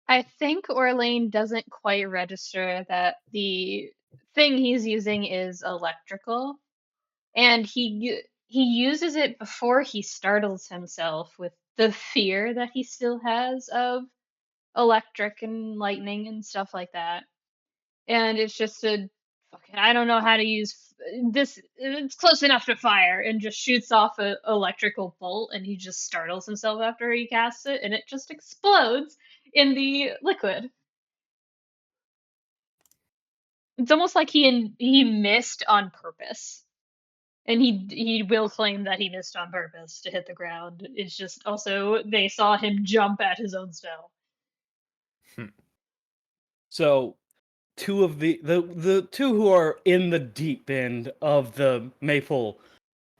I think Orlain doesn't quite register that the thing he's using is electrical, and he uses it before he startles himself with the fear that he still has of electric and lightning and stuff like that. And it's just a fucking, I don't know how to use this. It's close enough to fire, and just shoots off a electrical bolt, and he just startles himself after he casts it, and it just explodes in the liquid. It's almost like he missed on purpose, and he will claim that he missed on purpose to hit the ground. It's just also they saw him jump at his own spell. So, 2 of the 2 who are in the deep end of the maple,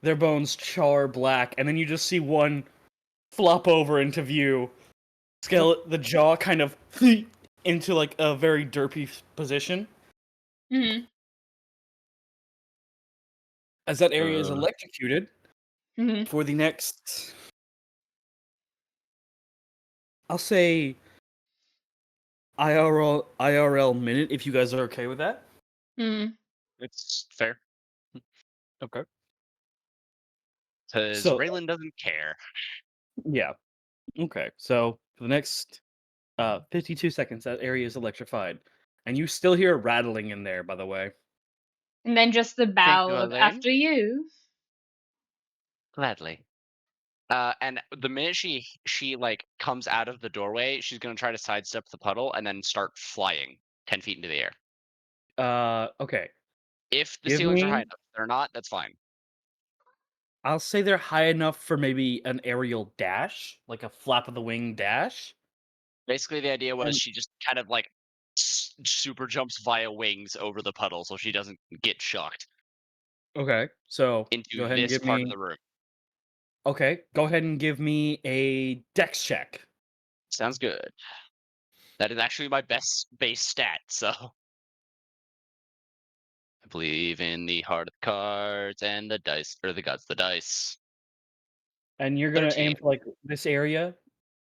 their bones char black, and then you just see one flop over into view, the jaw kind of into like a very derpy position. Mm-hmm. As that area is electrocuted Mm-hmm. for the next, I'll say, IRL minute, if you guys are okay with that. Mm-hmm. It's fair. Okay. Because So, Relyn doesn't care. yeah. Okay. So for the next 52 seconds, that area is electrified, and you still hear rattling in there. By the way. And then just the Thank bow you, of Orlain. after you. Gladly. And the minute she like comes out of the doorway, she's gonna try to sidestep the puddle and then start flying 10 feet into the air. Okay. If the Give ceilings are high me. enough, if they're not, that's fine. I'll say they're high enough for maybe an aerial dash, like a flap of the wing dash. Basically, the idea was And- she just kind of like super jumps via wings over the puddle so she doesn't get shocked Okay. So into go ahead and this give part me. of the room. Okay. Go ahead and give me a dex check. Sounds good. That is actually my best base stat, so I believe in the heart of the cards and the dice, or the gods, the dice. And you're gonna 13. aim for like this area.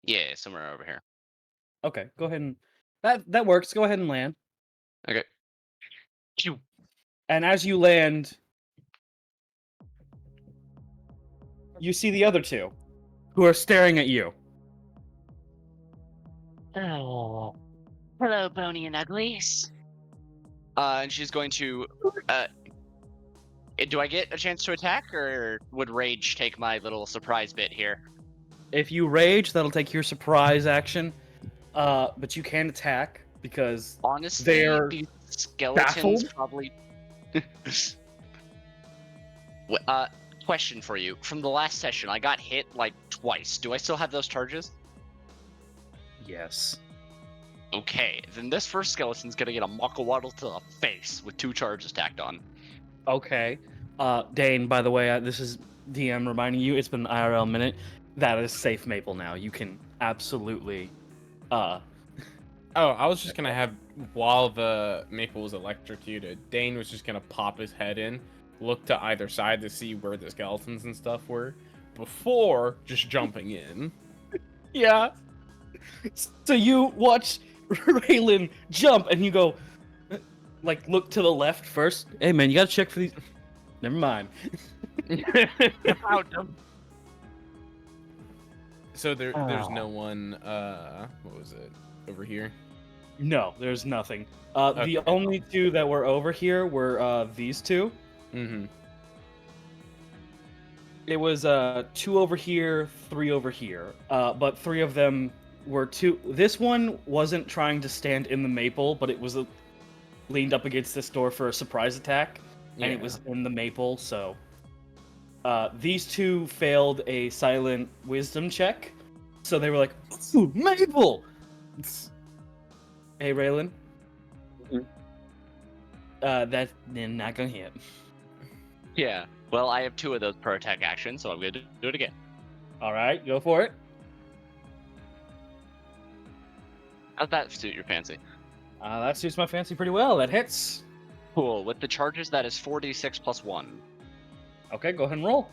Yeah, somewhere over here. Okay. Go ahead and that works. Go ahead and land. Okay. Phew. And as you land, you see the other 2 who are staring at you. Oh. Hello, Bony and Uglies. And she's going to. Do I get a chance to attack, or would Rage take my little surprise bit here? If you rage, that'll take your surprise action. But you can attack because Honestly, they're these skeletons baffled. probably. Question for you. From the last session, I got hit like twice. Do I still have those charges? Yes. Okay, then this first skeleton's gonna get a Makawaddle to the face with 2 charges tacked on. Okay. Dein, by the way, this is DM reminding you, it's been an IRL minute. That is safe maple now. You can absolutely Oh, I was just gonna have, while the maple was electrocuted, Dein was just gonna pop his head in, look to either side to see where the skeletons and stuff were, before just jumping in. Yeah. So you watch Relyn jump and you go like look to the left first. Hey man, you gotta check for these. Never mind. So there's no one, what was it, over here? No, there's nothing. Okay. The only 2 that were over here were these 2. Mm-hmm. It was 2 over here, 3 over here. But 3 of them were 2. This one wasn't trying to stand in the maple, but it was leaned up against this door for a surprise attack, and it was in the maple. So these 2 failed a silent wisdom check, so they were like, "Ooh, maple!" Hey, Relyn. That's not gonna hit. Yeah. Well, I have 2 of those pro attack actions, so I'm gonna do it again. All right, go for it. How's that suit your fancy? That suits my fancy pretty well. That hits. Cool. With the charges, that is 4d6 plus 1. Okay, go ahead and roll.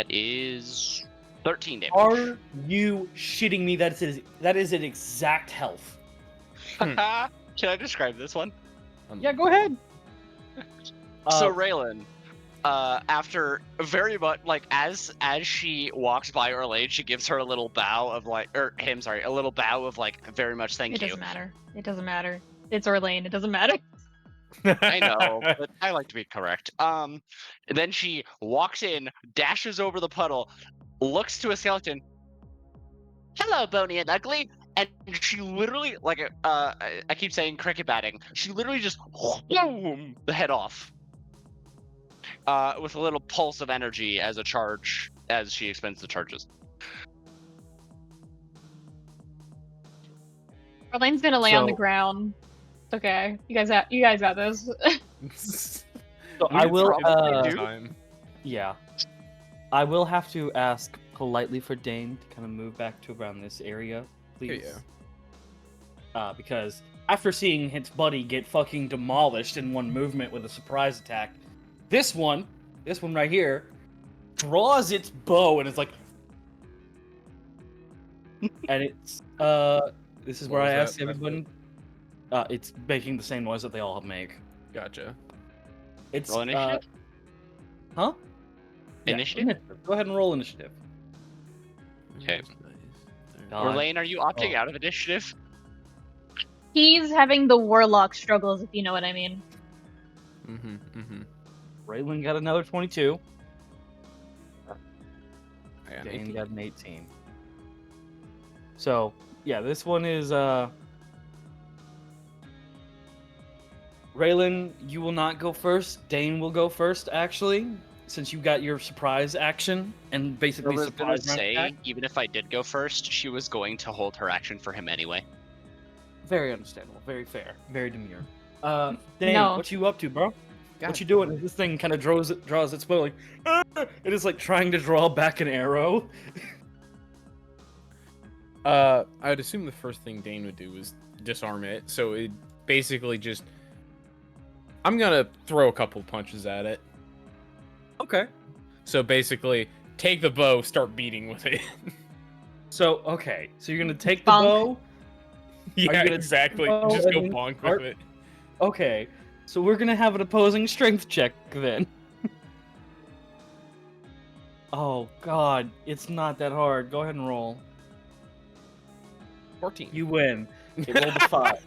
That is 13 damage. Are you shitting me? That is an exact health. Can I describe this one? Yeah, go ahead. So Relyn, after very much like as she walks by Orlain, she gives her a little bow of like, or him, sorry, a little bow of like very much thank It you. doesn't matter. It doesn't matter. It's Orlain. It doesn't matter. I know, but I like to be correct. Then she walks in, dashes over the puddle, looks to a skeleton. Hello, Bony and Ugly. And she literally, like, I keep saying cricket batting. She literally just boom the head off. With a little pulse of energy as a charge, as she expends the charges. Orlain's gonna lay on the So- ground. It's okay. You guys got this. So I will. Time. Yeah. I will have to ask politely for Dane to kind of move back to around this area, please. Because after seeing his buddy get fucking demolished in one movement with a surprise attack, this one right here, draws its bow and it's like, and it's this is What where I was ask that? everyone. It's making the same noise that they all make. Gotcha. It's Roll initiative? huh? Yeah, Initiative? Go ahead and roll initiative. Okay. God. Orlain, are you opting out of initiative? He's having the warlock struggles, if you know what I mean. Relyn got another 22. I got Dane 18. got an 18. So, yeah, this one is, Relyn, you will not go first. Dane will go first, actually, since you got your surprise action and I basically was gonna surprise round say, attack. even if I did go first, she was going to hold her action for him anyway. Very understandable. Very fair. Very demure. Dane, No. what you up to, bro? God. What you doing? This thing kind of draws its bow like, "Ah!" It is like trying to draw back an arrow. I would assume the first thing Dane would do is disarm it. So it basically just, I'm gonna throw a couple punches at it. Okay. So basically, take the bow, start beating with it. So, okay. So you're going to take the Bonk. bow. Yeah, gonna exactly. throw Just go and bonk start- with it. Okay. So we're going to have an opposing strength check then. Oh, God. It's not that hard. Go ahead and roll. 14. You win. It rolled a 5.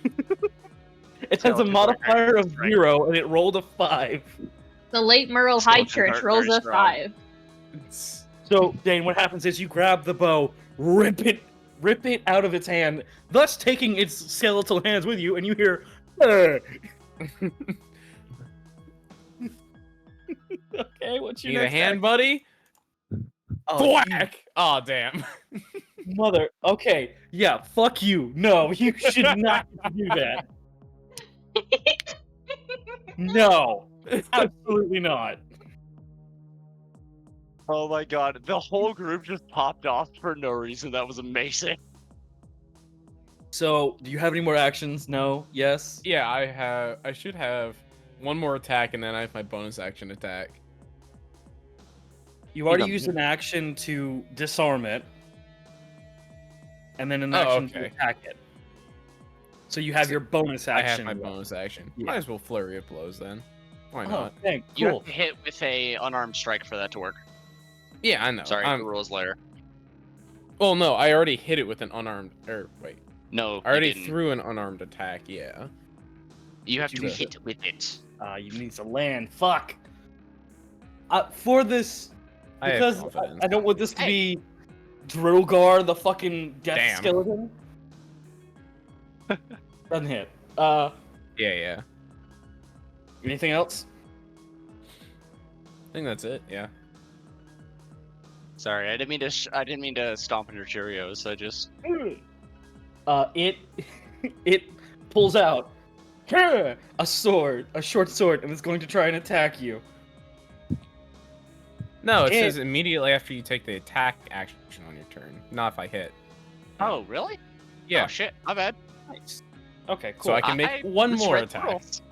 It has a Skeleton modifier of strength. 0, and it rolled a 5. The late Merle High Skeletons Church aren't rolls very a strong. 5. So, Dane, what happens is you grab the bow, rip it out of its hand, thus taking its skeletal hands with you, and you hear, "Ugh." Okay, what's your Need a next hand, action? buddy? Oh, Whack! Oh, damn. you mother. Okay, yeah, fuck you. No, you should not do that. No, absolutely not. Oh my god, the whole group just popped off for no reason. That was amazing. So, do you have any more actions? No? Yes? Yeah, I should have one more attack, and then I have my bonus action attack. You already don't- used an action to disarm it, and then an Oh, action to okay. attack it. So you have your bonus I action. have my bonus action. Yeah. Might as well flurry of blows then. Why Oh, not? thank. You Cool. have to hit with a unarmed strike for that to work. Yeah, I know. Sorry, the rules later. Well, no, I already hit it with an unarmed. Wait, No, I already you didn't. threw an unarmed attack. Yeah. You have to Jesus. hit with it. You need to land. Fuck. For this, I have because confidence. I don't want this to be Drogar, the fucking death Damn. skeleton. Doesn't hit. Yeah. Anything else? I think that's it. Yeah. Sorry, I didn't mean to stomp on your Cheerios. I just It pulls out a sword, a short sword, and it's going to try and attack you. No, it And- says immediately after you take the attack action on your turn. Not if I hit. Oh, really? Yeah. Oh shit, my bad. Nice. Okay, So cool. I can make one more misread the attack. rules.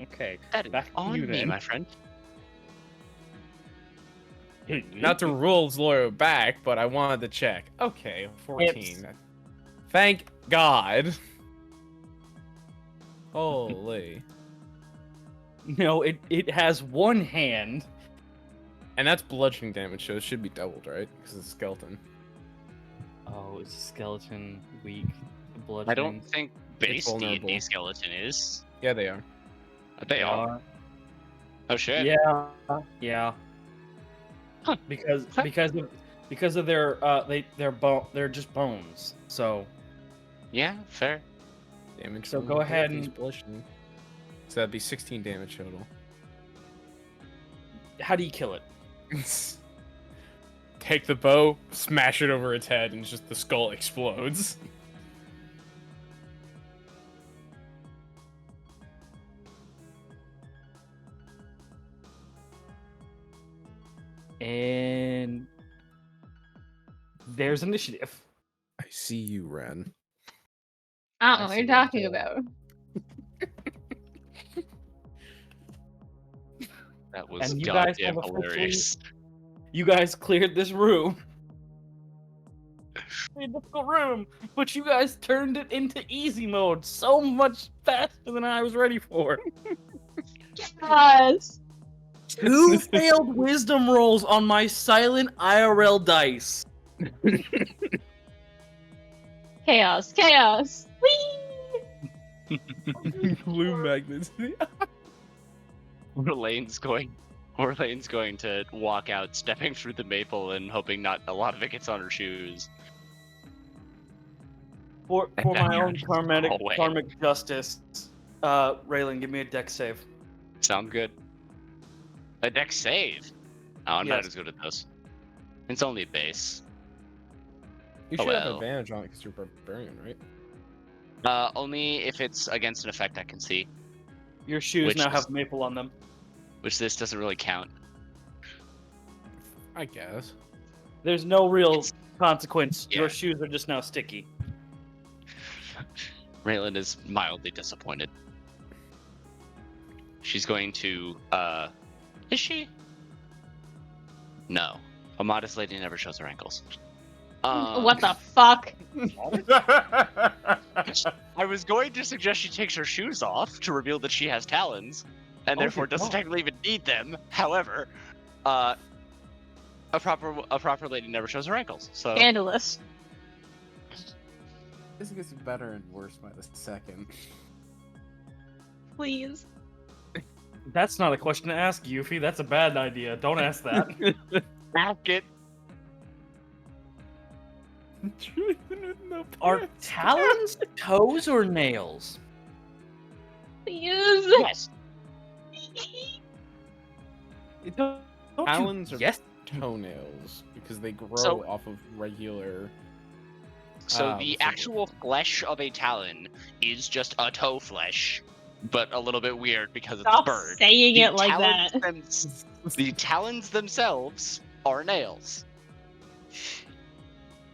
Okay, That is back to on you me, then. my friend. Not to rules lawyer back, but I wanted to check. Okay, 14. Thank God. Holy. No, it has one hand. And that's bludgeoning damage, so it should be doubled, right? Because it's a skeleton. Oh, is skeleton weak? I Bludgeoning. don't think base vulnerable. D&D skeleton is. Yeah, they are. They are. Oh shit. Yeah. Huh. Because of their they're just bones. So Yeah, fair. Damage. So from go ahead these and- bludgeoning. So that'd be 16 damage total. how do you kill it? Take the bow, smash it over its head, and just the skull explodes. And there's initiative. I see you, Ren. I don't know I what see you're what talking you're about. That was And you guys goddamn have officially- hilarious. You guys cleared this room. A difficult room, but you guys turned it into easy mode so much faster than I was ready for. Yes. 2 failed wisdom rolls on my silent IRL dice. Chaos. Whee! Blue magnets. Orlain's going to walk out, stepping through the maple and hoping not a lot of it gets on her shoes. For And then my you're own just away. karmic justice, Relyn, give me a dex save. Sound good. A dex save. Oh, I'm not Yes. as good at this. It's only a base. You Oh, should have well. advantage on it because you're barbarian, right? Only if it's against an effect I can see, Your shoes Which now is- have maple on them. which this doesn't really count. I guess. There's no real It's- consequence. yeah. Your shoes are just now sticky. Relyn is mildly disappointed. She's going to, is she? No. A modest lady never shows her ankles. What the fuck? I was going to suggest she takes her shoes off to reveal that she has talons, and Oh, therefore good doesn't God. technically even need them. However, a proper lady never shows her ankles. So Scandalous. This gets better and worse by the second. Please. That's not a question to ask, Yufi. That's a bad idea. Don't ask that. ask it. Are talons toes or nails? Please. Yes. Don't you Talons are yes? toenails because they grow So- off of regular. So what's the the actual flesh of a talon is just a toe flesh, but a little bit weird because it's Stop a bird. saying The it like talons that. the talons themselves are nails.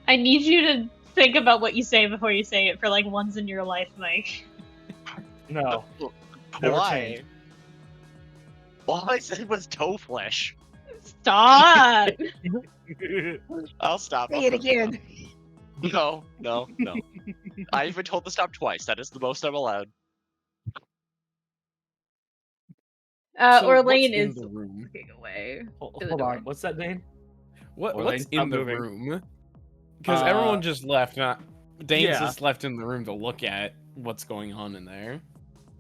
I need you to think about what you say before you say it for like once in your life, Mike. No. Never Why? change. All I said was toe flesh. Stop! I'll stop. Say it again. No. I've been told to stop twice. That is the most I'm allowed. So what's Orlain in is the room? looking away. Hold To the door. on. What's that name? What's Orlain, in stop the moving. room? Because everyone just left. Dane's yeah. just left in the room to look at what's going on in there.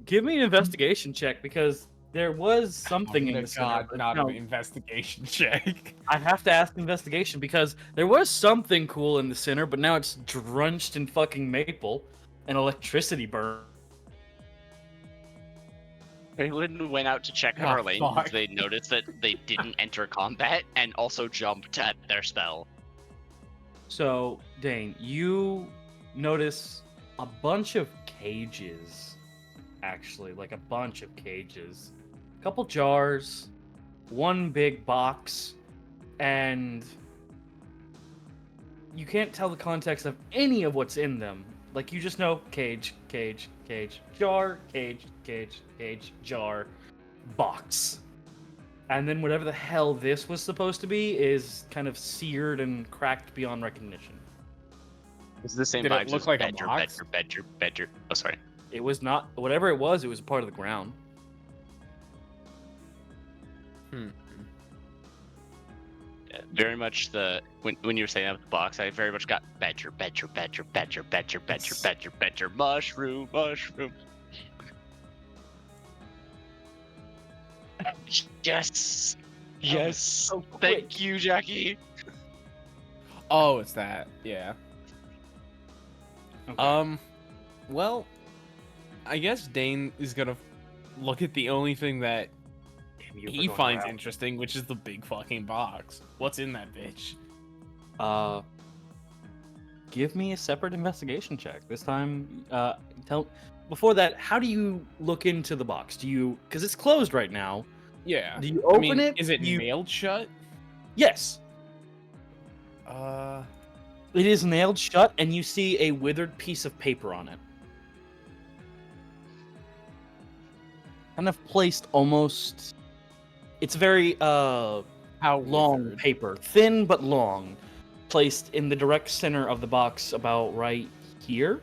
Give me an investigation check because there was something in the center, God, but not no, an investigation check. I have to ask investigation because there was something cool in the center, but now it's drenched in fucking maple and electricity burn. Relyn went out to check Oh, Orlain fuck. because they noticed that they didn't enter combat and also jumped at their spell. So, Dane, you notice a bunch of cages, actually, like a bunch of cages. A couple jars, one big box, and you can't tell the context of any of what's in them. Like, you just know cage, cage, cage, jar, cage, cage, cage, jar, box. And then whatever the hell this was supposed to be is kind of seared and cracked beyond recognition. It's the same Did it vibes look as like a Bedger, box? Bedger. Oh, sorry. It was not whatever it was a part of the ground. Yeah, very much when you were saying that with the box, I very much got Bedger, mushroom. Yes. Yes. so Thank you, Jackie. Oh, it's that. Yeah. Okay. Well, I guess Dein is gonna look at the only thing that Damn you for he going finds around. interesting, which is the big fucking box. What's in that bitch? Give me a separate investigation check. This time, before that, how do you look into the box? Do you, because it's closed right now, Yeah. do you open it? Is it You- nailed shut? Yes. Uh, It is nailed shut, and you see a withered piece of paper on it. Kind of placed almost. It's very how long withered? paper, thin but long, placed in the direct center of the box, about right here.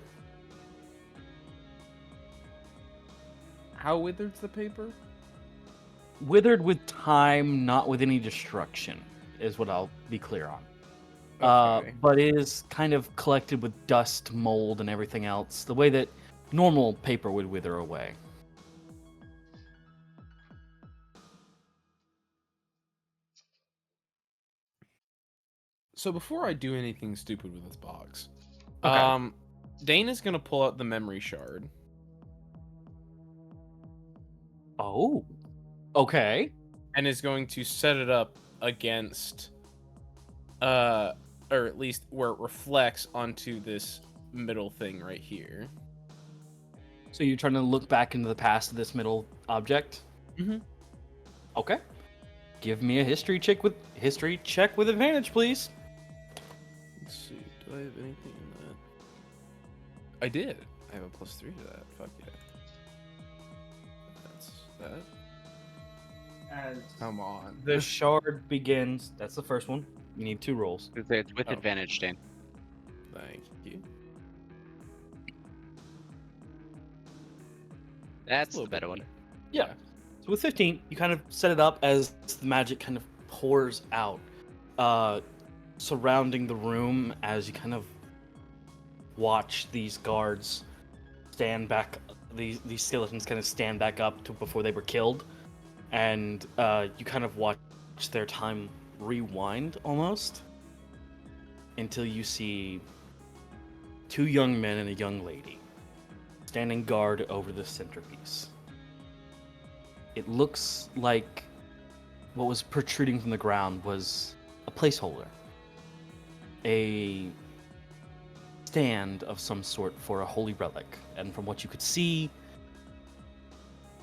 How withered's the paper? Withered with time, not with any destruction, is what I'll be clear on. Okay. But it is kind of collected with dust, mold, and everything else, the way that normal paper would wither away. So before I do anything stupid with this box, Okay. Dein is gonna pull out the memory shard. Oh. Okay. And is going to set it up against, or at least where it reflects onto this middle thing right here. So you're trying to look back into the past of this middle object? Mhm. Okay. Give me a history check with advantage, please. Let's see. Do I have anything in that? I did. I have a +3 to that. Fuck yeah. That's that. As Come on. the shard begins, that's the first one. You need 2 rolls. It's with Oh. advantage, Dane. Thank you. That's A little the better bit one. better. Yeah. So with 15, you kind of set it up as the magic kind of pours out, surrounding the room as you kind of watch these guards stand back. These skeletons kind of stand back up to before they were killed, and you kind of watch their time rewind almost until you see 2 young men and a young lady standing guard over the centerpiece. It looks like what was protruding from the ground was a placeholder. A stand of some sort for a holy relic. And from what you could see,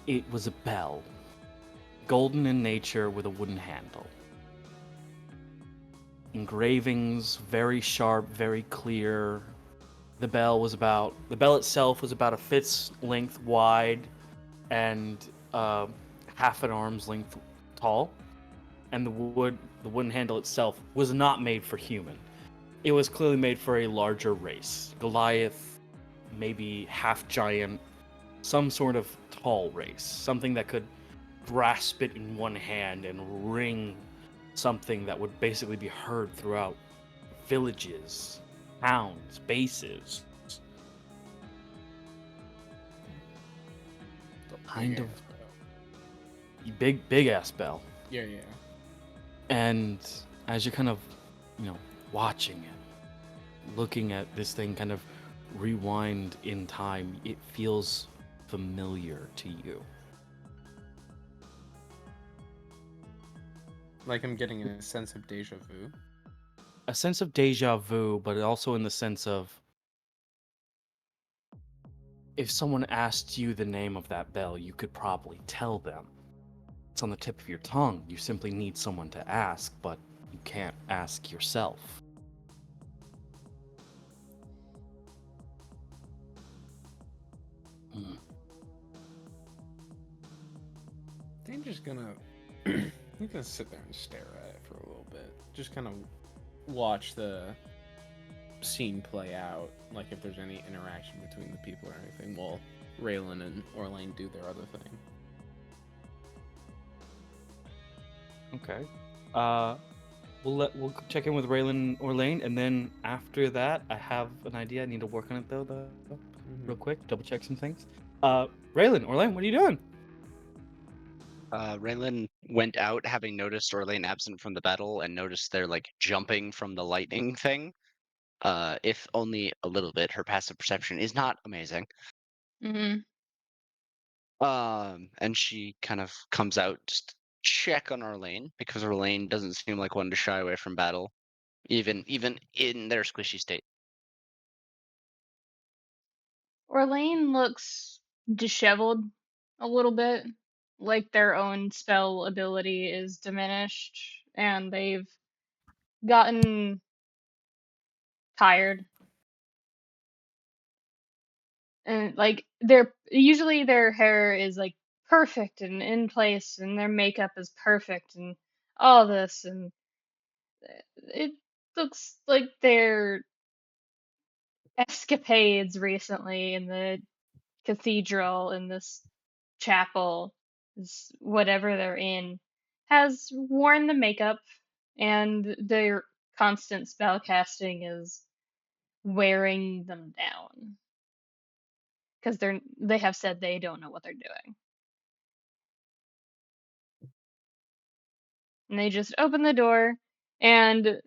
it was a bell. Golden in nature with a wooden handle. Engravings, very sharp, very clear. The bell itself was about a foot's length wide and half an arm's length tall, and the wooden handle itself was not made for human. It was clearly made for a larger race, Goliath, maybe half giant, some sort of tall race, something that could grasp it in one hand and ring something that would basically be heard throughout villages, towns, bases. Kind of big ass bell. Yeah. And as you're kind of, watching it, looking at this thing kind of rewind in time, it feels familiar to you. Like I'm getting a sense of deja vu. A sense of deja vu, but also in the sense of if someone asked you the name of that bell, you could probably tell them. It's on the tip of your tongue. You simply need someone to ask, but you can't ask yourself. Danger's gonna I'm gonna sit there and stare at it for a little bit. Just kind of watch the scene play out, like if there's any interaction between the people or anything, while Relyn and Orlain do their other thing. Okay. We'll check in with Relyn and Orlain, and then after that, I have an idea. I need to work on it though, real quick. Double check some things. Relyn, Orlain, what are you doing? Relyn went out having noticed Orlain absent from the battle and noticed they're like jumping from the lightning thing. If only a little bit. Her passive perception is not amazing. Mm-hmm. And she kind of comes out just to check on Orlain because Orlain doesn't seem like one to shy away from battle, even in their squishy state. Orlain looks disheveled a little bit, like their own spell ability is diminished, and they've gotten tired. And like usually their hair is like perfect and in place, and their makeup is perfect, and all this, and it looks like their escapades recently in the cathedral in this chapel whatever they're in has worn the makeup, and their constant spell casting is wearing them down because they have said they don't know what they're doing, and they just open the door, and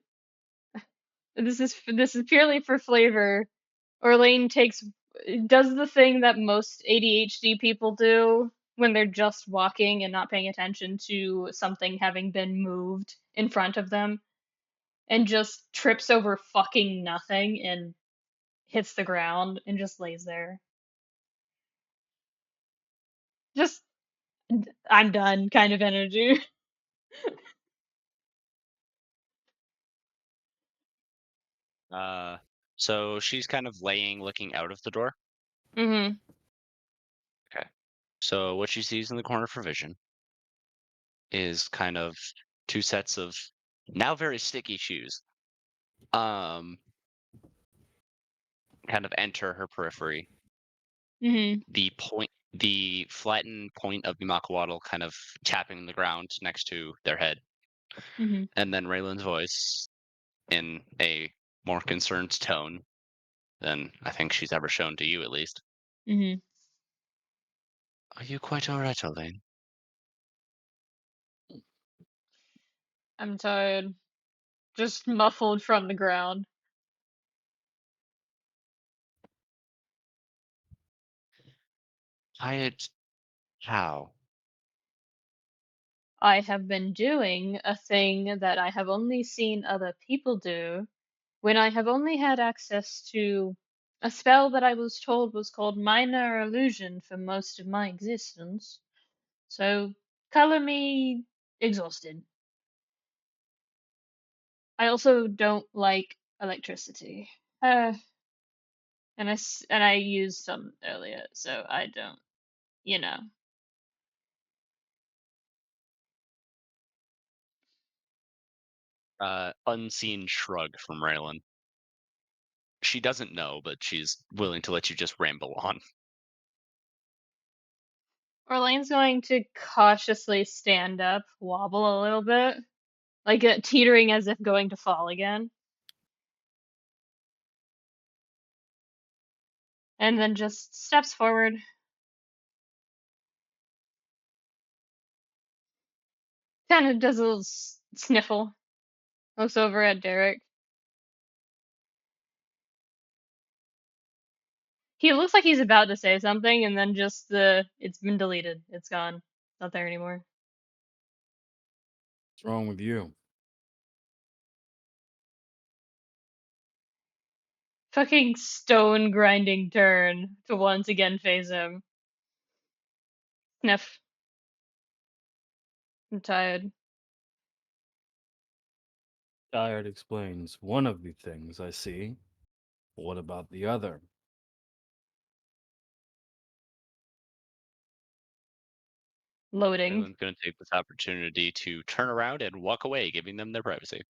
this is purely for flavor. Orlain does the thing that most ADHD people do when they're just walking and not paying attention to something having been moved in front of them, and just trips over fucking nothing and hits the ground and just lays there. Just, I'm done kind of energy. So she's kind of laying, looking out of the door. Mm-hmm. Okay. So what she sees in the corner for vision is kind of two sets of now very sticky shoes. Kind of enter her periphery. Mm-hmm. The flattened point of the Makawaddle kind of tapping the ground next to their head. Mm-hmm. And then Raylan's voice in a more concerned tone than I think she's ever shown to you, at least. Mm-hmm. Are you quite alright, Orlain? I'm tired. Just muffled from the ground. Tired how? I have been doing a thing that I have only seen other people do when I have only had access to a spell that I was told was called Minor Illusion for most of my existence. So, color me exhausted. I also don't like electricity. And I used some earlier, so I don't, you know. Unseen shrug from Raylan. She doesn't know, but she's willing to let you just ramble on. Orlain's going to cautiously stand up, wobble a little bit, like teetering as if going to fall again. And then just steps forward. Kind of does a little sniffle. Looks over at Derek. He looks like he's about to say something, and then just it's been deleted. It's gone. Not there anymore. What's wrong with you? Fucking stone grinding turn to once again face him. Sniff. I'm tired. Tired explains one of the things I see. What about the other? Loading. Relyn's going to take this opportunity to turn around and walk away, giving them their privacy.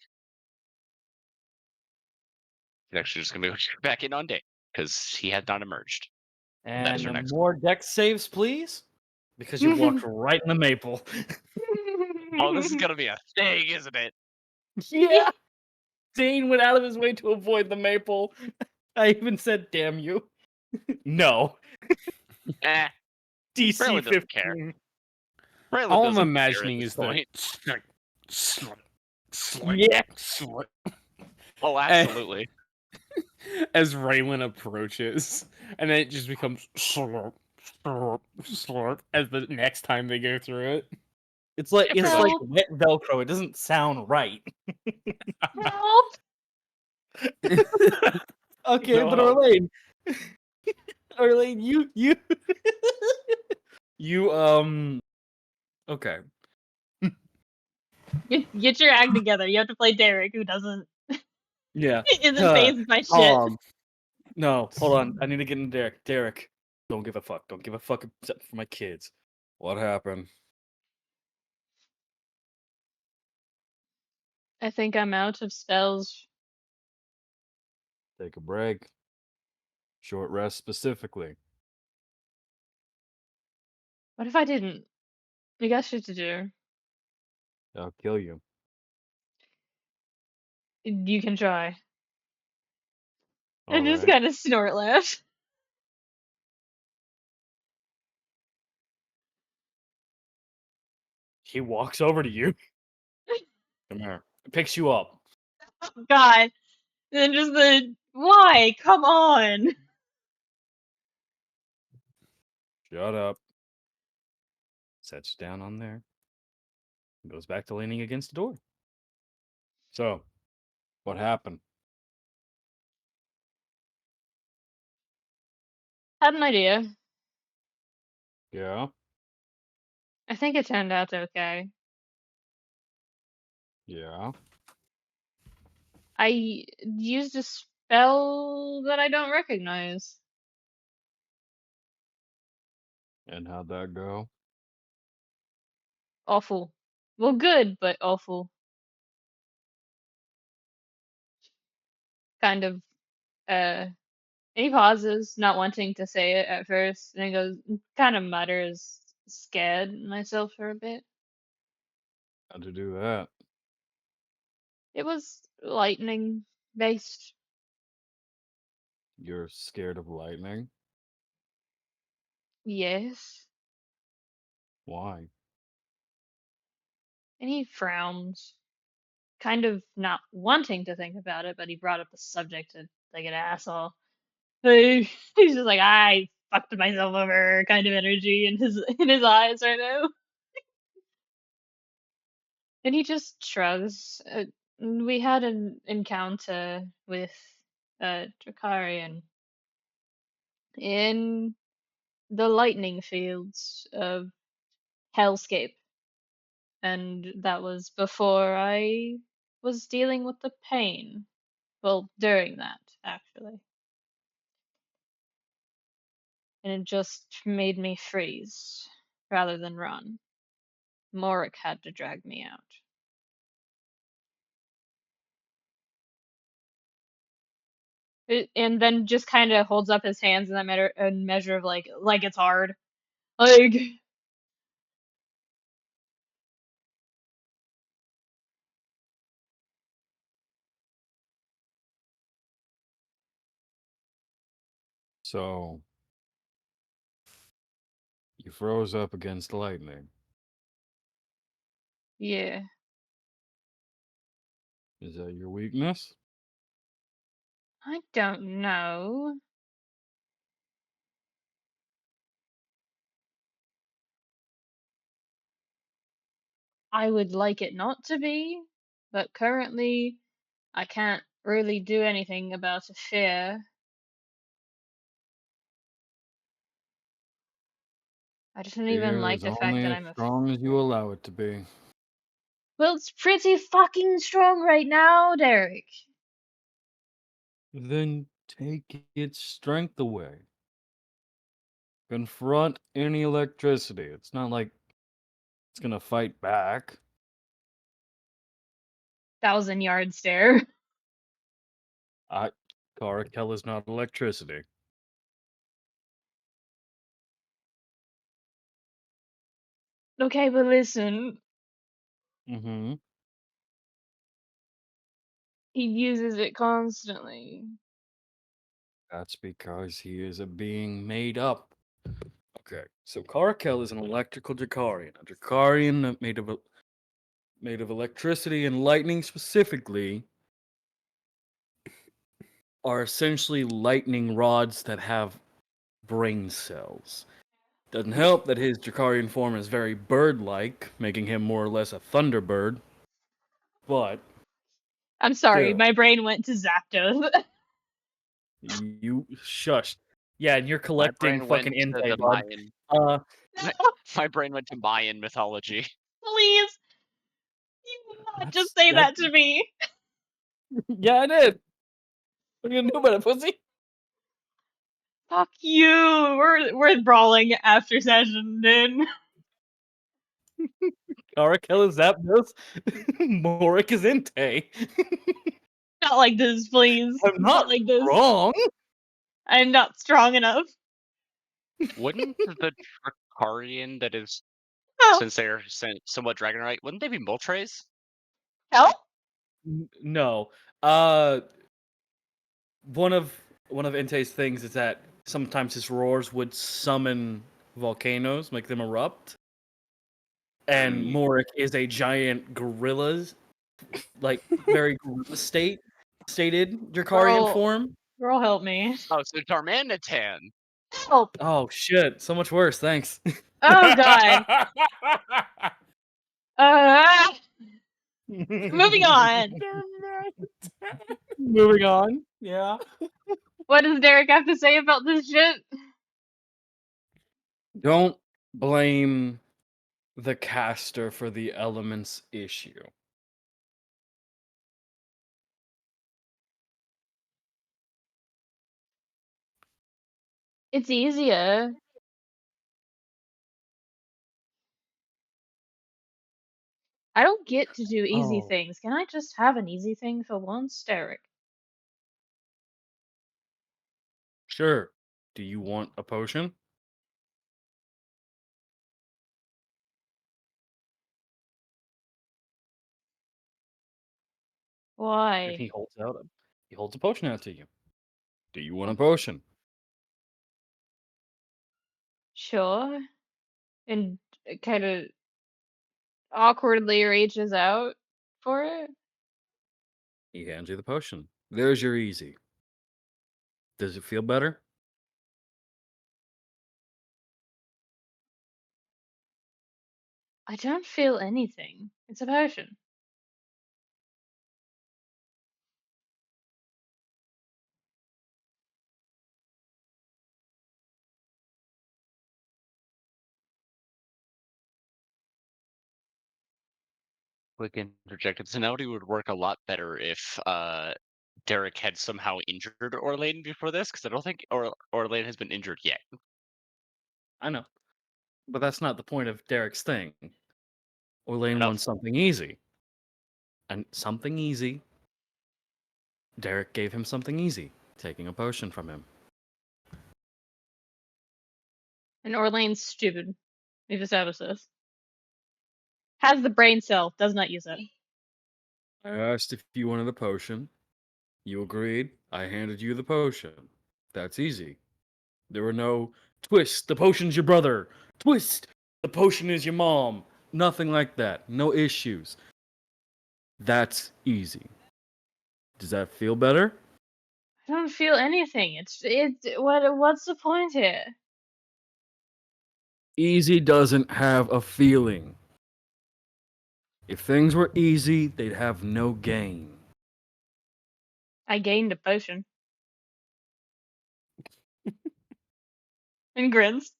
He's actually just going to go back in on Dein because he had not emerged. That is And our next more dex saves, please. Because you walked right in the maple. Oh, this is going to be a thing, isn't it? Yeah. Dein went out of his way to avoid the maple. I even said, damn you. No. Eh, DC Relyn 15. doesn't care. Relyn All I'm doesn't care at imagining this is the point. Yeah. Oh, absolutely. as Relyn approaches, and then it just becomes slurp, slurp, slurp as the next time they go through it. It's like Yeah, pretty much. wet Velcro. It doesn't sound right. Help! Okay, No but help. Orlain. Orlain, you you okay. Get your act together. You have to play Derek, who Yeah. isn't phased by shit. No, hold on. I need to get in Derek. Derek, don't give a fuck. Don't give a fuck except for my kids. What happened? I think I'm out of spells. Take a break. Short rest specifically. What if I didn't? You got shit to do. I'll kill you. You can try. All And just right. kind of snort laugh. He walks over to you. Come here. Picks you up. God. Then just the why? Come on. Shut up. Sets down on there. Goes back to leaning against the door. So, what happened? Had an idea. Yeah? I think it turned out okay. Yeah. I used a spell that I don't recognize. And how'd that go? Awful. Well, good, but awful. Kind of, uh, and he pauses, not wanting to say it at first, and he goes, kind of mutters, scared myself for a bit. How'd you do that? It was lightning based. You're scared of lightning? Yes. Why? And he frowns, kind of not wanting to think about it, but he brought up the subject like an asshole. He's just like, I fucked myself over kind of energy in his eyes right now. And he just shrugs. We had an encounter with Drakarian in the lightning fields of Hellscape. And that was before I was dealing with the pain. Well, during that, actually. And it just made me freeze rather than run. Morik had to drag me out. And then just kind of holds up his hands in that measure of like it's hard. Like, So, you froze up against lightning. yeah. Is that your weakness? I don't know. I would like it not to be, but currently I can't really do anything about a fear. I just don't even Fear like is the fact only that as I'm strong as you allow it to be. well, it's pretty fucking strong right now, Derek. Then take its strength away. Confront any electricity. It's not like It's gonna fight back. 1,000-yard stare. Caracal is not electricity. Okay, but listen, Mm-hmm. he uses it constantly. That's because he is a being made up. Okay, so Caracal is an electrical Jakarian. A Jakarian made of electricity and lightning specifically are essentially lightning rods that have brain cells. Doesn't help that his Jakarian form is very bird-like, making him more or less a thunderbird. But I'm sorry, still, my brain went to Zapdos. you shush. Yeah, and you're My collecting brain went fucking to Entei, the bud. Mayan. No, My brain went to Mayan mythology. please. You would not just That's say that to me. yeah, I did. What are you gonna do about it, pussy? Fuck you. We're brawling after session, dude. Caracal is Zapdos. Morik is Entei. Not like this, please. I'm not like this. wrong. I'm not strong enough. Wouldn't the Tricarian that is, Oh, since they're somewhat Dragonite, wouldn't they be Moltres? help? No. One of Entei's things is that sometimes his roars would summon volcanoes, make them erupt. And Morik is a giant gorilla's, like very gorilla stated Jakarian Girl. form. Girl, help me. Oh, so Darmanitan. Help. Oh shit! So much worse. Thanks. Oh, God. Moving on. Moving on. Yeah. What does Derek have to say about this shit? Don't blame the caster for the elements issue. It's easier. I don't get to do easy Oh. things. Can I just have an easy thing for once, Derek? Sure. Do you want a potion? And Why? he holds a potion out to you. Do you want a potion? Sure. And kind of awkwardly reaches out for it. He hands you the potion. There's your easy. Does it feel better? I don't feel anything. It's a potion. Quick interjected. So now it would work a lot better if Derek had somehow injured Orlain before this, because I don't think Orlain has been injured yet. I know. But that's not the point of Derek's thing. Orlain Enough. wants something easy. And something easy. Derek gave him something easy, taking a potion from him. And Orlain's stupid. We've established this. Has the brain cell, does not use it. I asked if you wanted a potion. You agreed. I handed you the potion. That's easy. There were no twist, the potion's your brother. Twist, the potion is your mom. Nothing like that. No issues. That's easy. Does that feel better? I don't feel anything. What's the point here? Easy doesn't have a feeling. If things were easy, they'd have no gain. I gained a potion. And grins.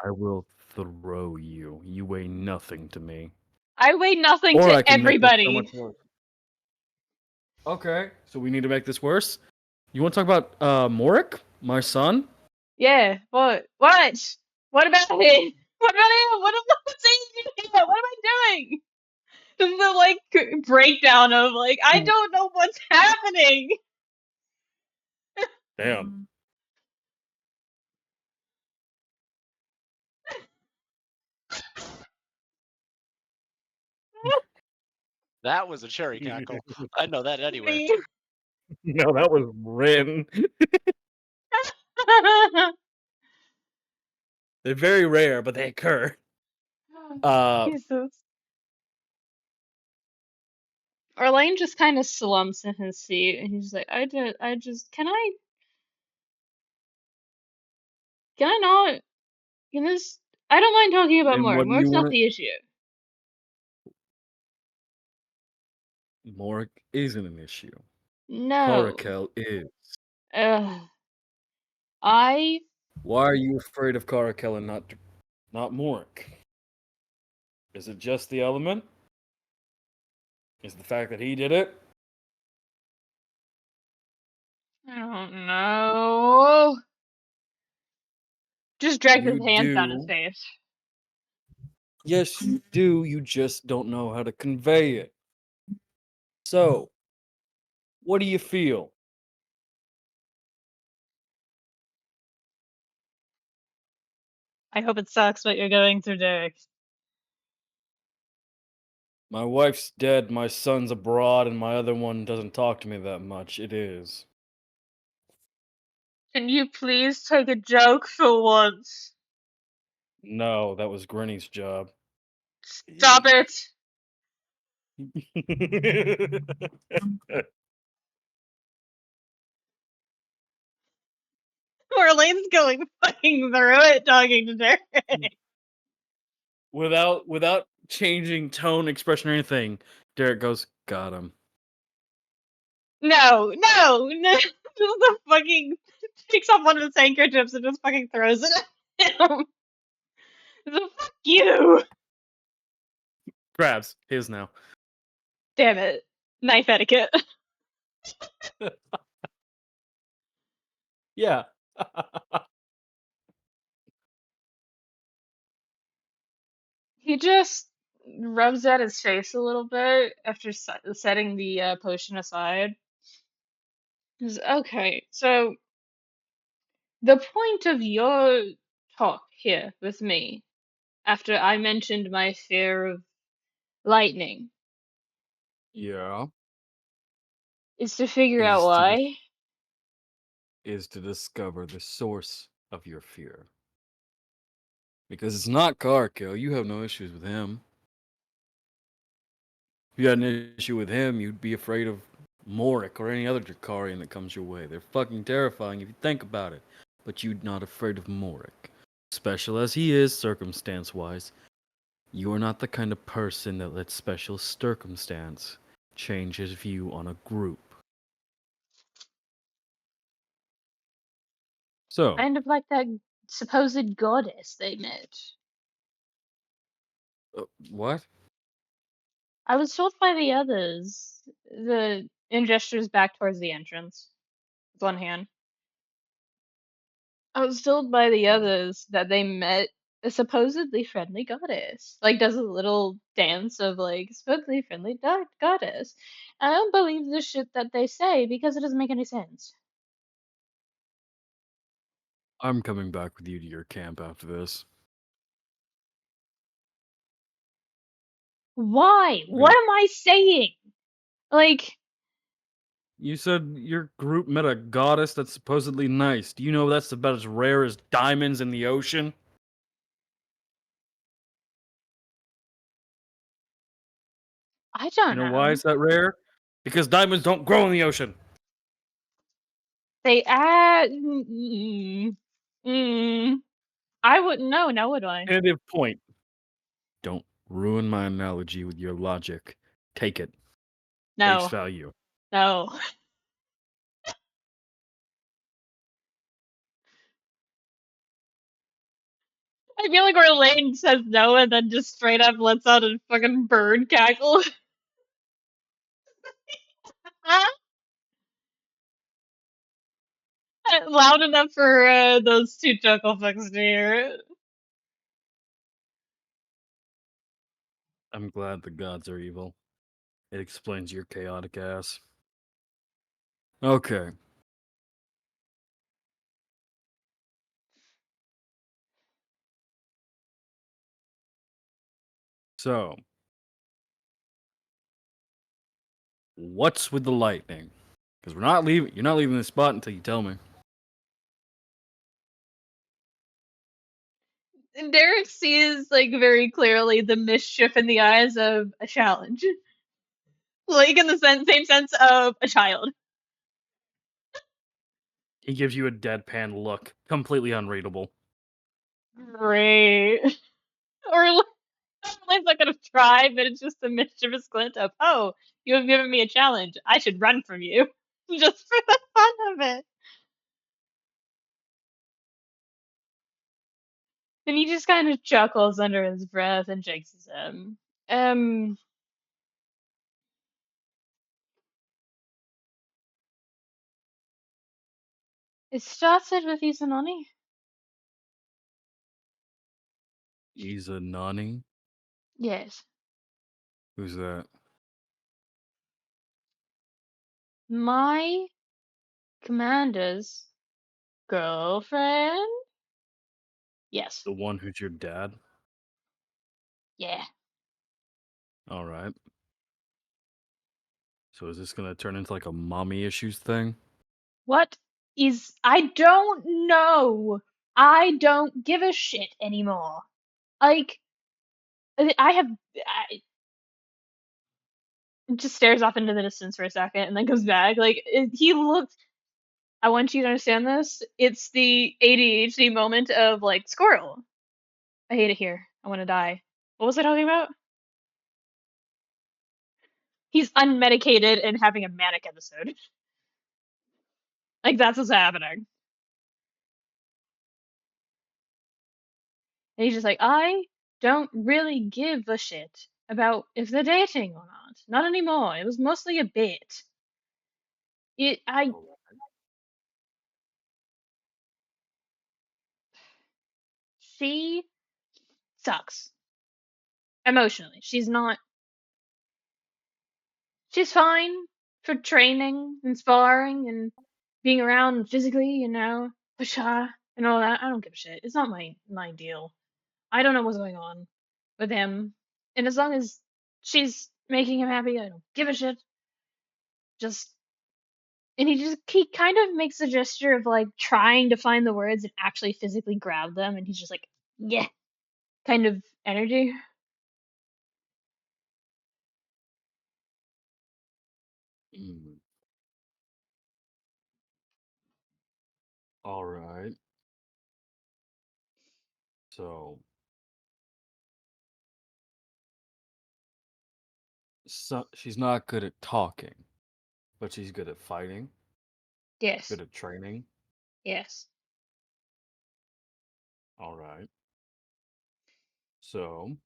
I will throw you. You weigh nothing to me. I weigh nothing Or I to can make this so everybody. much worse. Okay, so we need to make this worse. You want to talk about Morik, my son? Yeah, what? What? What about it? What am I? What's what am I doing? Just the like breakdown of like I don't know what's happening. Damn. That was a cherry cackle. I know that anywhere. No, that was Rin. They're very rare, but they occur. Jesus. Orlain just kind of slumps in his seat, and he's like, can I not, can this, I don't mind talking about And Morg. what do you Morg's not want the issue. to... Morg isn't an issue. No. Caracal is. Ugh. I, Why are you afraid of Caracal and not Morg? Is it just the element? Is it the fact that he did it? I don't know. Just dragged his You hands down his do. face. Yes, you do. You just don't know how to convey it. So, what do you feel? I hope it sucks what you're going through, Derek. My wife's dead, my son's abroad, and my other one doesn't talk to me that much. It is. Can you please take a joke for once? No, that was Granny's job. Stop it! Orlain's going fucking through it talking to Derek. without changing tone, expression, or anything, Derek goes, "Got him." No. Just the fucking takes off one of his handkerchiefs and just fucking throws it at him. So fuck you! Grabs his now. Damn it. Knife etiquette. Yeah. He just rubs at his face a little bit after setting the potion aside. He's, okay, so the point of your talk here with me, after I mentioned my fear of lightning, Yeah. is to figure out Is to why. is to discover the source of your fear. Because it's not Karko. You have no issues with him. If you had an issue with him, you'd be afraid of Morik or any other Drakarian that comes your way. They're fucking terrifying if you think about it. But you're not afraid of Morik. Special as he is, circumstance-wise, you are not the kind of person that lets special circumstance change his view on a group. So, Kind of like that supposed goddess they met. what? I was told by the others, in gestures back towards the entrance, with one hand. I was told by the others that they met a supposedly friendly goddess. Like, does a little dance of, like, supposedly friendly goddess. I don't believe the shit that they say because it doesn't make any sense. I'm coming back with you to your camp after this. Why? We're What gonna- am I saying? Like, You said your group met a goddess that's supposedly nice. Do you know that's about as rare as diamonds in the ocean? I don't You know why know. is that rare? Because diamonds don't grow in the ocean. They add. I wouldn't know, now would I? Tentative point. Don't ruin my analogy with your logic. Take it. Face No. value. No. I feel like Orlain says no and then just straight up lets out a fucking bird cackle. Loud enough for those two chuckle fucks to hear it. I'm glad the gods are evil. It explains your chaotic ass. Okay. So, what's with the lightning? Because we're not leaving. You're not leaving this spot until you tell me. And Derek sees like very clearly the mischief in the eyes of a challenge. Like in the same sense of a child. He gives you a deadpan look, completely unreadable. Great. Or Orlain's not gonna try, but it's just a mischievous glint of, oh, you have given me a challenge. I should run from you. Just for the fun of it. And he just kind of chuckles under his breath and shakes his head. Um, it started with Izanami. Izanani? Yes. Who's that? My commander's girlfriend? Yes. The one who's your dad? Yeah. Alright. So is this gonna turn into like a mommy issues thing? What is. I don't know. I don't give a shit anymore. Like, I have. Just stares off into the distance for a second and then comes back. Like, he looks. I want you to understand this. It's the ADHD moment of, like, squirrel. I hate it here. I want to die. What was I talking about? He's unmedicated and having a manic episode. Like, that's what's happening. And he's just like, I don't really give a shit about if they're dating or not. Not anymore. It was mostly a bit. She sucks. Emotionally. She's fine for training and sparring and being around physically, Pasha and all that. I don't give a shit. It's not my deal. I don't know what's going on with him. And as long as she's making him happy, I don't give a shit. Just and he kind of makes a gesture of like trying to find the words and actually physically grab them, and he's just like, yeah, kind of energy. Mm. Alright. So she's not good at talking, but she's good at fighting, Yes. good at training. Yes. Alright. So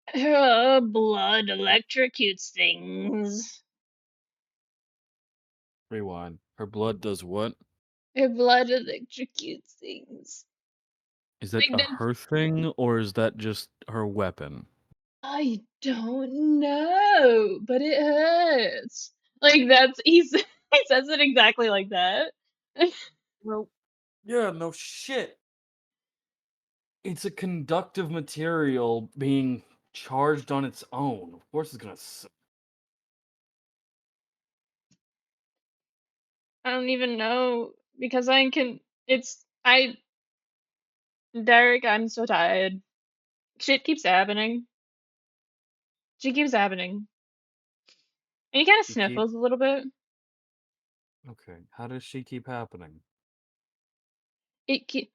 Her blood electrocutes things. rewind. Her blood does what? Her blood electrocutes things. Is that Like a that. her thing or is that just her weapon? I don't know, but it hurts. Like he says it exactly like that. Well, yeah, no shit. It's a conductive material being charged on its own. Of course, it's gonna. I don't even know because I can. It's I. Derek, I'm so tired. Shit keeps happening. Shit keeps happening, and he kind of She keep. sniffles a little bit. Okay, how does she keep happening? It keep.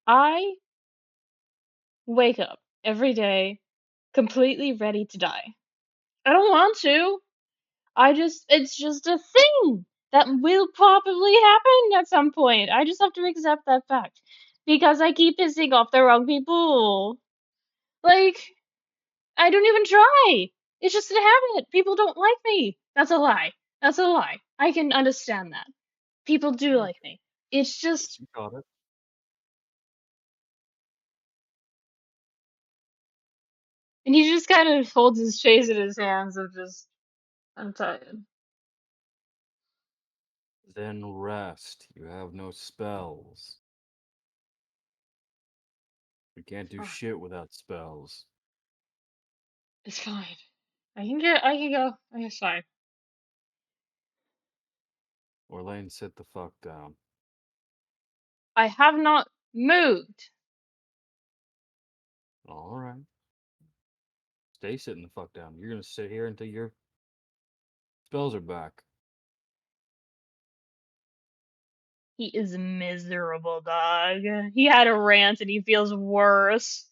I wake up every day completely ready to die. I don't want to. It's just a thing that will probably happen at some point. I just have to accept that fact. Because I keep pissing off the wrong people. Like, I don't even try. It's just a habit. People don't like me. That's a lie. That's a lie. I can understand that. People do like me. It's just, You got it. And he just kind of holds his face in his hands of just, I'm tired. Then rest. You have no spells. We can't do Fine. shit without spells. It's fine. I can go. It's fine. Orlain, sit the fuck down. I have not moved. Alright. Stay sitting the fuck down. You're gonna sit here until your spells are back. He is miserable, dog. He had a rant and he feels worse.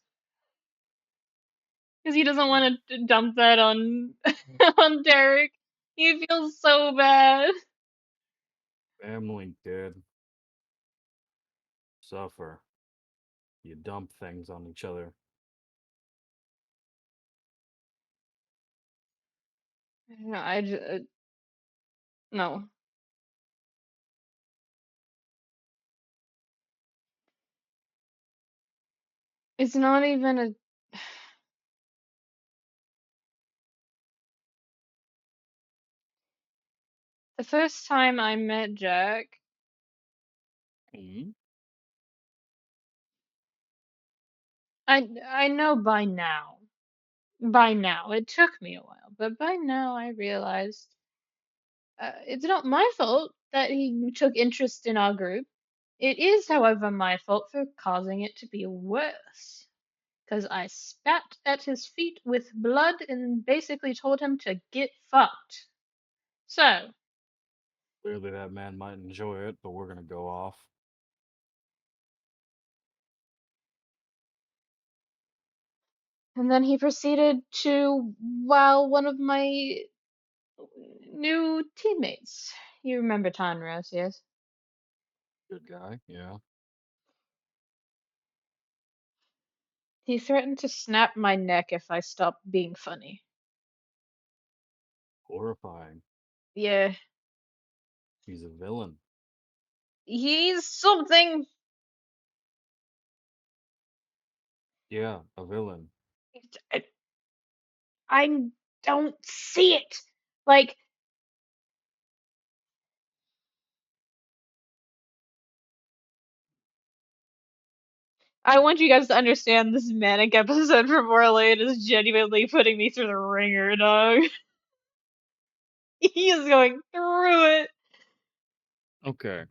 Because he doesn't want to dump that on on Derek. He feels so bad. Family, kid. Suffer. You dump things on each other. No, no. It's not even a. The first time I met Jack, Hmm? I know by now. By now, it took me a while, but by now I realized it's not my fault that he took interest in our group. It is, however, my fault for causing it to be worse. Because I spat at his feet with blood and basically told him to get fucked. So, Clearly that man might enjoy it, but we're gonna go off. and then he proceeded to wow one of my new teammates. You remember Tonros, yes? Good guy, yeah. He threatened to snap my neck if I stopped being funny. Horrifying. Yeah, He's a villain. he's something. Yeah, a villain. I, I don't see it. Like, I want you guys to understand this manic episode from Orlain is genuinely putting me through the ringer, dog. He is going through it. Okay.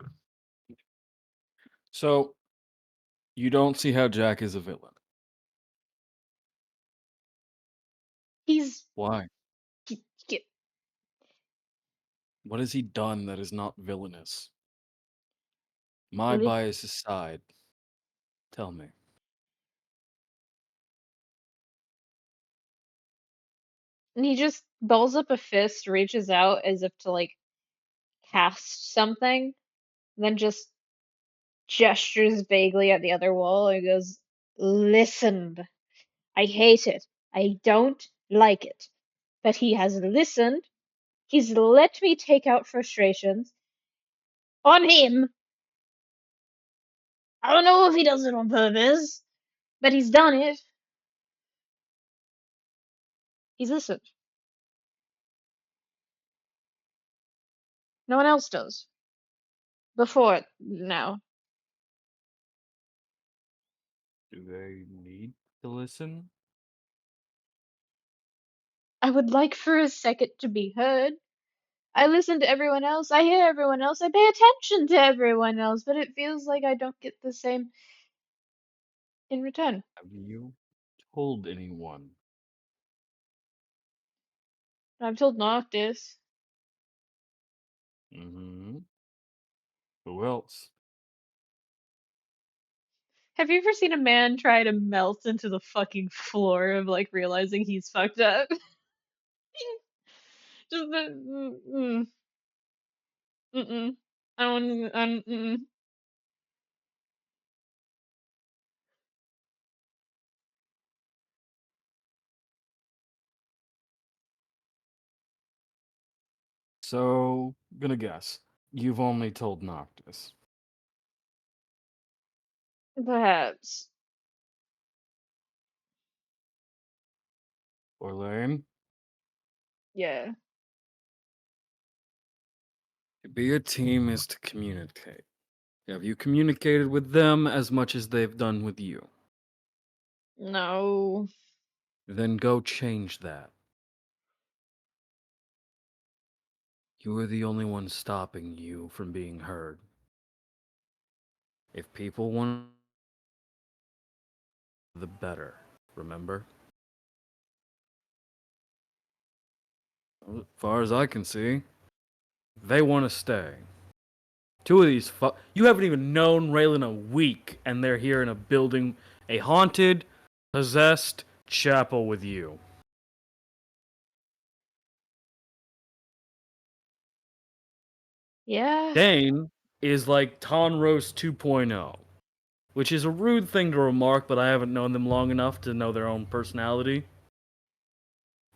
So, you don't see how Jack is a villain. He's Why? he- he- What has he done that is not villainous? My li- bias aside, tell me. and he just balls up a fist, reaches out as if to like cast something, then just gestures vaguely at the other wall and goes, "Listened. I hate it. I don't like it. But he has listened. He's let me take out frustrations on him. I don't know if he does it on purpose, but he's done it. He's listened. No one else does. Before now. Do they need to listen? I would like for a second to be heard. I listen to everyone else. I hear everyone else. I pay attention to everyone else, but it feels like I don't get the same in return. Have you told anyone? I've told Noctis. Mm-hmm. Who else? Have you ever seen a man try to melt into the fucking floor of like realizing he's fucked up? Just the mm-mm. I don't mm-mm. So, gonna guess. You've only told Noctis. Perhaps. Orlain, Yeah. to be a team is to communicate. Have you communicated with them as much as they've done with you? No. Then go change that. You are the only one stopping you from being heard. If people want the better, remember? As far as I can see, they want to stay. Two of these you haven't even known Relyn a week, and they're here in a building, a haunted, possessed chapel with you. Yeah. Dein is like Tonros 2.0, which is a rude thing to remark, but I haven't known them long enough to know their own personality.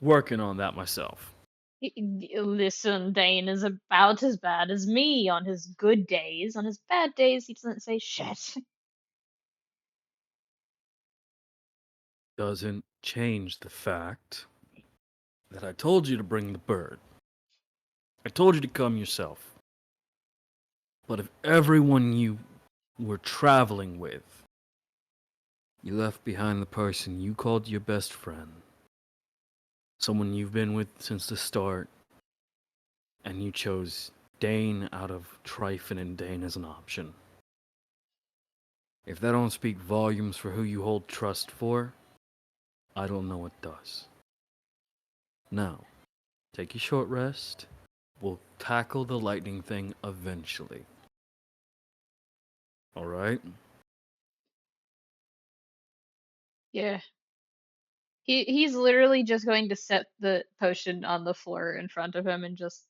Working on that myself. Listen, Dane is about as bad as me on his good days. On his bad days, he doesn't say shit. Doesn't change the fact that I told you to bring the bird. I told you to come yourself. But if everyone you were traveling with, you left behind the person you called your best friend, someone you've been with since the start, and you chose Dein out of Tryphon and Dein as an option. If that don't speak volumes for who you hold trust for, I don't know what does. Now, take a short rest. We'll tackle the lightning thing eventually. Alright? Yeah. He's literally just going to set the potion on the floor in front of him and just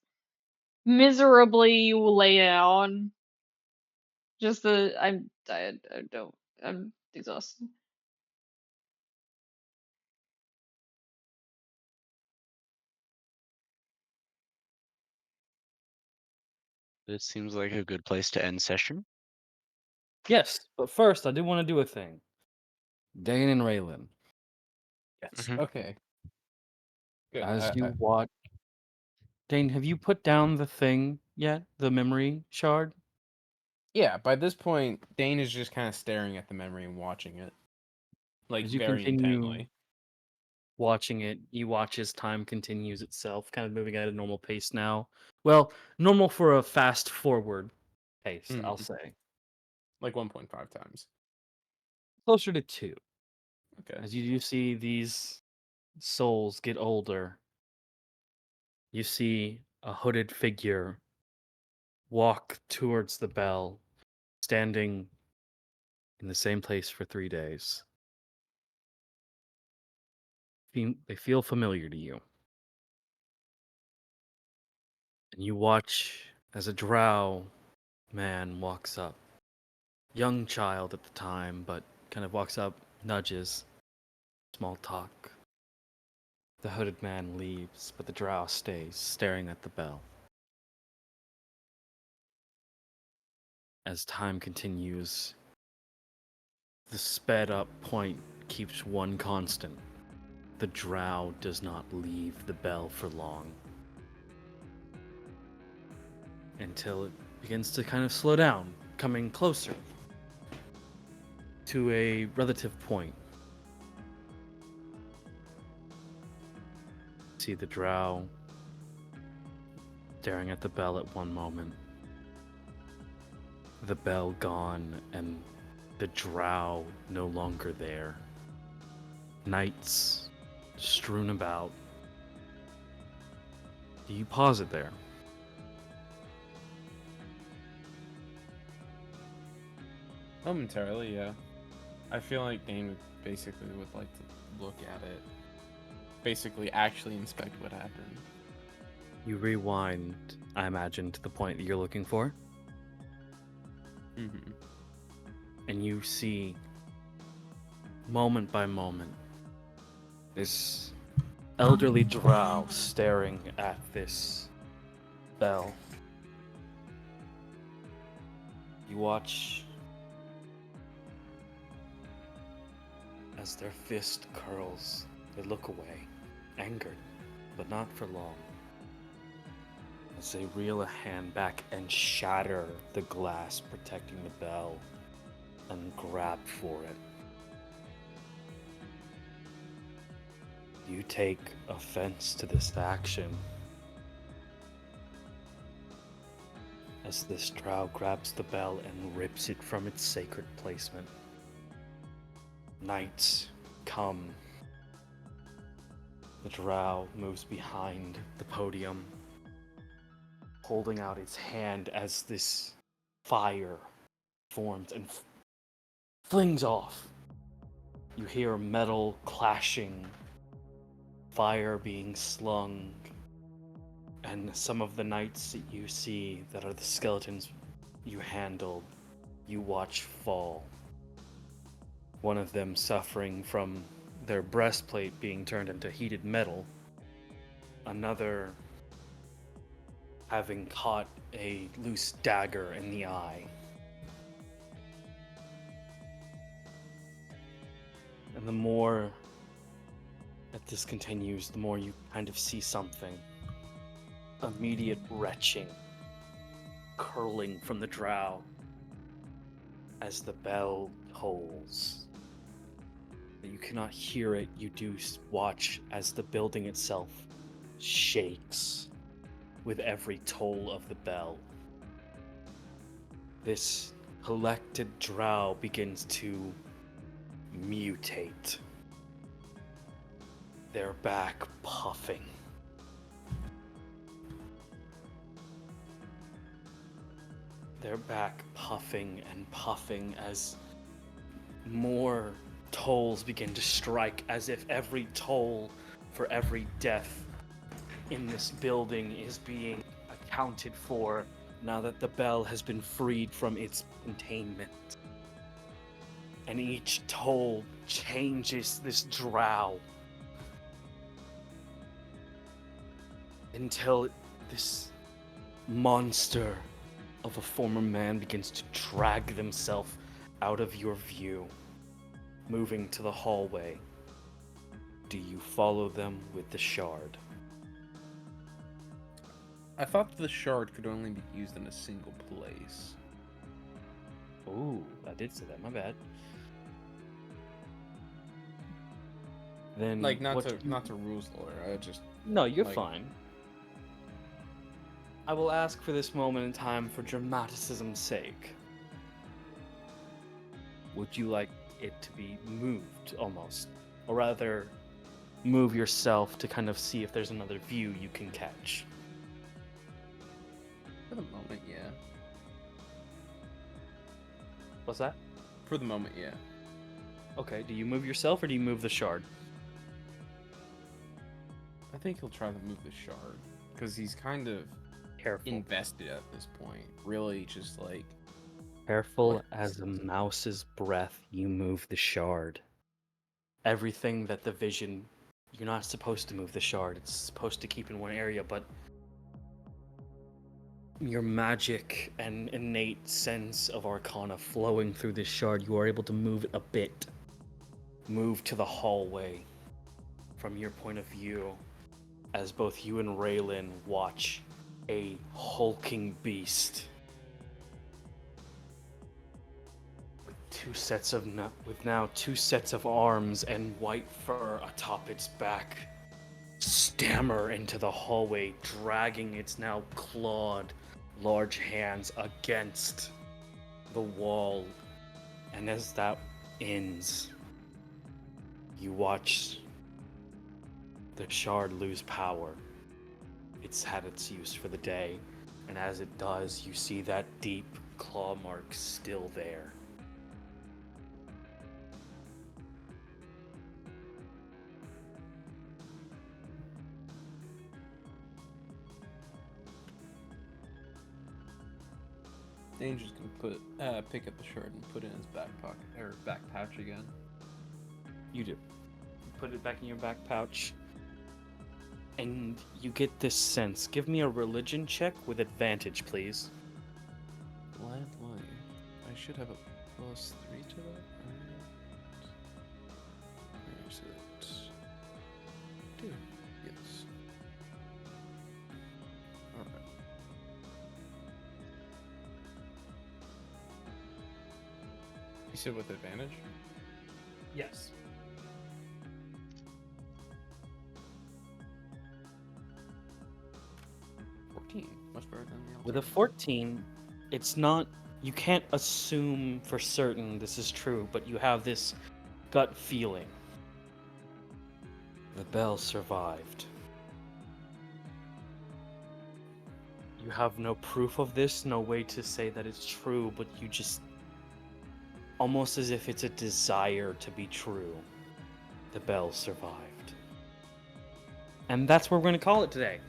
miserably lay down. Just I'm tired. I don't. I'm exhausted. This seems like a good place to end session. Yes, but first I do want to do a thing. Dein and Relyn, Yes. Mhm. Okay. Good. as you watch. Dein, have you put down the thing yet? The memory shard? Yeah. By this point, Dane is just kind of staring at the memory and watching it, like As you very continue intently. watching it, you watch as time continues itself, kind of moving at a normal pace now. Well, normal for a fast forward pace, I'll Mhm. say. Like 1.5 times. Closer to 2. Okay. As you do see these souls get older, you see a hooded figure walk towards the bell, standing in the same place for 3 days. They feel familiar to you. And you watch as a drow man walks up. Young child at the time, but kind of walks up, nudges, small talk. The hooded man leaves, but the drow stays, staring at the bell. As time continues, the sped up point keeps one constant. The drow does not leave the bell for long. Until it begins to kind of slow down, coming closer to a relative point. See the drow staring at the bell at one moment. The bell gone and the drow no longer there. Knights strewn about. Do you pause it there? Momentarily, yeah. I feel like Dane would basically would like to look at it. Basically, actually inspect what happened. You rewind, I imagine, to the point that you're looking for, Mm-hmm. and you see, moment by moment, this elderly drow staring at this bell. You watch as their fist curls. They look away. angered, but not for long. As they reel a hand back and shatter the glass protecting the bell and grab for it. You take offense to this action as this drow grabs the bell and rips it from its sacred placement. Knights come. The drow moves behind the podium, holding out its hand as this fire forms and flings off. You hear metal clashing, fire being slung, and some of the knights that you see that are the skeletons you handled, you watch fall. One of them suffering from their breastplate being turned into heated metal. Another having caught a loose dagger in the eye. And the more that this continues, the more you kind of see something. Immediate retching curling from the drow as the bell tolls. You cannot hear it, you do watch as the building itself shakes with every toll of the bell. This collected drow begins to mutate. They're back puffing. They're back puffing and puffing as more tolls begin to strike, as if every toll for every death in this building is being accounted for now that the bell has been freed from its containment. And each toll changes this drow until this monster of a former man begins to drag themselves out of your view, moving to the hallway. Do you follow them with the shard? I thought the shard could only be used in a single place. Ooh, I did say that, my bad. Then Like, not to rules lawyer, I just... No, you're like... fine. I will ask for this moment in time for dramaticism's sake. Would you like it to be moved, almost? Or rather, move yourself to kind of see if there's another view you can catch? For the moment, yeah. What's that? For the moment, yeah. Okay, do you move yourself or do you move the shard? I think he'll try to move the shard. Because he's kind of Careful. invested at this point. Really, just like... Careful What? as a mouse's breath, you move the shard. Everything that the vision... You're not supposed to move the shard. It's supposed to keep in one area, but... Your magic and innate sense of arcana flowing through this shard, you are able to move it a bit. Move to the hallway. From your point of view, as both you and Relyn watch a hulking beast with now two sets of arms and white fur atop its back stammer into the hallway, dragging its now clawed large hands against the wall. And as that ends, you watch the shard lose power. It's had its use for the day, and as it does, you see that deep claw mark still there. Dain's just gonna pick up the shard and put it in his back pocket, or back pouch again. You do. Put it back in your back pouch. And you get this sense. Give me a religion check with advantage, please. Gladly. I should have a +3 to that. Where is it? Dude. said with advantage? Yes. 14. Much better than the With a 14, it's not. You can't assume for certain this is true, but you have this gut feeling. The bell survived. You have no proof of this, no way to say that it's true, but you just. Almost as if it's a desire to be true. The bell survived. And that's what we're going to call it today.